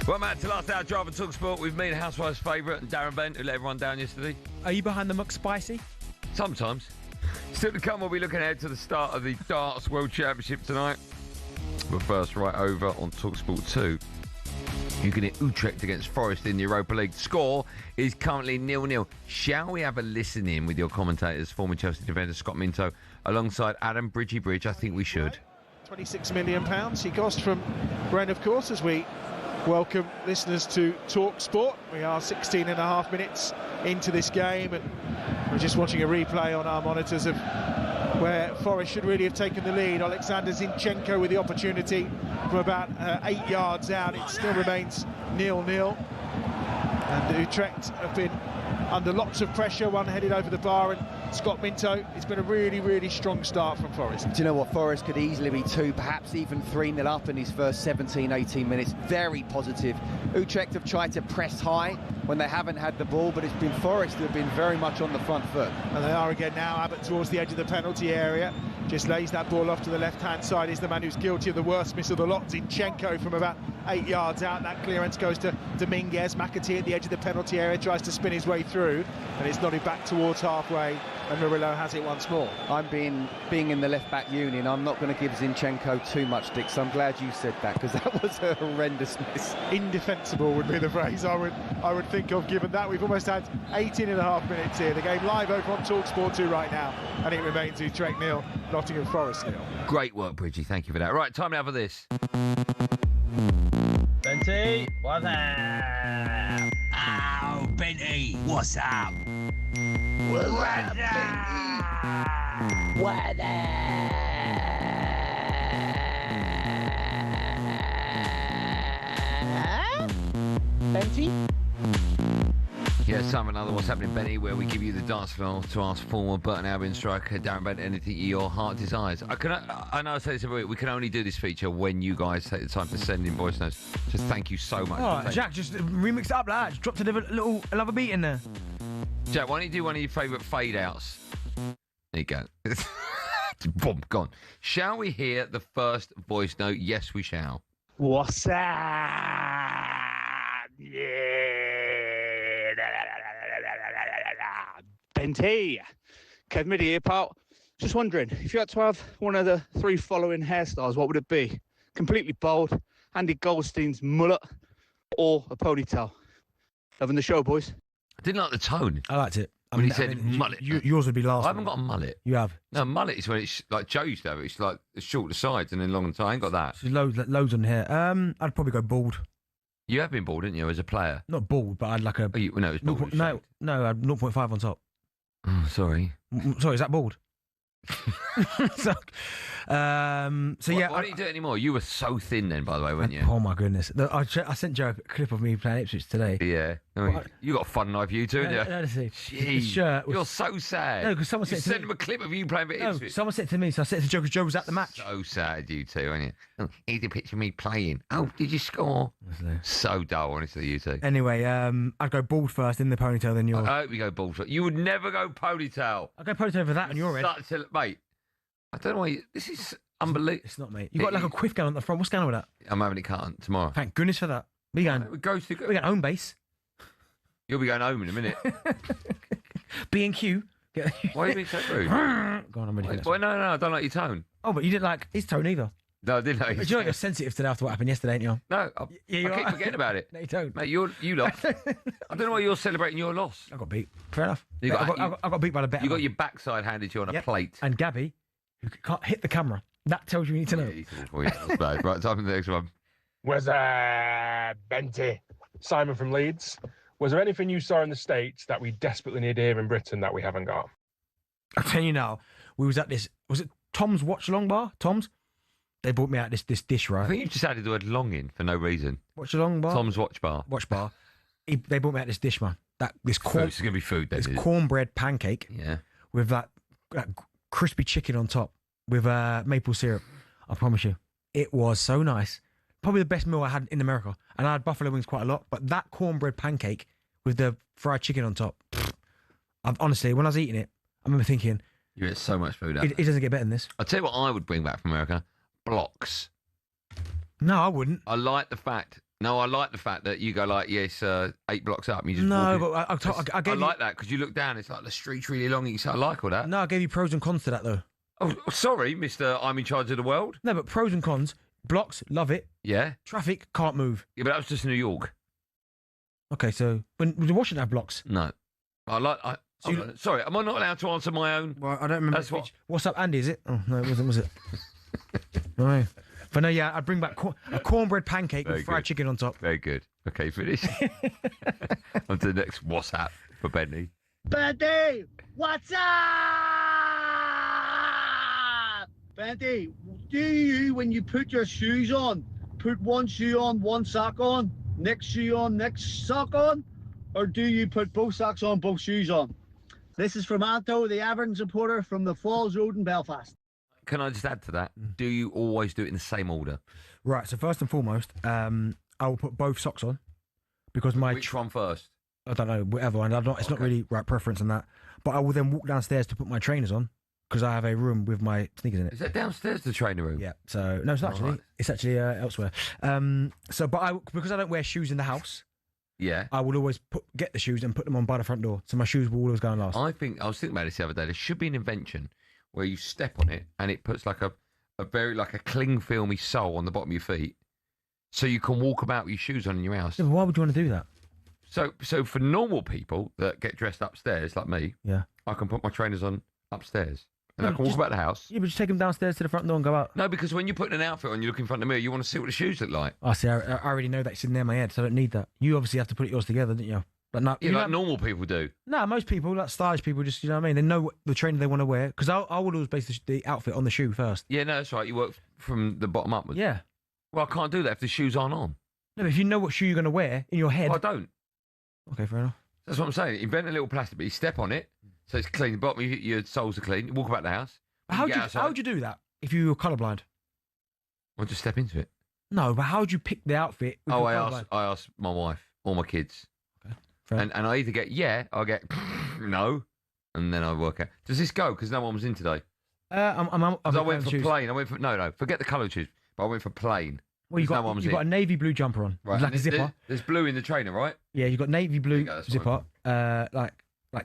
Well, Matt, to last hour drive and talk sport with me, the Housewife's favourite, and Darren Bent, who let everyone down yesterday. Are you behind the McSpicy? Sometimes. Still to come, we'll be looking ahead to the start of the Darts World Championship tonight. But first, right over on talkSPORT 2. You can hit Utrecht against Forest in the Europa League. Score is currently 0-0. Shall we have a listen in with your commentators, former Chelsea defender Scott Minto, alongside Adam Bridge? I think we should. £26 million he cost from Ren, of course, as we welcome listeners to talkSPORT. We are 16 and a half minutes into this game, and we're just watching a replay on our monitors of where Forest should really have taken the lead. Alexander Zinchenko with the opportunity from about 8 yards out. It still remains 0-0, and Utrecht have been under lots of pressure, one headed over the bar, and Scott Minto, it's been a really, really strong start from Forest. Do you know what? Forest could easily be 2, perhaps even 3-0 up in his first 17, 18 minutes. Very positive. Utrecht have tried to press high when they haven't had the ball, but it's been Forest who have been very much on the front foot. And they are again now. Abbott towards the edge of the penalty area. Just lays that ball off to the left-hand side. Is the man who's guilty of the worst miss of the lot. Zinchenko from about 8 yards out. That clearance goes to Dominguez. McAtee at the edge of the penalty area tries to spin his way through, and it's nodded back towards halfway, and Murillo has it once more. I'm being in the left-back union. I'm not going to give Zinchenko too much stick, so I'm glad you said that, because that was a horrendous miss. Indefensible would be the phrase I would think of, given that. We've almost had 18 and a half minutes here. The game live over on talkSPORT 2 right now, and it remains Utrecht 0, Nottingham Forest 0. Great work, Bridgie. Thank you for that. Right, time now for this. Benty, what's up? Oh, Benty, what's up? What's up, Benty? What Benty? Yeah, some another What's Happening, Benny, where we give you the dance floor to ask former Burton Albion striker Darren Bent anything your heart desires. I know I say this every week, we can only do this feature when you guys take the time to send in voice notes. So thank you so much. Oh, Jack, just remix it up like that. Just dropped another beat in there. Jack, why don't you do one of your favourite fade-outs? There you go. Boom, gone. Shall we hear the first voice note? Yes, we shall. What's up? Yeah. Benty. Kev Middy here, pal. Just wondering, if you had to have one of the three following hairstyles, what would it be? Completely bald, Andy Goldstein's mullet, or a ponytail? Loving the show, boys. I didn't like the tone. I liked it. When he said mullet. Yours would be last. I haven't got a mullet. You have? No, mullet is when it's like Joe used to have it. It's like short to sides and then long on top. I ain't got that. There's loads on here. I'd probably go bald. You have been bald, didn't you, as a player? Not bald, but I'd like a... Oh, no, it was bald. No, I had 0.5 on top. Oh, sorry. Sorry, is that bald? so yeah. Why don't you do it anymore? You were so thin then, by the way, weren't you? Oh my goodness! I sent Joe a clip of me playing Ipswich today. Yeah, I mean, you got a fun life, you too, didn't you? Jeez, you're so sad. No, because someone said sent him a clip of you playing for Ipswich. Someone said to me, so I said to Joe because Joe was at the match. So sad, you two, weren't you? Oh, here's a picture of me playing. Oh, did you score? So dull, honestly, you two. Anyway, I'd go bald first, in the ponytail, then yours. I hope you go bald first. You would never go ponytail. I'd go ponytail for that on your end. Mate, I don't know why this is unbelievable. It's not, mate. You got like a quiff going on the front. What's going on with that? I'm having it cut on tomorrow. Thank goodness for that. We going home base. You'll be going home in a minute. B&Q. Why are you being so rude? Go on, I'm ready. Well, no, I don't like your tone. Oh, but you didn't like his tone either. No, I didn't like his tone. You're sensitive today after what happened yesterday, ain't you? No, I keep forgetting about it. No, you don't. Mate, you lost. I don't know why you're celebrating your loss. I got beat. Fair enough. I got beat by the bet. You got your backside handed to you on a plate. And Gabby, who can't hit the camera. That tells you need to know. Right, time for the next one. Was Benty, Simon from Leeds. Was there anything you saw in the States that we desperately need here in Britain that we haven't got? I'll tell you now, we was at this, was it Tom's Watch Along Bar? Tom's? They brought me out this dish, right? I think you just added the word long in for no reason. Watch Along Bar? Tom's Watch Bar. Watch Bar. They brought me out this dish, man. This corn, it's going to be food, then. This cornbread pancake. Yeah. With that crispy chicken on top with maple syrup. I promise you. It was so nice. Probably the best meal I had in America. And I had buffalo wings quite a lot. But that cornbread pancake with the fried chicken on top. Honestly, when I was eating it, I remember thinking... You ate so much food out. It doesn't get better than this. I'll tell you what I would bring back from America. Blocks. No, I wouldn't. I like the fact that you go like, yes, 8 blocks up. And you just no, walk but I like that because you look down, it's like the street's really long. You say, I like all that. No, I gave you pros and cons to that, though. Oh, sorry, Mr. I'm in charge of the world. No, but pros and cons. Blocks, love it. Yeah. Traffic, can't move. Yeah, but that was just New York. Okay, so when Washington have blocks? No. Sorry, am I not allowed to answer my own? Well, I don't remember. That's what's up, Andy? Is it? Oh no, it wasn't. Was it? No. But no, yeah, I'd bring back a cornbread pancake with fried chicken on top. Very good. Okay, finish. On to the next WhatsApp for Benny. Benty, what's up? Benty, do you, when you put your shoes on, put one shoe on, one sock on, next shoe on, next sock on? Or do you put both socks on, both shoes on? This is from Anto, the Everton supporter from the Falls Road in Belfast. Can I just add to that? Do you always do it in the same order? Right, so first and foremost, I will put both socks on because Which one first? I don't know, whatever. And it's not really right preference on that. But I will then walk downstairs to put my trainers on because I have a room with my sneakers in it. Is that downstairs, the trainer room? Yeah. So no, it's not actually. Right. It's actually elsewhere. Because I don't wear shoes in the house. Yeah. I will always get the shoes and put them on by the front door, so my shoes will always go on last. I was thinking about this the other day. There should be an invention where you step on it and it puts like a very like a cling filmy sole on the bottom of your feet, so you can walk about with your shoes on in your house. Yeah, but why would you want to do that? So for normal people that get dressed upstairs like me, yeah, I can put my trainers on upstairs. And I can walk about the house. Yeah, but just take them downstairs to the front door and go out. No, because when you put an outfit on, you look in front of the mirror, you want to see what the shoes look like. I see. I already know that's in there in my head, so I don't need that. You obviously have to put yours together, didn't you? But no, yeah, like normal people do. No, most people, like stylish people, just, you know what I mean? They know what the trainer they want to wear. Because I would always base the outfit on the shoe first. Yeah, no, that's right. You work from the bottom upwards. Yeah. Well, I can't do that if the shoes aren't on. No, but if you know what shoe you're going to wear in your head. I don't. Okay, fair enough. That's what I'm saying. Invent a little plastic, but you step on it, so it's clean. The bottom of your soles are clean. You walk about the house. How would you do that if you were colourblind? I'll just step into it. No, but how would you pick the outfit? If you're colourblind? I asked my wife or my kids. Okay. And I either get I get no, and then I work out. Does this go? Because no one was in today. I went for plain. I went for no. Forget the colour choose. But I went for plain. Well, you've got a navy blue jumper on, right? Like a zipper. There's blue in the trainer, right? Yeah, you've got navy blue zipper, like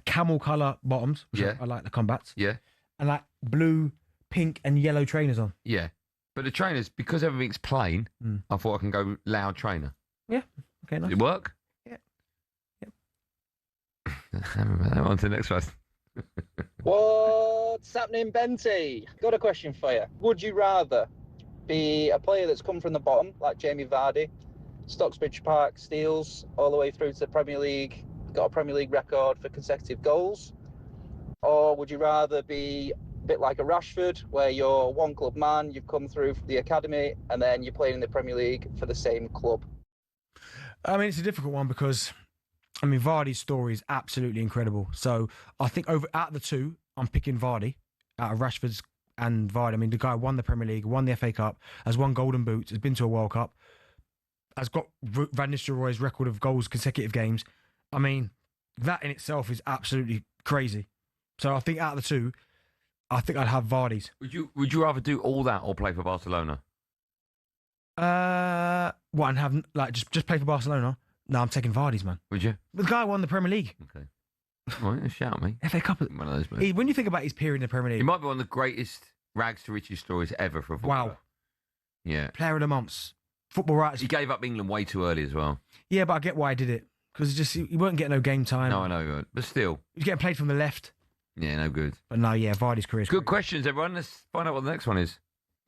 camel colour bottoms. Which I like the combats. Yeah. And like blue, pink, and yellow trainers on. Yeah, but the trainers, because everything's plain, I thought I can go loud trainer. Yeah. Okay. Nice. Did it work? Yeah. On to the next one. What's happening, Benty? Got a question for you. Would you rather be a player that's come from the bottom, like Jamie Vardy, Stockbridge Park Steels, all the way through to the Premier League, got a Premier League record for consecutive goals? Or would you rather be a bit like a Rashford, where you're one club man, you've come through the academy, and then you're playing in the Premier League for the same club? I mean, it's a difficult one because, I mean, Vardy's story is absolutely incredible. So I think out of the two, I'm picking Vardy out of Rashford's and Vardy. I mean, the guy won the Premier League, won the FA Cup, has won Golden Boots, has been to a World Cup, has got Van Nistelrooy's record of goals consecutive games. I mean, that in itself is absolutely crazy. So I think out of the two, I think I'd have Vardy's. Would you rather do all that or play for Barcelona? What, and have like just play for Barcelona? No, I'm taking Vardy's, man. Would you? The guy won the Premier League. Okay. All right, shout me. FA Cup. One of those, man. When you think about his period in the Premier League, he might be one of the greatest rags to riches stories ever for a footballer. Wow. Yeah. Player of the month. Football writers. He gave up England way too early as well. Yeah, but I get why he did it. Because he weren't getting no game time. No, I know he weren't. But still. He was getting played from the left. Yeah, no good. But no, yeah, Vardy's career. Good questions, everyone. Let's find out what the next one is.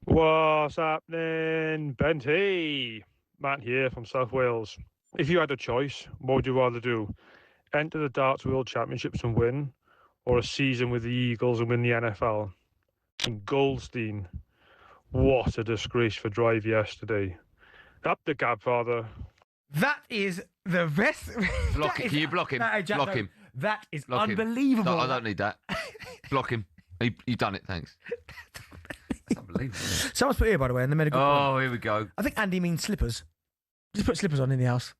What's happening, Benty? Matt here from South Wales. If you had a choice, what would you rather do? Enter the Darts World Championships and win, or a season with the Eagles and win the NFL? And Goldstein, what a disgrace for Drive yesterday. Up the gab, father. That is the best. Block him. Can you block him? Block him. That is Block him. unbelievable. No, I don't need that. Block him. You've done it, thanks. That's unbelievable. Someone's put here, by the way, in the medical. Oh, here we go. I think Andy means slippers. Just put slippers on in the house.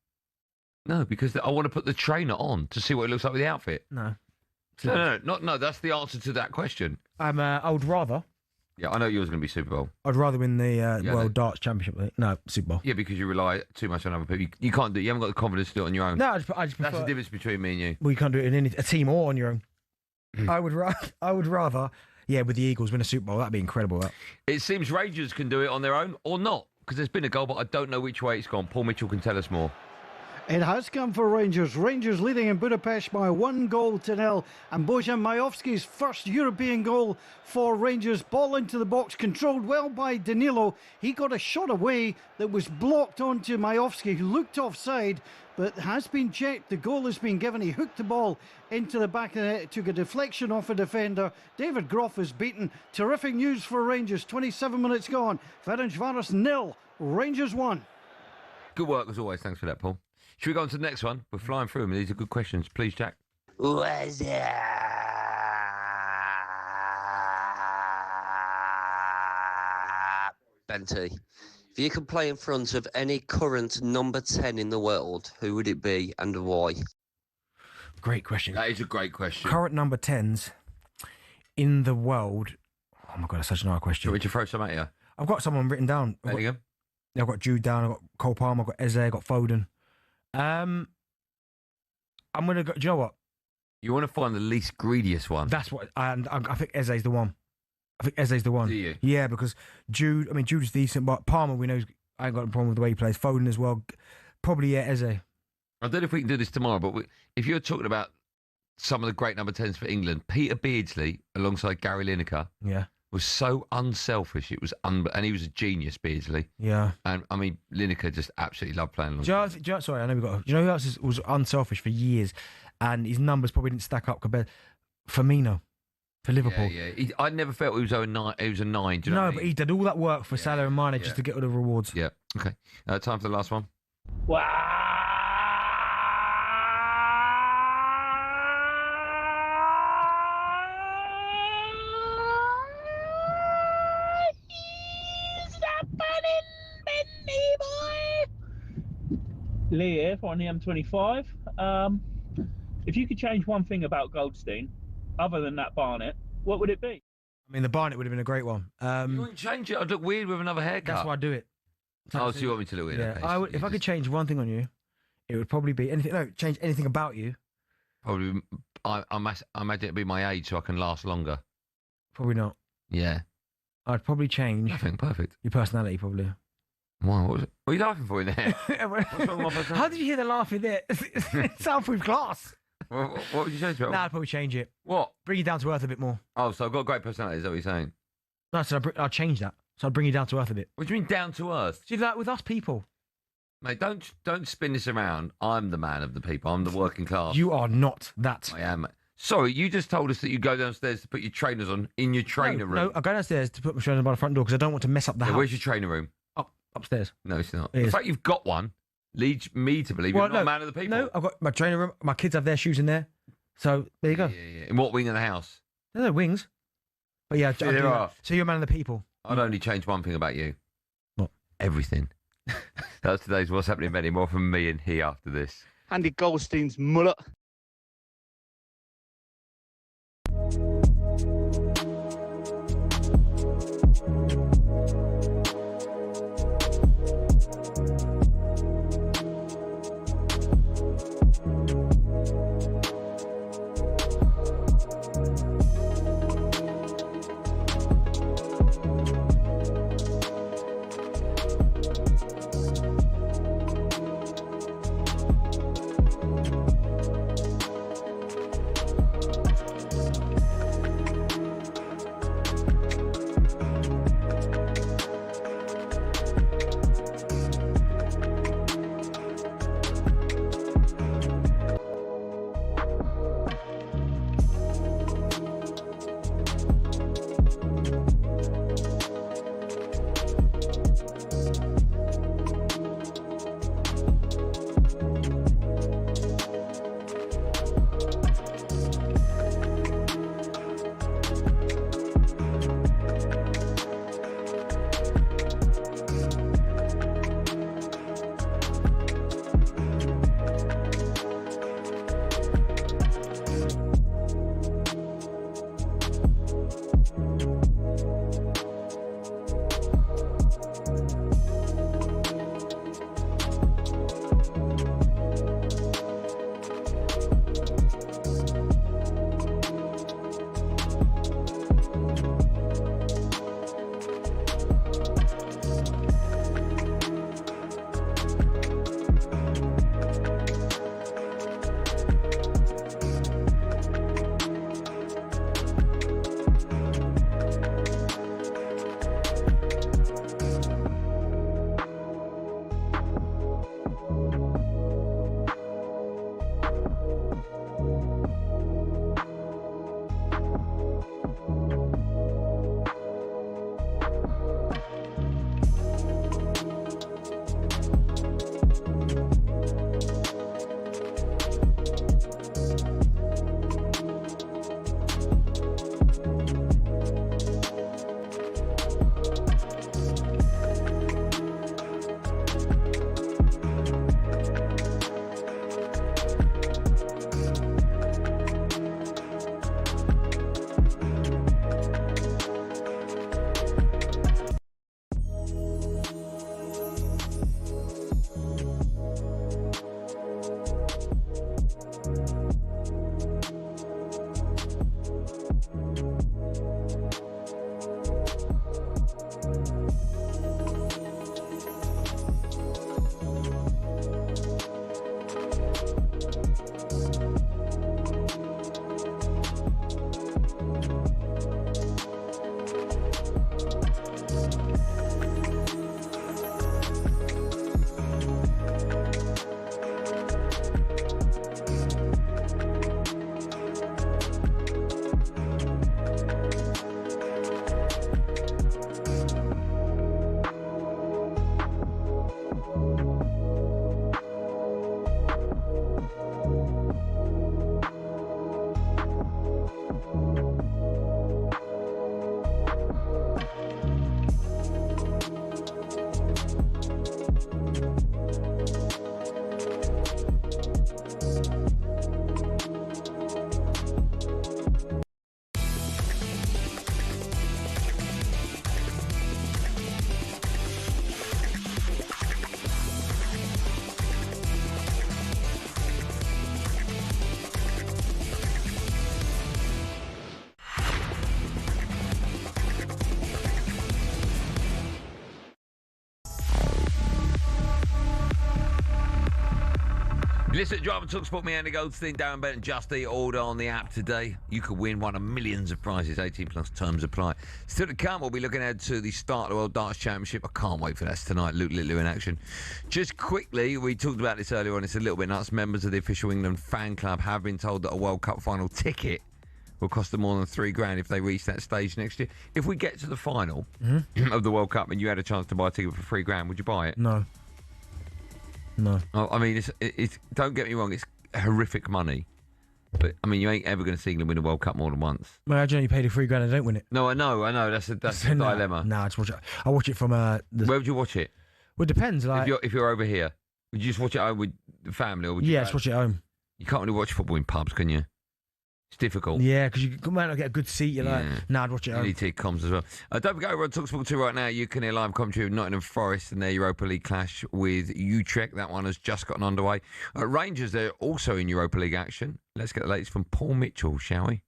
No, because I want to put the trainer on to see what it looks like with the outfit. No. No, that's the answer to that question. I would rather. Yeah, I know yours is going to be Super Bowl. I'd rather win the World Darts Championship. No, Super Bowl. Yeah, because you rely too much on other people. You can't do it. You haven't got the confidence to do it on your own. No, I just prefer, that's the difference between me and you. Well, you can't do it in a team or on your own. I would rather, with the Eagles win a Super Bowl. That'd be incredible. That. It seems Rangers can do it on their own or not, because there's been a goal, but I don't know which way it's gone. Paul Mitchell can tell us more. It has come for Rangers. Rangers leading in Budapest by 1-0. And Bojan Majowski's first European goal for Rangers. Ball into the box, controlled well by Danilo. He got a shot away that was blocked onto Majowski, who looked offside, but has been checked. The goal has been given. He hooked the ball into the back of the net. It took a deflection off a defender. David Groff is beaten. Terrific news for Rangers. 27 minutes gone. Ferencváros 0. Rangers 1. Good work as always. Thanks for that, Paul. Should we go on to the next one? We're flying through them. These are good questions. Please, Jack. What's up, Benty? If you could play in front of any current number 10 in the world, who would it be and why? Great question. That is a great question. Current number 10s in the world. Oh my God, that's such an hard question. Would you throw some at you? I've got someone written down. Bellingham? I've got Jude down. I've got Cole Palmer. I've got Eze. I've got Foden. I'm gonna go. Do you know what? You want to find the least greediest one. That's what. And I think Eze's the one. Do you? Yeah, because Jude. I mean, Jude's decent, but Palmer, we know, I ain't got a problem with the way he plays. Foden as well. Probably Eze. I don't know if we can do this tomorrow, but if you're talking about some of the great number 10s for England, Peter Beardsley alongside Gary Lineker. Yeah. Was so unselfish. It was and he was a genius, Beardsley. Yeah. And I mean, Lineker just absolutely loved playing. Sorry, I know we got. Do you know who else was unselfish for years, and his numbers probably didn't stack up compared. Firmino, for Liverpool. Yeah. I never felt he was a 9. He was a 9. Do you know what I mean? But he did all that work for Salah and Mane just to get all the rewards. Yeah. Okay. Time for the last one. Lee here on the M25. If you could change one thing about Goldstein, other than that Barnet, what would it be? I mean, the Barnet would have been a great one. You wouldn't change it. I'd look weird with another haircut. That's why I do it. Oh, so you want me to look weird? Yeah, Okay, I would, if I could change one thing on you, it would probably be anything. No, change anything about you. Probably, I imagine it'd be my age so I can last longer. Probably not. Yeah. I'd probably change. Nothing, perfect. Your personality, probably. Why? What are you laughing for in there? What's wrong with my personality? How did you hear the laughing there? It sounds with class. What would you change about? Nah, I'd probably change it. What? Bring you down to earth a bit more. Oh, so I've got a great personality, is that what you're saying? No, so I'll change that. So I'd bring you down to earth a bit. What do you mean down to earth? See, like with us people. Mate, don't spin this around. I'm the man of the people. I'm the working class. You are not that. I am. Sorry, you just told us that you go downstairs to put your trainers on in your trainer room. No, I go downstairs to put my trainers by the front door because I don't want to mess up the house. Where's your trainer room? Upstairs. No, it's not. It The is. fact you've got one leads me to believe you're not a man of the people. No, I've got my trainer room. My kids have their shoes in there. So there you go. Yeah. In what wing of the house? There's no wings. But yeah, Yeah, there are. So you're a man of the people. I'd only change one thing about you. What? Everything. That's today's What's Happening, Benny. More from me and he after this. Andy Goldstein's mullet. Listen to Drive and Talk Sport, me, Andy Goldstein, Darren Bent, and Just Eat Order on the app today. You could win one of millions of prizes. 18 plus terms apply. Still to come, we'll be looking ahead to the start of the World Darts Championship. I can't wait for that tonight. Luke Littlew in action. Just quickly, we talked about this earlier on. It's a little bit nuts. Members of the official England fan club have been told that a World Cup final ticket will cost them more than $3,000 if they reach that stage next year. If we get to the final of the World Cup and you had a chance to buy a ticket for $3,000, would you buy it? No. I mean, it's don't get me wrong, it's horrific money. But, I mean, you ain't ever going to see England win a World Cup more than once. Well, I generally pay the $3,000 and don't win it. No, I know. That's the dilemma. Nah, I just watch it. I watch it from... Where would you watch it? Well, it depends. Like, if you're over here, would you just watch it at home with the family? Or would you just watch it at home. You can't really watch football in pubs, can you? It's difficult. Yeah, because you might not get a good seat. You're like, nah, I'd watch it at home. You need comms as well. Don't forget, we're on talkSPORT 2 right now. You can hear live commentary of Nottingham Forest and their Europa League clash with Utrecht. That one has just gotten underway. Rangers, they're also in Europa League action. Let's get the latest from Paul Mitchell, shall we?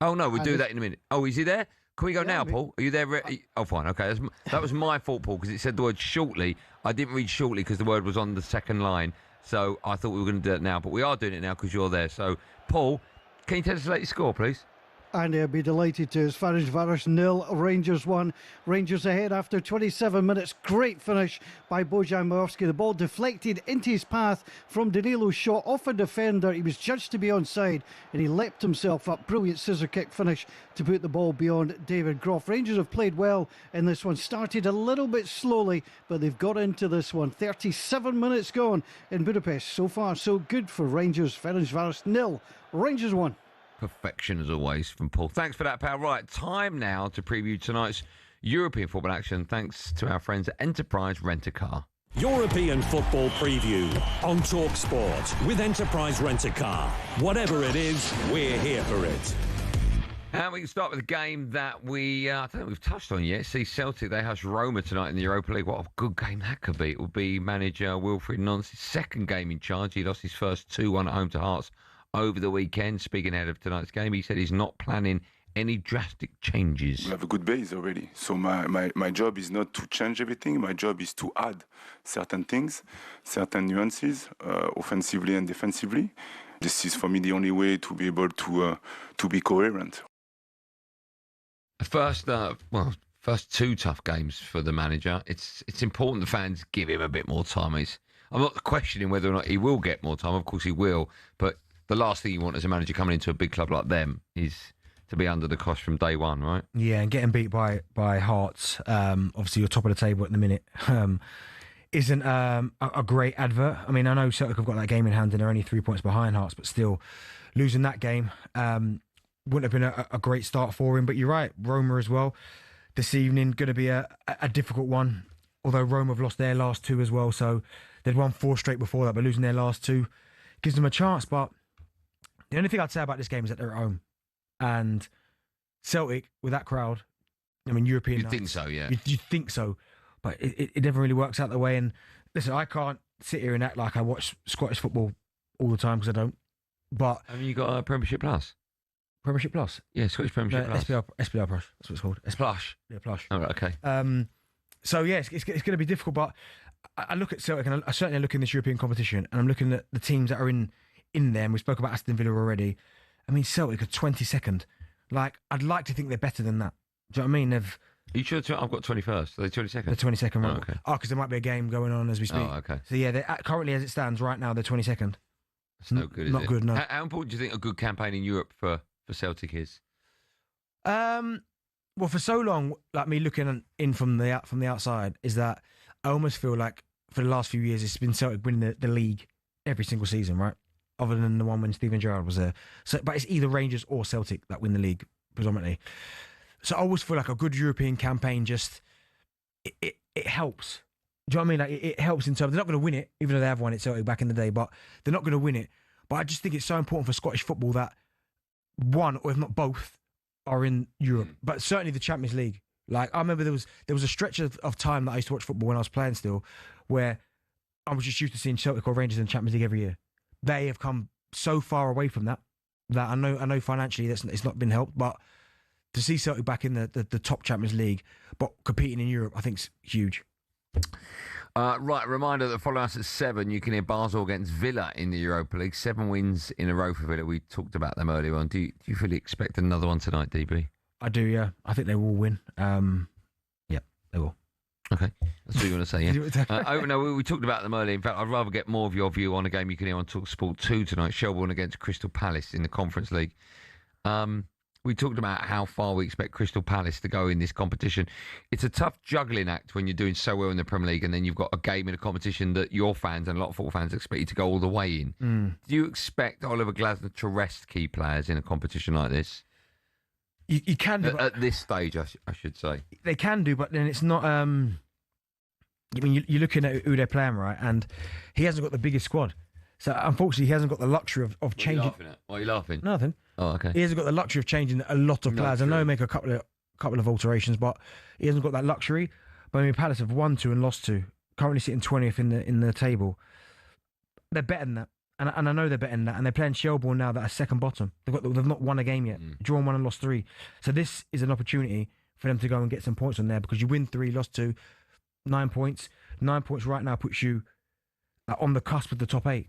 Oh, no, we'll do that in a minute. Oh, is he there? Can we go now, Paul? Are you there? Oh, fine. Okay, that was my fault, Paul, because it said the word shortly. I didn't read shortly because the word was on the second line. So I thought we were going to do it now, but we are doing it now because you're there. So, Paul, can you tell us the latest score, please? Andy, I'd be delighted to. As Ferencváros 0, Rangers 1. Rangers ahead after 27 minutes. Great finish by Bojan Mirovski. The ball deflected into his path from Danilo's shot off a defender. He was judged to be onside and he leapt himself up. Brilliant scissor kick finish to put the ball beyond David Groff. Rangers have played well in this one. Started a little bit slowly, but they've got into this one. 37 minutes gone in Budapest. So far, so good for Rangers. Ferencváros 0, Rangers 1. Perfection as always from Paul. Thanks for that, pal. Right, time now to preview tonight's European football action thanks to our friends at Enterprise Rent-A-Car. European football preview on talkSPORT with Enterprise Rent-A-Car. Whatever it is, we're here for it. And we can start with a game that I don't think we've touched on yet. See Celtic, they host Roma tonight in the Europa League. What a good game that could be. It will be manager Wilfried Nancy's second game in charge. He lost his first 2-1 at home to Hearts over the weekend. Speaking ahead of tonight's game, he said he's not planning any drastic changes. We have a good base already. So my job is not to change everything. My job is to add certain things, certain nuances, offensively and defensively. This is, for me, the only way to be able to be coherent. First two tough games for the manager. It's important the fans give him a bit more time. I'm not questioning whether or not he will get more time. Of course he will, but the last thing you want as a manager coming into a big club like them is to be under the cosh from day one, right? Yeah, and getting beat by Hearts, obviously you're top of the table at the minute, isn't a great advert. I mean, I know Celtic have got that game in hand and they're only 3 points behind Hearts, but still losing that game wouldn't have been a great start for him. But you're right, Roma as well. This evening, going to be a difficult one, although Roma have lost their last two as well, so they'd won 4 straight before that, but losing their last two gives them a chance. But the only thing I'd say about this game is that they're at home. And Celtic, with that crowd, I mean, European You'd think so, yeah. You'd think so. But it never really works out the way. And listen, I can't sit here and act like I watch Scottish football all the time because I don't. But have you got a Premiership Plus? Premiership Plus? Yeah, Scottish Premiership Plus. SPR Plus. That's what it's called. Plush? Yeah, Plush. Oh, right, okay. So, yeah, it's going to be difficult. But I look at Celtic and I certainly look in this European competition and I'm looking at the teams that are in there. And we spoke about Aston Villa already. I mean, Celtic are 22nd. Like, I'd like to think they're better than that. Do you know what I mean? Are you sure? I've got 21st. Are they 22nd? They're 22nd, right? Oh, okay. Oh, because there might be a game going on as we speak. Oh, okay. So, yeah, currently as it stands right now, they're 22nd. That's no good, is it? Not good, no. How important do you think a good campaign in Europe for Celtic is? Well, for so long, like me looking in from the outside, is that I almost feel like for the last few years, it's been Celtic winning the league every single season, right? Other than the one when Steven Gerrard was there. So, but it's either Rangers or Celtic that win the league predominantly. So I always feel like a good European campaign just it helps. Do you know what I mean? Like it helps in terms. They're not going to win it, even though they have won it Celtic back in the day. But they're not going to win it. But I just think it's so important for Scottish football that one, or if not both, are in Europe. But certainly the Champions League. Like I remember there was a stretch of time that I used to watch football when I was playing still, where I was just used to seeing Celtic or Rangers in the Champions League every year. They have come so far away from that I know financially it's not been helped, but to see Celtic back in the top Champions League but competing in Europe, I think is huge. Right, reminder that follow us at 7. You can hear Basel against Villa in the Europa League. 7 wins in a row for Villa. We talked about them earlier on. Do you fully expect another one tonight, DB? I do, yeah. I think they will win. Yeah, they will. Okay, that's what you want to say, yeah? No, we talked about them earlier. In fact, I'd rather get more of your view on a game you can hear on talkSPORT 2 tonight, Shelbourne against Crystal Palace in the Conference League. We talked about how far we expect Crystal Palace to go in this competition. It's a tough juggling act when you're doing so well in the Premier League and then you've got a game in a competition that your fans and a lot of football fans expect you to go all the way in. Do you expect Oliver Glasner to rest key players in a competition like this? You can do. At this stage, I should say. They can do, but then it's not... I mean, you're looking at who they're playing, right? And he hasn't got the biggest squad. So, unfortunately, he hasn't got the luxury of changing... What are you laughing at? Why are you laughing? Nothing. Oh, okay. He hasn't got the luxury of changing a lot of players. I know he make a couple of alterations, but he hasn't got that luxury. But I mean, Palace have won 2 and lost 2. Currently sitting 20th in the table. They're better than that. And I know they're better than that. And they're playing Shelbourne now that are second bottom. They've not won a game yet. Drawn 1 and lost 3. So this is an opportunity for them to go and get some points on there because you win 3, lost 2, 9 points. 9 points right now puts you on the cusp of the top 8.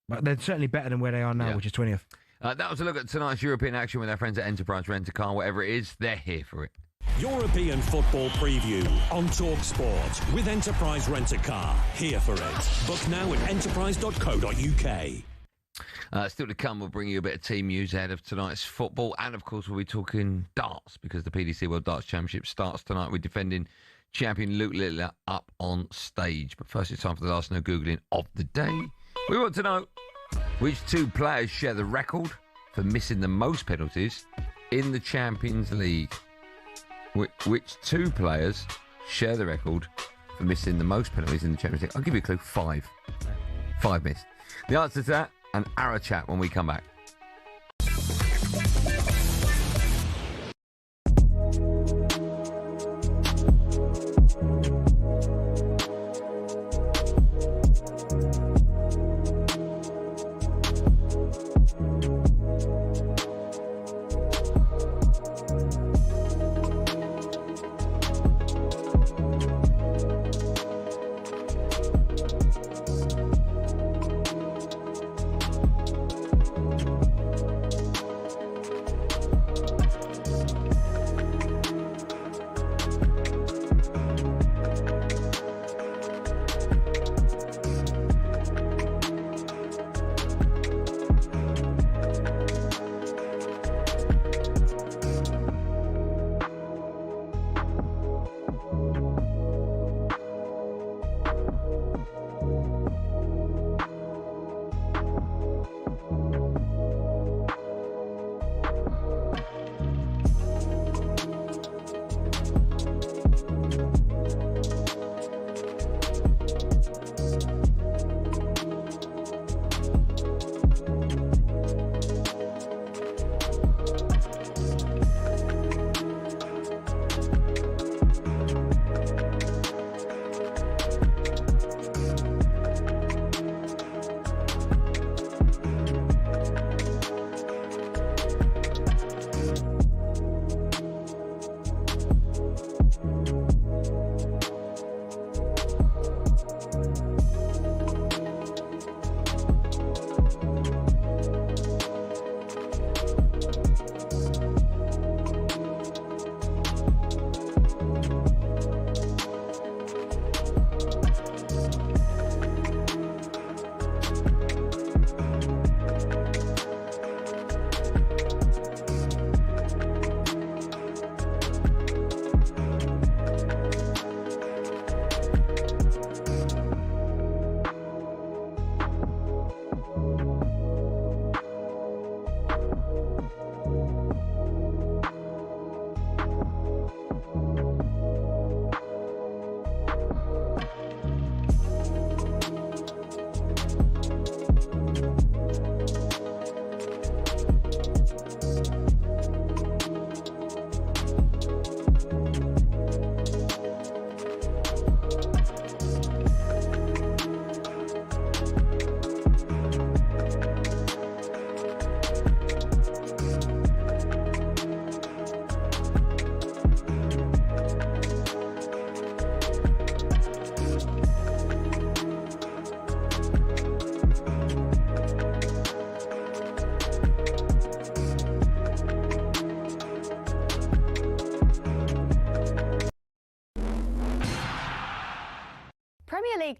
But they're certainly better than where they are now, which is 20th. That was a look at tonight's European action with our friends at Enterprise Rent-A-Car. Whatever it is, they're here for it. European football preview on talkSPORT with Enterprise Rent-A-Car. Here for it. Book now at enterprise.co.uk. Still to come, we'll bring you a bit of team news ahead of tonight's football. And, of course, we'll be talking darts because the PDC World Darts Championship starts tonight with defending champion Luke Littler up on stage. But first, it's time for the last no Googling of the day. We want to know which 2 players share the record for missing the most penalties in the Champions League. Which 2 players share the record for missing the most penalties in the Champions League? I'll give you a clue. 5. 5 missed. The answer to that, an arrow chat when we come back.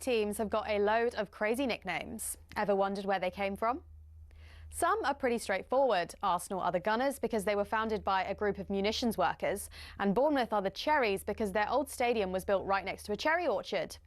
teams have got a load of crazy nicknames. Ever wondered where they came from? Some are pretty straightforward. Arsenal are the Gunners because they were founded by a group of munitions workers, and Bournemouth are the Cherries because their old stadium was built right next to a cherry orchard.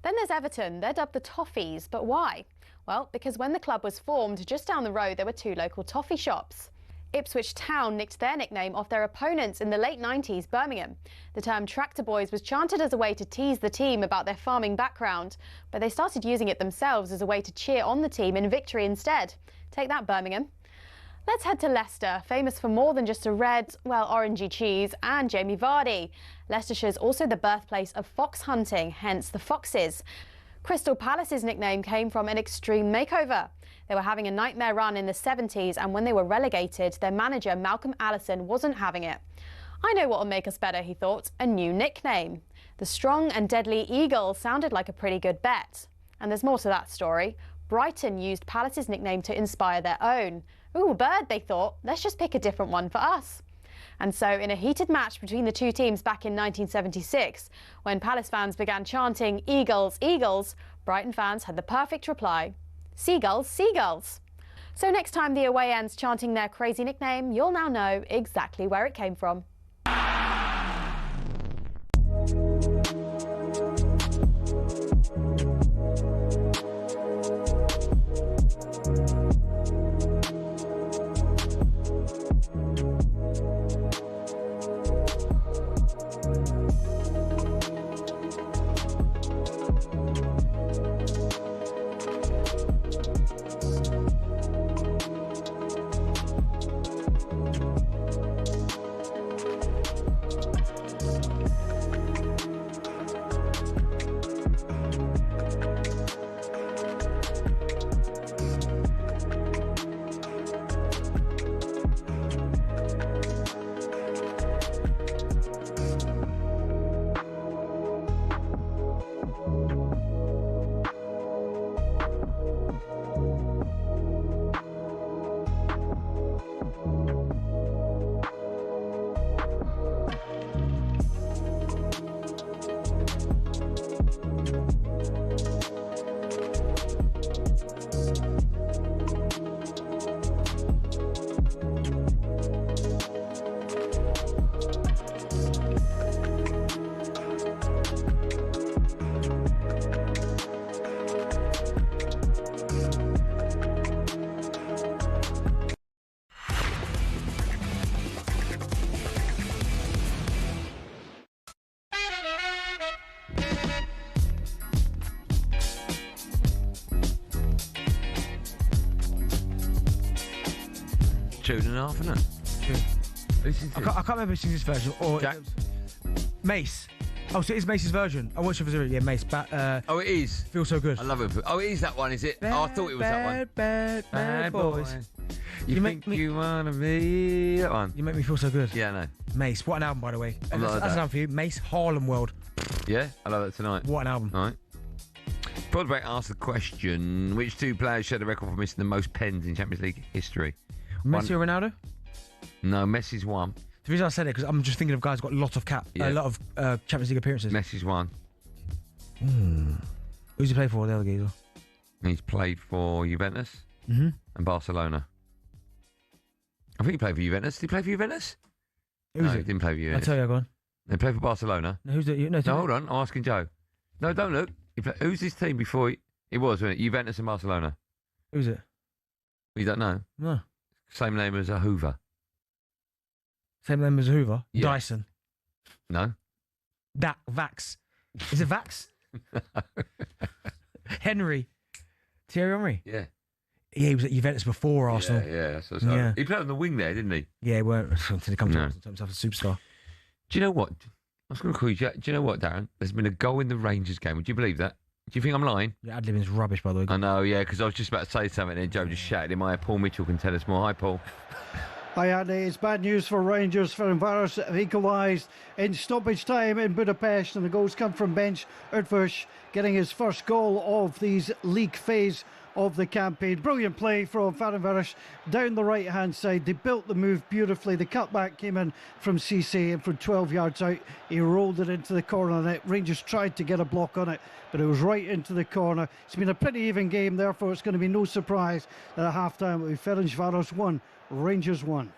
Then there's Everton. They're dubbed the Toffees, but why? Well, because when the club was formed, just down the road there were 2 local toffee shops. Ipswich Town nicked their nickname off their opponents in the late 90s, Birmingham. The term Tractor Boys was chanted as a way to tease the team about their farming background, but they started using it themselves as a way to cheer on the team in victory instead. Take that, Birmingham. Let's head to Leicester, famous for more than just a red, well, orangey cheese and Jamie Vardy. Leicestershire's also the birthplace of fox hunting, hence the Foxes. Crystal Palace's nickname came from an extreme makeover. They were having a nightmare run in the 70s, and when they were relegated, their manager, Malcolm Allison, wasn't having it. I know what'll make us better, he thought, a new nickname. The Strong and Deadly Eagle sounded like a pretty good bet. And there's more to that story. Brighton used Palace's nickname to inspire their own. Ooh, a bird, they thought. Let's just pick a different one for us. And so, in a heated match between the two teams back in 1976, when Palace fans began chanting "Eagles, Eagles," Brighton fans had the perfect reply: "Seagulls, Seagulls." So next time the away end's chanting their crazy nickname, you'll now know exactly where it came from. Tune and a half, isn't it? I can't remember if it's this version or Mace. Oh, so it is Mace's version. I watched it for yeah, Mace. Oh, it is. Feels so good. I love it. Oh, it is that one, is it? Oh, I thought it was that one. Bad boys. You think you wanna be that one? You make me feel so good. Yeah, I know. Mace, what an album, by the way. I love That's that. an album for you. Mace, Harlem World. Yeah, I love that tonight. What an album. All right. Before the break, asked the question: which 2 players share the record for missing the most pens in Champions League history? Messi or Ronaldo? No, Messi's one. The reason I said it because I'm just thinking of guys who've got a lot of a lot of Champions League appearances. Messi's one. Who's he played for? The other geezer. He's played for Juventus and Barcelona. I think he played for Juventus. Did he play for Juventus? Who's He it? didn't play for Juventus. I'll tell you, go on. They played for Barcelona. No, who's it? No, hold on. I'm asking Joe. No, don't look. Who's his team before? It was, wasn't it? Juventus and Barcelona. Who's it? You don't know? No. Same name as a Hoover. Same name as Hoover? Yeah. Dyson. No. Vax. Is it Vax? Henry. Thierry Henry? Yeah. Yeah, he was at Juventus before Arsenal. Yeah. Yeah. He played on the wing there, didn't he? Yeah, he weren't until he comes No. to himself as a superstar. Do you know what? I was going to call you. Do you know what, Darren? There's been a goal in the Rangers game. Would you believe that? Do you think I'm lying? Your ad-libbing's rubbish, by the way. I know, yeah, because I was just about to say something and Joe just shouted in my ear. Paul Mitchell can tell us more. Hi, Paul. Hi, Andy. It's bad news for Rangers. Ferencváros have equalised in stoppage time in Budapest, and the goals come from bench Erdős getting his first goal of these league phase of the campaign. Brilliant play from Ferencváros down the right-hand side. They built the move beautifully. The cutback came in from Cisse, and from 12 yards out, he rolled it into the corner net. Rangers tried to get a block on it, but it was right into the corner. It's been a pretty even game, therefore it's going to be no surprise that at half-time with Ferencváros 1, Rangers 1.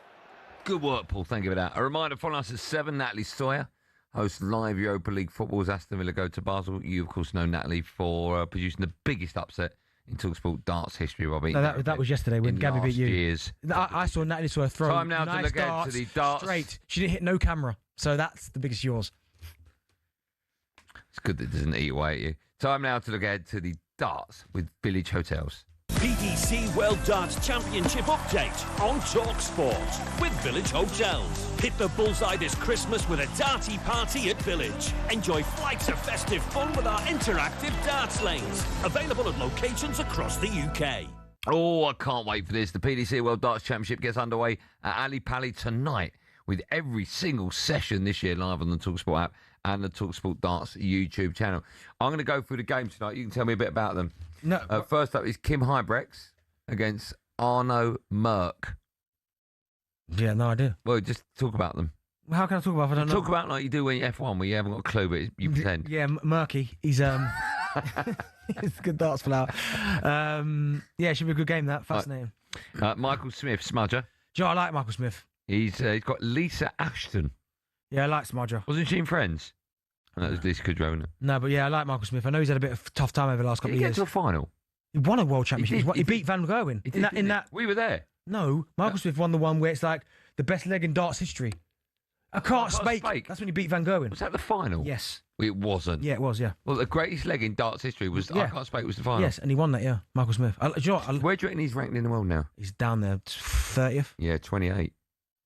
Good work, Paul. Thank you for that. A reminder, following us at 7, Natalie Sawyer hosts live Europa League football as Aston Villa go to Basel. You, of course, know Natalie for producing the biggest upset in talkSPORT darts history, Robbie. No, that was yesterday when Gabby beat you. Years. I saw Natalie Sawyer throw Time now nice to look ahead to the darts. Straight. She didn't hit no camera, so that's the biggest yours. It's good that it doesn't eat away at you. Time now to look ahead to the darts with Village Hotels. PDC World Darts Championship update on talkSPORT with Village Hotels. Hit the bullseye this Christmas with a darty party at Village. Enjoy flights of festive fun with our interactive darts lanes. Available at locations across the UK. Oh, I can't wait for this. The PDC World Darts Championship gets underway at Ali Pali tonight, with every single session this year live on the talkSPORT app and the talkSPORT Darts YouTube channel. I'm going to go through the games tonight. You can tell me a bit about them. No. First up is Kim Huybrechts against Arno Merck. Yeah, no idea. Well, just talk about them. How can I talk about it? I don't know. Talk about like you do when you're F1, where you haven't got a clue, but you pretend. Yeah, Murky. He's he's a good darts player. Yeah, it should be a good game. That fascinating. Michael Smith, Smudger. Joe, I like Michael Smith. He's got Lisa Ashton. Yeah, I like Smudger. Wasn't she in Friends? That was Lisa Kudrow, wasn't it? No, but yeah, I like Michael Smith. I know he's had a bit of a tough time over the last couple of years. Did he get to a final? He won a world championship. He beat Van Gerwen. In that, we were there. No, Michael Smith won the one where it's like the best leg in darts history. I can't spake. That's when he beat Van Gerwen. Was that the final? Yes. It wasn't. Yeah, it was, yeah. Well, the greatest leg in darts history was I Can't Spake was the final. Yes, and he won that, yeah. Michael Smith. Do you know what? Where do you reckon he's ranked in the world now? He's down there, 30th. Yeah, 28.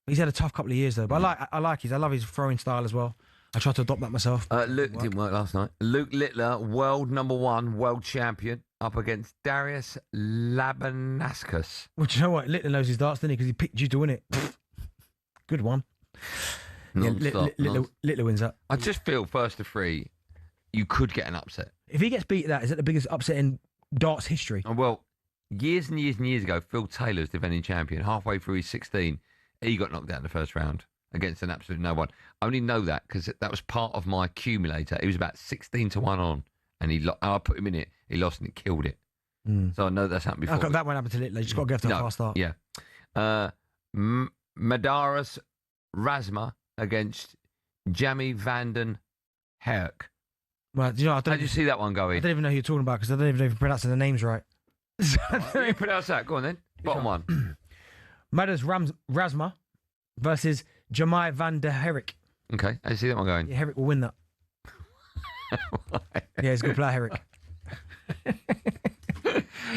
He's had a tough couple of years, though. But I love his throwing style as well. I tried to adopt that myself. Luke didn't work last night. Luke Littler, world #1, world champion, up against Darius Labanaskas. Well, do you know what? Littler knows his darts, didn't he? Because he picked you to win it. Good one. Littler wins that. I just feel, first of 3, you could get an upset. If he gets beat at that, is that the biggest upset in darts history? Well, years and years and years ago, Phil Taylor's defending champion. Halfway through his 16, he got knocked out in the first round against an absolute no one. I only know that because that was part of my accumulator. He was about 16-1 on, and I put him in it. He lost and it killed it. So I know that's happened before. That won't happen to Littler. You just got to get off to a fast start. Yeah. Madaras Razma against Jamie Vanden Herk. Well, you know, How did you see that one going? I don't even know who you're talking about because I don't even know if you're pronouncing the names right. You pronounce that. Go on then. Bottom one. Madaras Razma versus Jamai van der Herrick. Okay, how do you see that one going? Yeah, Herrick will win that. Yeah, he's a good player, Herrick. Do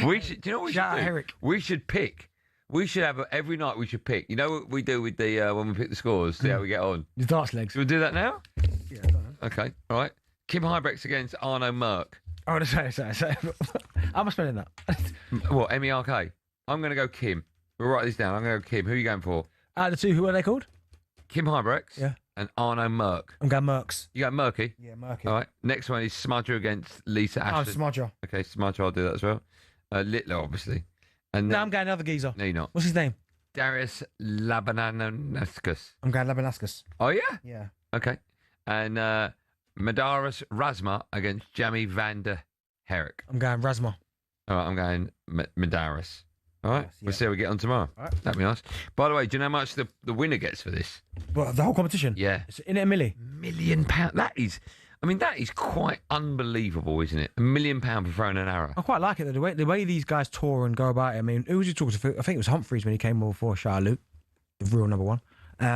you know what we should do? Herrick. We should pick. We should have every night. We should pick. You know what we do with the when we pick the scores? See how we get on. The darts legs. Should we do that now? Yeah, I don't know. Okay, all right. Kim Huybrechts against Arno Merck. Oh, sorry. How am I spelling that? What, M-E-R-K? I'm going to go Kim. We'll write this down. I'm going to go Kim. Who are you going for? The two, who are they called? Kim Huybrechts and Arno Merck. I'm going Merks. You got Merky? Yeah, Merky. All right. Next one is Smudger against Lisa Ashton. Oh, Smudger. Okay, Smudger, I'll do that as well. Littler, obviously. And no, I'm going another geezer. No, you're not. What's his name? Darius Labanaskas. I'm going Labanaskas. Oh, yeah? Yeah. Okay. And Madaras Razma against Jamie van der Herrick. I'm going Razma. All right, I'm going Madaras. All right, we'll see how we get on tomorrow. All right. That'd be nice. By the way, do you know how much the winner gets for this? What, the whole competition? Yeah. It's in it a milli? £1 million. That is quite unbelievable, isn't it? £1 million for throwing an arrow. I quite like it, though. The way these guys tour and go about it. I mean, who was he talking to? I think it was Humphreys when he came over for Charlotte, the real #1.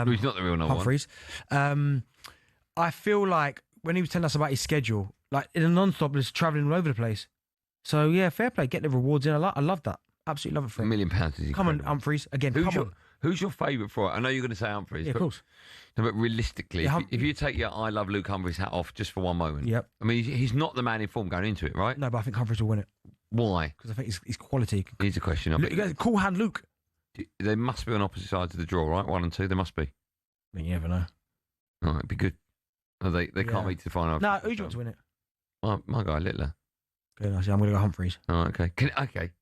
He's not the real #1. Humphreys. I feel like when he was telling us about his schedule, like in a non-stop, he's travelling all over the place. So, yeah, fair play. Get the rewards in. I love that. Absolutely love it for him. £1 million is incredible. Come on, Humphreys. Again, Who's your favourite for it? I know you're going to say Humphreys. Yeah, of course. No, but realistically, if you take your I love Luke Humphreys hat off just for one moment. Yep. I mean, he's not the man in form going into it, right? No, but I think Humphreys will win it. Why? Because I think he's quality. Here's a question. Cool hand Luke. They must be on opposite sides of the draw, right? 1 and 2, they must be. I mean, you never know. Oh, it'd be good. Oh, they can't meet to the final. No, who do you want to win it? My guy, Littler. Okay, I'm going to go Humphreys. Oh, okay.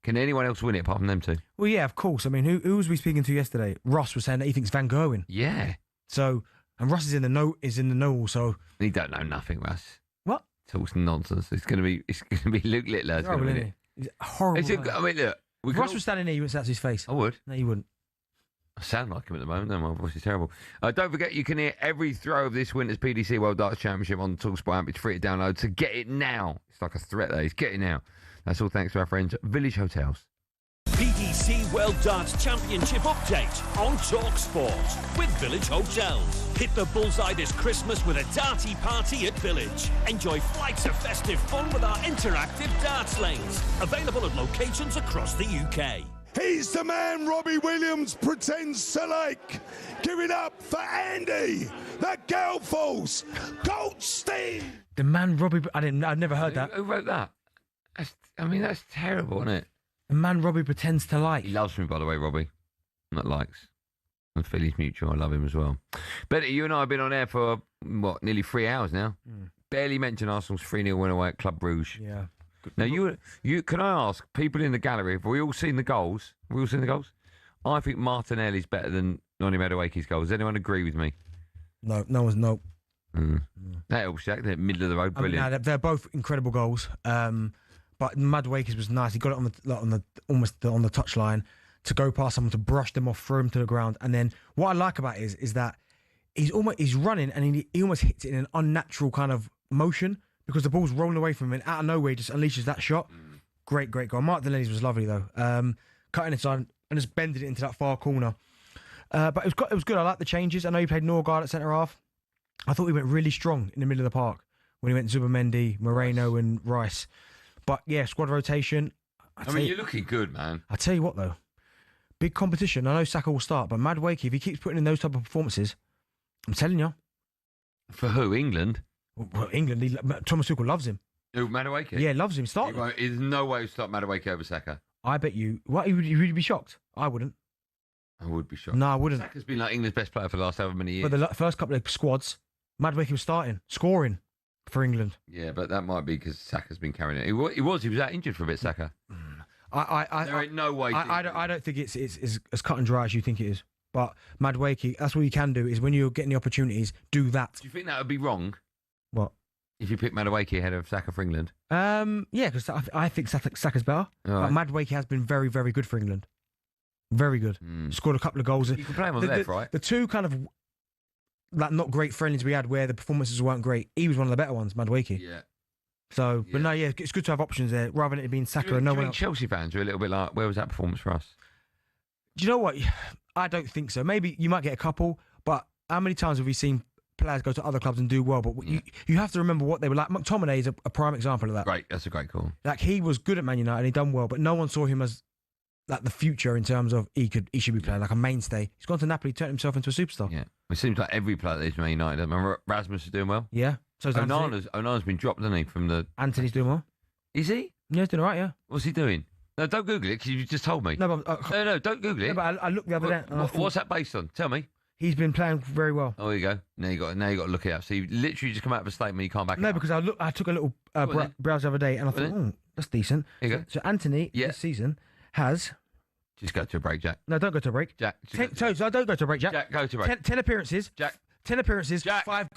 Can anyone else win it apart from them two? Well, yeah, of course. I mean, who was we speaking to yesterday? Ross was saying that he thinks Van Gerwen. Yeah. So, and Ross is in the know also. He don't know nothing, Russ. What? Talks nonsense. It's going to be Luke Littler. Horrible, isn't he? He's horrible. I mean, look. If Ross was standing there, you wouldn't say that's his face. I would. No, you wouldn't. I sound like him at the moment, though. My voice is terrible. Don't forget, you can hear every throw of this winter's PDC World Darts Championship on the talkSPORT app. It's free to download, so get it now. It's like a threat there. Get it now. That's all thanks to our friends at Village Hotels. PDC World Darts Championship update on talkSPORT with Village Hotels. Hit the bullseye this Christmas with a darty party at Village. Enjoy flights of festive fun with our interactive darts lanes. Available at locations across the UK. He's the man Robbie Williams pretends to like. Give it up for Andy, the girl force, Goldstein. The man Robbie... I'd never heard that. Who wrote that? That's terrible, isn't it? The man Robbie pretends to like. He loves me, by the way, Robbie. Not likes. And Philly's mutual. I love him as well. Betty, you and I have been on air for, nearly 3 hours now. Barely mentioned Arsenal's 3-0 win away at Club Brugge. Yeah. Now, you can I ask, people in the gallery, have we all seen the goals? Have we all seen the goals? I think Martinelli's better than Noni Madueke's goals. Does anyone agree with me? No, no one's no. That helps, Jack. They're middle of the road, brilliant. No, they're both incredible goals. But Madueke's was nice. He got it almost on the touchline to go past someone, to brush them off, throw him to the ground. And then what I like about it is that he's running and he almost hits it in an unnatural kind of motion, because the ball's rolling away from him and out of nowhere he just unleashes that shot. Great goal. Martinelli's was lovely though. Cutting it on and just bending it into that far corner. But it was good. I like the changes. I know he played Norgard at centre half. I thought he went really strong in the middle of the park when he went Zubimendi, Moreno and Rice. But yeah, squad rotation. You're looking good, man. I tell you what though, big competition. I know Saka will start, but Madueke, if he keeps putting in those type of performances, I'm telling you. For who? England? Well, England. Thomas Tuchel loves him. Who, Madueke? Yeah, loves him. Start. There's no way to start Madueke over Saka. I bet you. What? You would be shocked. I wouldn't. I would be shocked. No, I wouldn't. Saka's been like England's best player for the last however many years. But the first couple of squads, Madueke was starting, scoring for England. Yeah, but that might be because Saka's been carrying it. He was out injured for a bit, Saka. There ain't no way. I don't think it's as cut and dry as you think it is. But Madueke, that's what you can do, is when you're getting the opportunities, do that. Do you think that would be wrong? What? If you pick Madueke ahead of Saka for England? Yeah, because I think Saka's better. Right. But Madueke has been very, very good for England. Very good. Scored a couple of goals. You can play him on the left, right? The two kind of not great friendlies we had where the performances weren't great, he was one of the better ones, Madueke. Yeah. So, but no, yeah, it's good to have options there rather than it being Saka and no one else. Chelsea fans are a little bit like, where was that performance for us? Do you know what? I don't think so. Maybe you might get a couple, but how many times have we seen players go to other clubs and do well? But you have to remember what they were like. McTominay is a prime example of that. Great, that's a great call. Like, he was good at Man United and he done well, but no one saw him as like the future in terms of he should be playing like a mainstay. He's gone to Napoli, turned himself into a superstar. Yeah, it seems like every player that is Man United. Remember, Rasmus is doing well. Yeah, so is Onana's been dropped, hasn't he? From the Anthony's doing well. Is he? Yeah, he's doing all right. Yeah. What's he doing? No, don't Google it because you just told me. No, but no, don't Google it. No, but I looked the other day. What's that based on? Tell me. He's been playing very well. Oh, there you go. Now you got to look it up. So you literally just come out of a statement. You can't back it up. No, because I took a little browse the other day and I thought, that's decent. Here you go. So Anthony this season has. Just go to a break, Jack. No, don't go to a break. Jack. So I don't go to a break, Jack. Jack, go to a break. 10 appearances. Jack. 10 appearances. Jack. 5.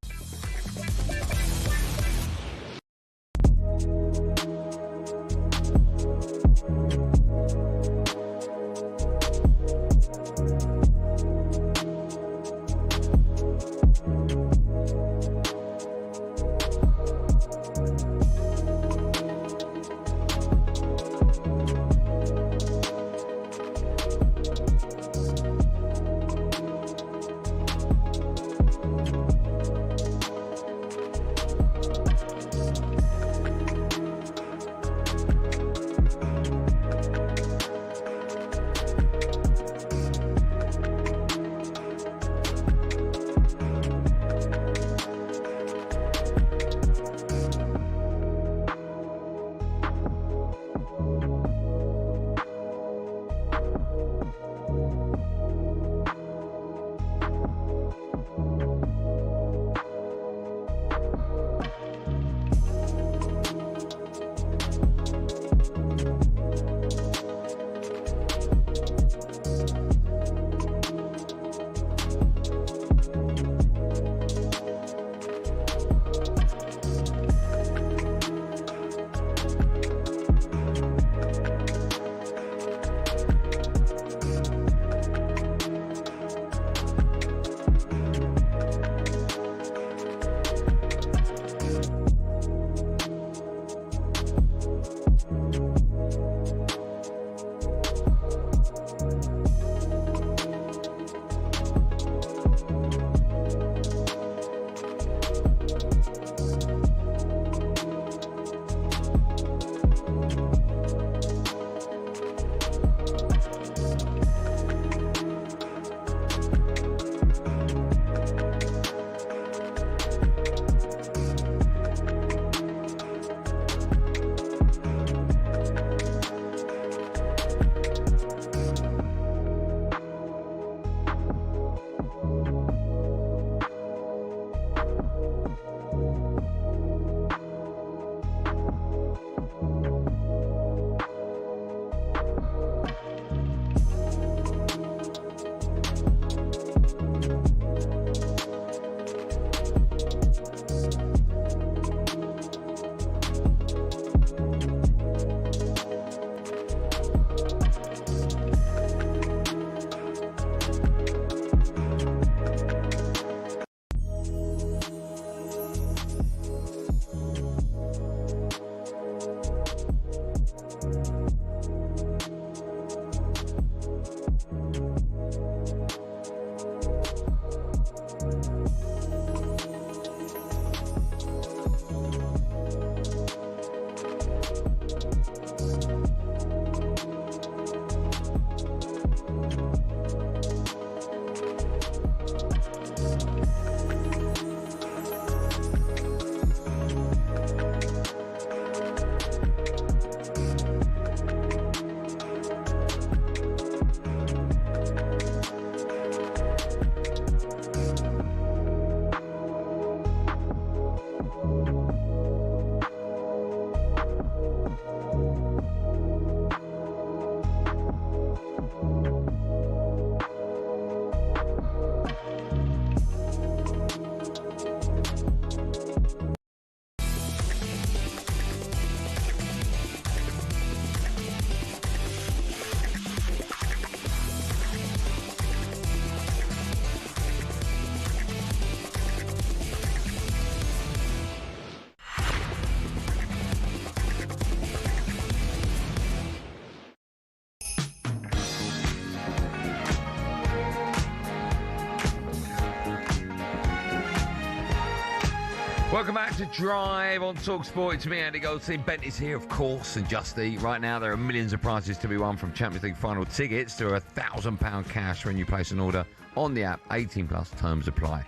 Welcome back to Drive on talkSPORT. It's me, Andy Goldstein. Bent is here, of course, and Justy. Right now, there are millions of prizes to be won, from Champions League final tickets to £1,000 cash when you place an order on the app. 18 plus, terms apply.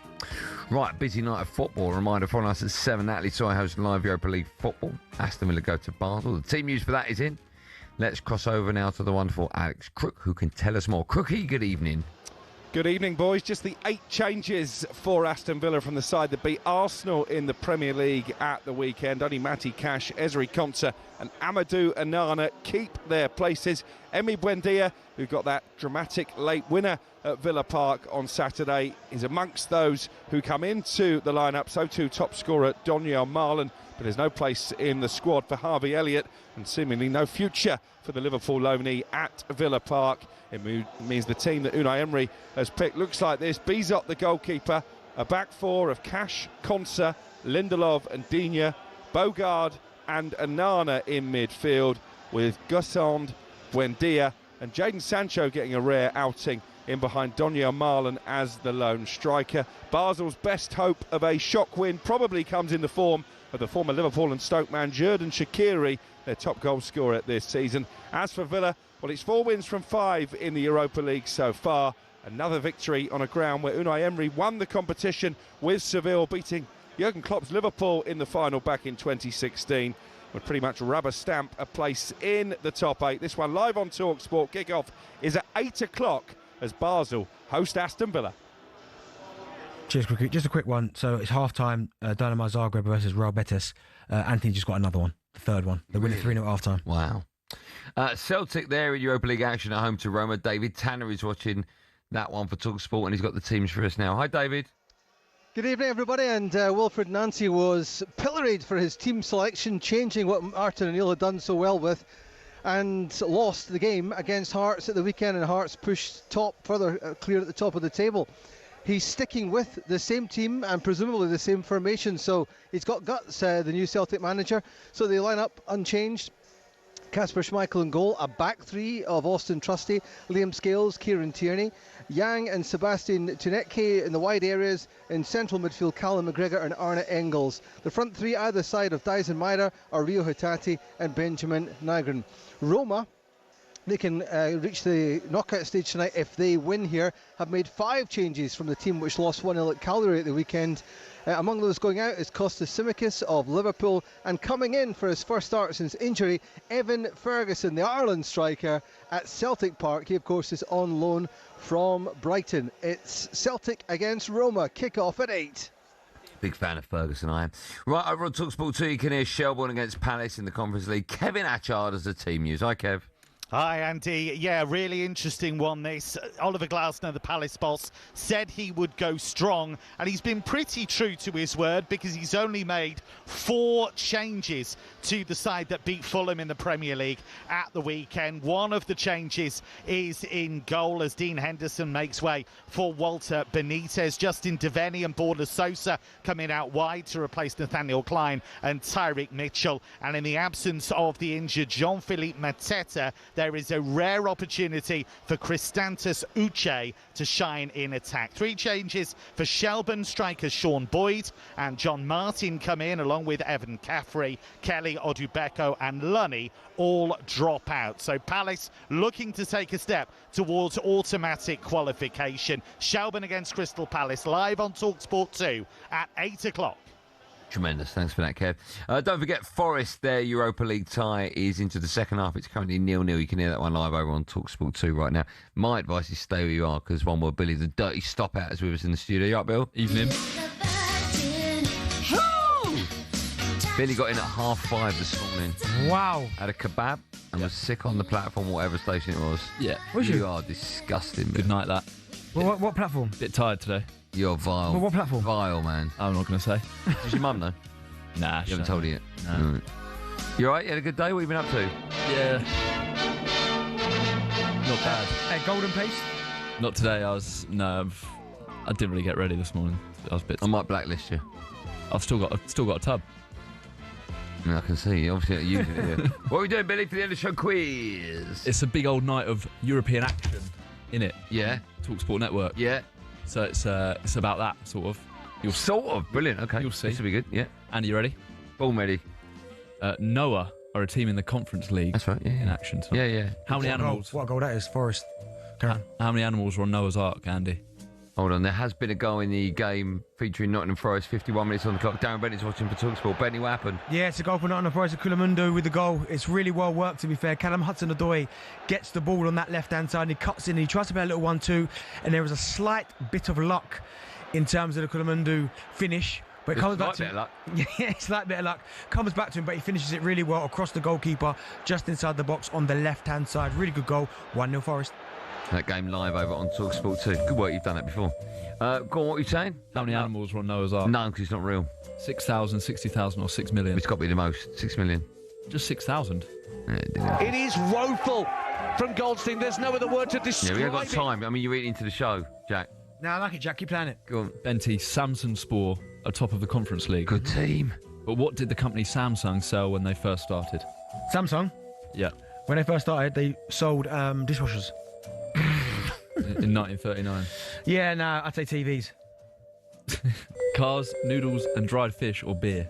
Right, busy night of football. Reminder, following us at 7, Natalie Soy hosts live Europa League football. Aston Villa go to Basel. The team news for that is in. Let's cross over now to the wonderful Alex Crook, who can tell us more. Crookie, good evening. Good evening, boys. Just the 8 changes for Aston Villa from the side that beat Arsenal in the Premier League at the weekend. Only Matty Cash, Ezri Konsa and Amadou Onana keep their places. Emi Buendia, who got that dramatic late winner at Villa Park on Saturday, is amongst those who come into the lineup. So too top scorer Donyell Marlon, but there's no place in the squad for Harvey Elliott and seemingly no future for the Liverpool loanee at Villa Park. It means the team that Unai Emery has picked looks like this. Bizot, the goalkeeper, a back four of Cash, Konsa, Lindelof and Digne, Bogard and Onana in midfield, with Gussand, Buendia and Jadon Sancho getting a rare outing in behind Donyell Marlon as the lone striker. Basel's best hope of a shock win probably comes in the form of the former Liverpool and Stoke man Xherdan Shaqiri, their top goal scorer this season. As for Villa, well, it's 4 wins from 5 in the Europa League so far. Another victory on a ground where Unai Emery won the competition with Seville, beating Jurgen Klopp's Liverpool in the final back in 2016. Would pretty much rubber stamp a place in the top 8. This one live on talkSPORT. Kick-off is at 8 o'clock as Basel host Aston Villa. Cheers, Crookie. Just a quick one. So it's half-time, Dynamo Zagreb versus Real Betis. Anthony just got another one, the third one. They're winning 3-0 at half-time. Wow. Celtic there in Europa League action at home to Roma. David Tanner is watching that one for talkSPORT, and he's got the teams for us now. Hi, David. Good evening, everybody. And Wilfred Nancy was pilloried for his team selection, changing what Martin O'Neill had done so well with, and lost the game against Hearts at the weekend, and Hearts pushed further clear at the top of the table. He's sticking with the same team and presumably the same formation, so he's got guts, the new Celtic manager. So they line up unchanged. Kasper Schmeichel in goal, a back three of Austin Trusty, Liam Scales, Kieran Tierney, Yang and Sebastian Tunetke in the wide areas. In central midfield, Callum McGregor and Arne Engels. The front three either side of Dyson Meyer are Rio Hatate and Benjamin Nygren. Roma, they can reach the knockout stage tonight if they win here, have made 5 changes from the team which lost 1-0 at Cagliari at the weekend. Among those going out is Kostas Tsimikas of Liverpool, and coming in for his first start since injury, Evan Ferguson, the Ireland striker at Celtic Park. He, of course, is on loan from Brighton. It's Celtic against Roma, kick-off at 8. Big fan of Ferguson, I am. Right, over on talkSPORT 2, you can hear Shelbourne against Palace in the Conference League. Kevin Atchard as the team news. Hi, Kev. Hi, Andy. Yeah, really interesting one, this. Oliver Glasner, the Palace boss, said he would go strong, and he's been pretty true to his word because he's only made 4 changes to the side that beat Fulham in the Premier League at the weekend. One of the changes is in goal as Dean Henderson makes way for Walter Benitez. Justin Devaney and Borna Sosa coming out wide to replace Nathaniel Klein and Tyreek Mitchell. And in the absence of the injured Jean-Philippe Mateta, there is a rare opportunity for Kristantas Uche to shine in attack. 3 changes for Shelbourne. Strikers Sean Boyd and John Martin come in, along with Evan Caffrey, Kelly Odubeko and Lunny all drop out. So Palace looking to take a step towards automatic qualification. Shelbourne against Crystal Palace, live on talkSPORT 2 at 8 o'clock. Tremendous. Thanks for that, Kev. Don't forget, Forest, their Europa League tie is into the second half. It's currently 0-0. You can hear that one live over on talkSPORT 2 right now. My advice is stay where you are, because one word, Billy, the dirty stop-out is with us in the studio. You up, Bill? Evening. Billy got in at 5:30 this morning. Wow. Had a kebab and was sick on the platform, whatever station it was. Yeah. Was you? are disgusting. Good night, that. Well, what platform? Bit tired today. You're vile. Well, what platform? Vile, man. I'm not going to say. Does your mum know? Nah, You haven't told her yet? No. No. You alright? You had a good day? What have you been up to? Yeah. Not bad. Golden paste? Not today. I didn't really get ready this morning. I was a bit. I might blacklist you. I've still got a tub. I can see you. Obviously, not using it here. What are we doing, Billy, for the end of the show quiz? It's a big old night of European action, innit? Yeah. talkSPORT Network. Yeah. So it's about that, sort of. You'll sort of brilliant. Okay, you'll see. This will be good. Yeah. Andy, you ready? All ready. Noah are a team in the Conference League. That's right. Yeah, in action. Tonight. Yeah. How many animals? What a goal that is, Forest. How many animals were on Noah's Ark, Andy? Hold on, there has been a goal in the game featuring Nottingham Forest. 51 minutes on the clock. Darren Bent is watching for talkSPORT. Benny, what happened? Yeah, it's a goal for Nottingham Forest. Kulamundu with the goal. It's really well worked, to be fair. Callum Hudson-Odoi gets the ball on that left-hand side and he cuts in. And he tries to play a little 1-2 and there was a slight bit of luck in terms of the Kulamundu finish. But it comes back to him. Yeah, slight bit of luck. Comes back to him, but he finishes it really well across the goalkeeper, just inside the box on the left-hand side. Really good goal. 1-0 Forest. That game live over on talkSPORT too. Good work, you've done that before. Go on, what are you saying? How many animals were on Noah's Ark? None, because it's not real. 6,000, 60,000 or 6 million? It's got to be the most. 6 million. Just 6,000. It is woeful from Goldstein. There's no other word to describe we haven't got time. I mean, you're eating into the show, Jack. No, I like it, Jack. Keep playing it. Go on. Benty, Samsung are top of the Conference League. Good team. But what did the company Samsung sell when they first started? Samsung? Yeah. When they first started, they sold dishwashers. In 1939. Yeah, no, I'd say TVs. Cars, noodles and dried fish or beer?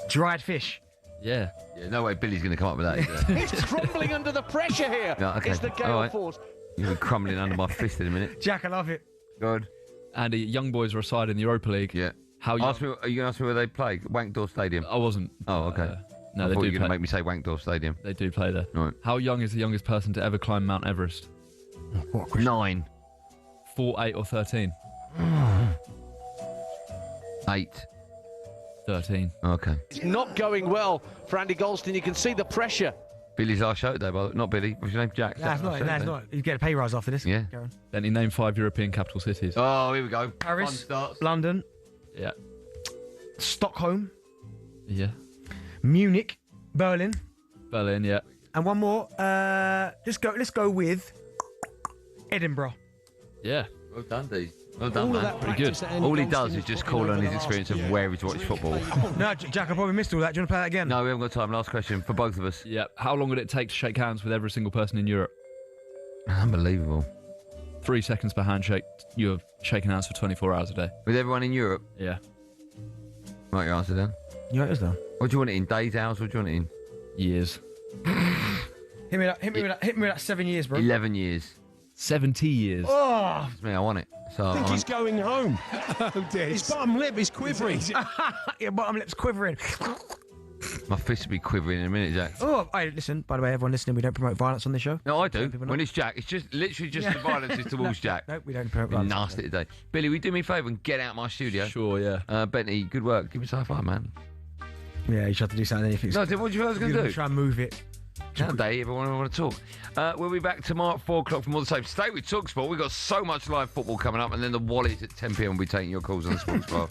Dried fish. Yeah. Yeah, no way Billy's going to come up with that, is there? He's crumbling under the pressure here. No, okay. It's the gale All right. force. You'll be crumbling under my fist in a minute. Jack, I love it. Good. Andy, Young Boys are a side in the Europa League. Yeah. How young? Are you going to ask me where they play? Wankdor Stadium? I wasn't. Oh, okay. No, I they thought do you were going play. to make me say Wankdor Stadium. They do play there. Right. How young is the youngest person to ever climb Mount Everest? 9. 4, 8 or 13? 8. 13. Okay. It's not going well for Andy Goldstein. You can see the pressure. Billy's our show today, but not Billy. What's your name? Jack? No, it's not. No, it's not. You get a pay rise after this. Yeah. Benny, name 5 European capital cities. Oh, here we go. Paris, Fun starts. London, Yeah. Stockholm, Yeah. Munich, Berlin, Berlin, yeah. and one more. Let's go with Edinburgh. Yeah. Well done, D. Well done, man. Pretty good. All he does is just call on his experience of where he's watched football. No, Jack, I probably missed all that. Do you want to play that again? No, we haven't got time. Last question for both of us. Yeah. How long would it take to shake hands with every single person in Europe? Unbelievable. 3 seconds per handshake. You're shaking hands for 24 hours a day. With everyone in Europe? Yeah. Right, your answer then. Yeah, it is though. What do you want it in? Days, hours? What do you want it in? Years. Hit me with that 7 years, bro. 11 years. 70 years. Oh! It's me, I want it. So I think he's going home. Oh, dear. His bottom lip is quivering. Your bottom lip's quivering. My fist will be quivering in a minute, Jack. Oh, hey, listen, by the way, everyone listening, we don't promote violence on this show. No, I do. When it's Jack, it's just literally just the violence is towards Jack. No, we don't promote Been violence. nasty today. Billy, will you do me a favour and get out of my studio? Sure, yeah. Bentley, good work. Give us a high five, man. Yeah, you should have to do something. If it's, No, what do you think I was going to do? Try and move it. Saturday, everyone want to talk. We'll be back tomorrow at 4 o'clock for more of the same. Stay with talkSPORT. We've got so much live football coming up, and then the Wallies at 10 p.m. will be taking your calls on the Sports Bar.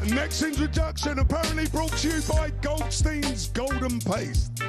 Next introduction apparently brought to you by Goldstein's Golden Paste.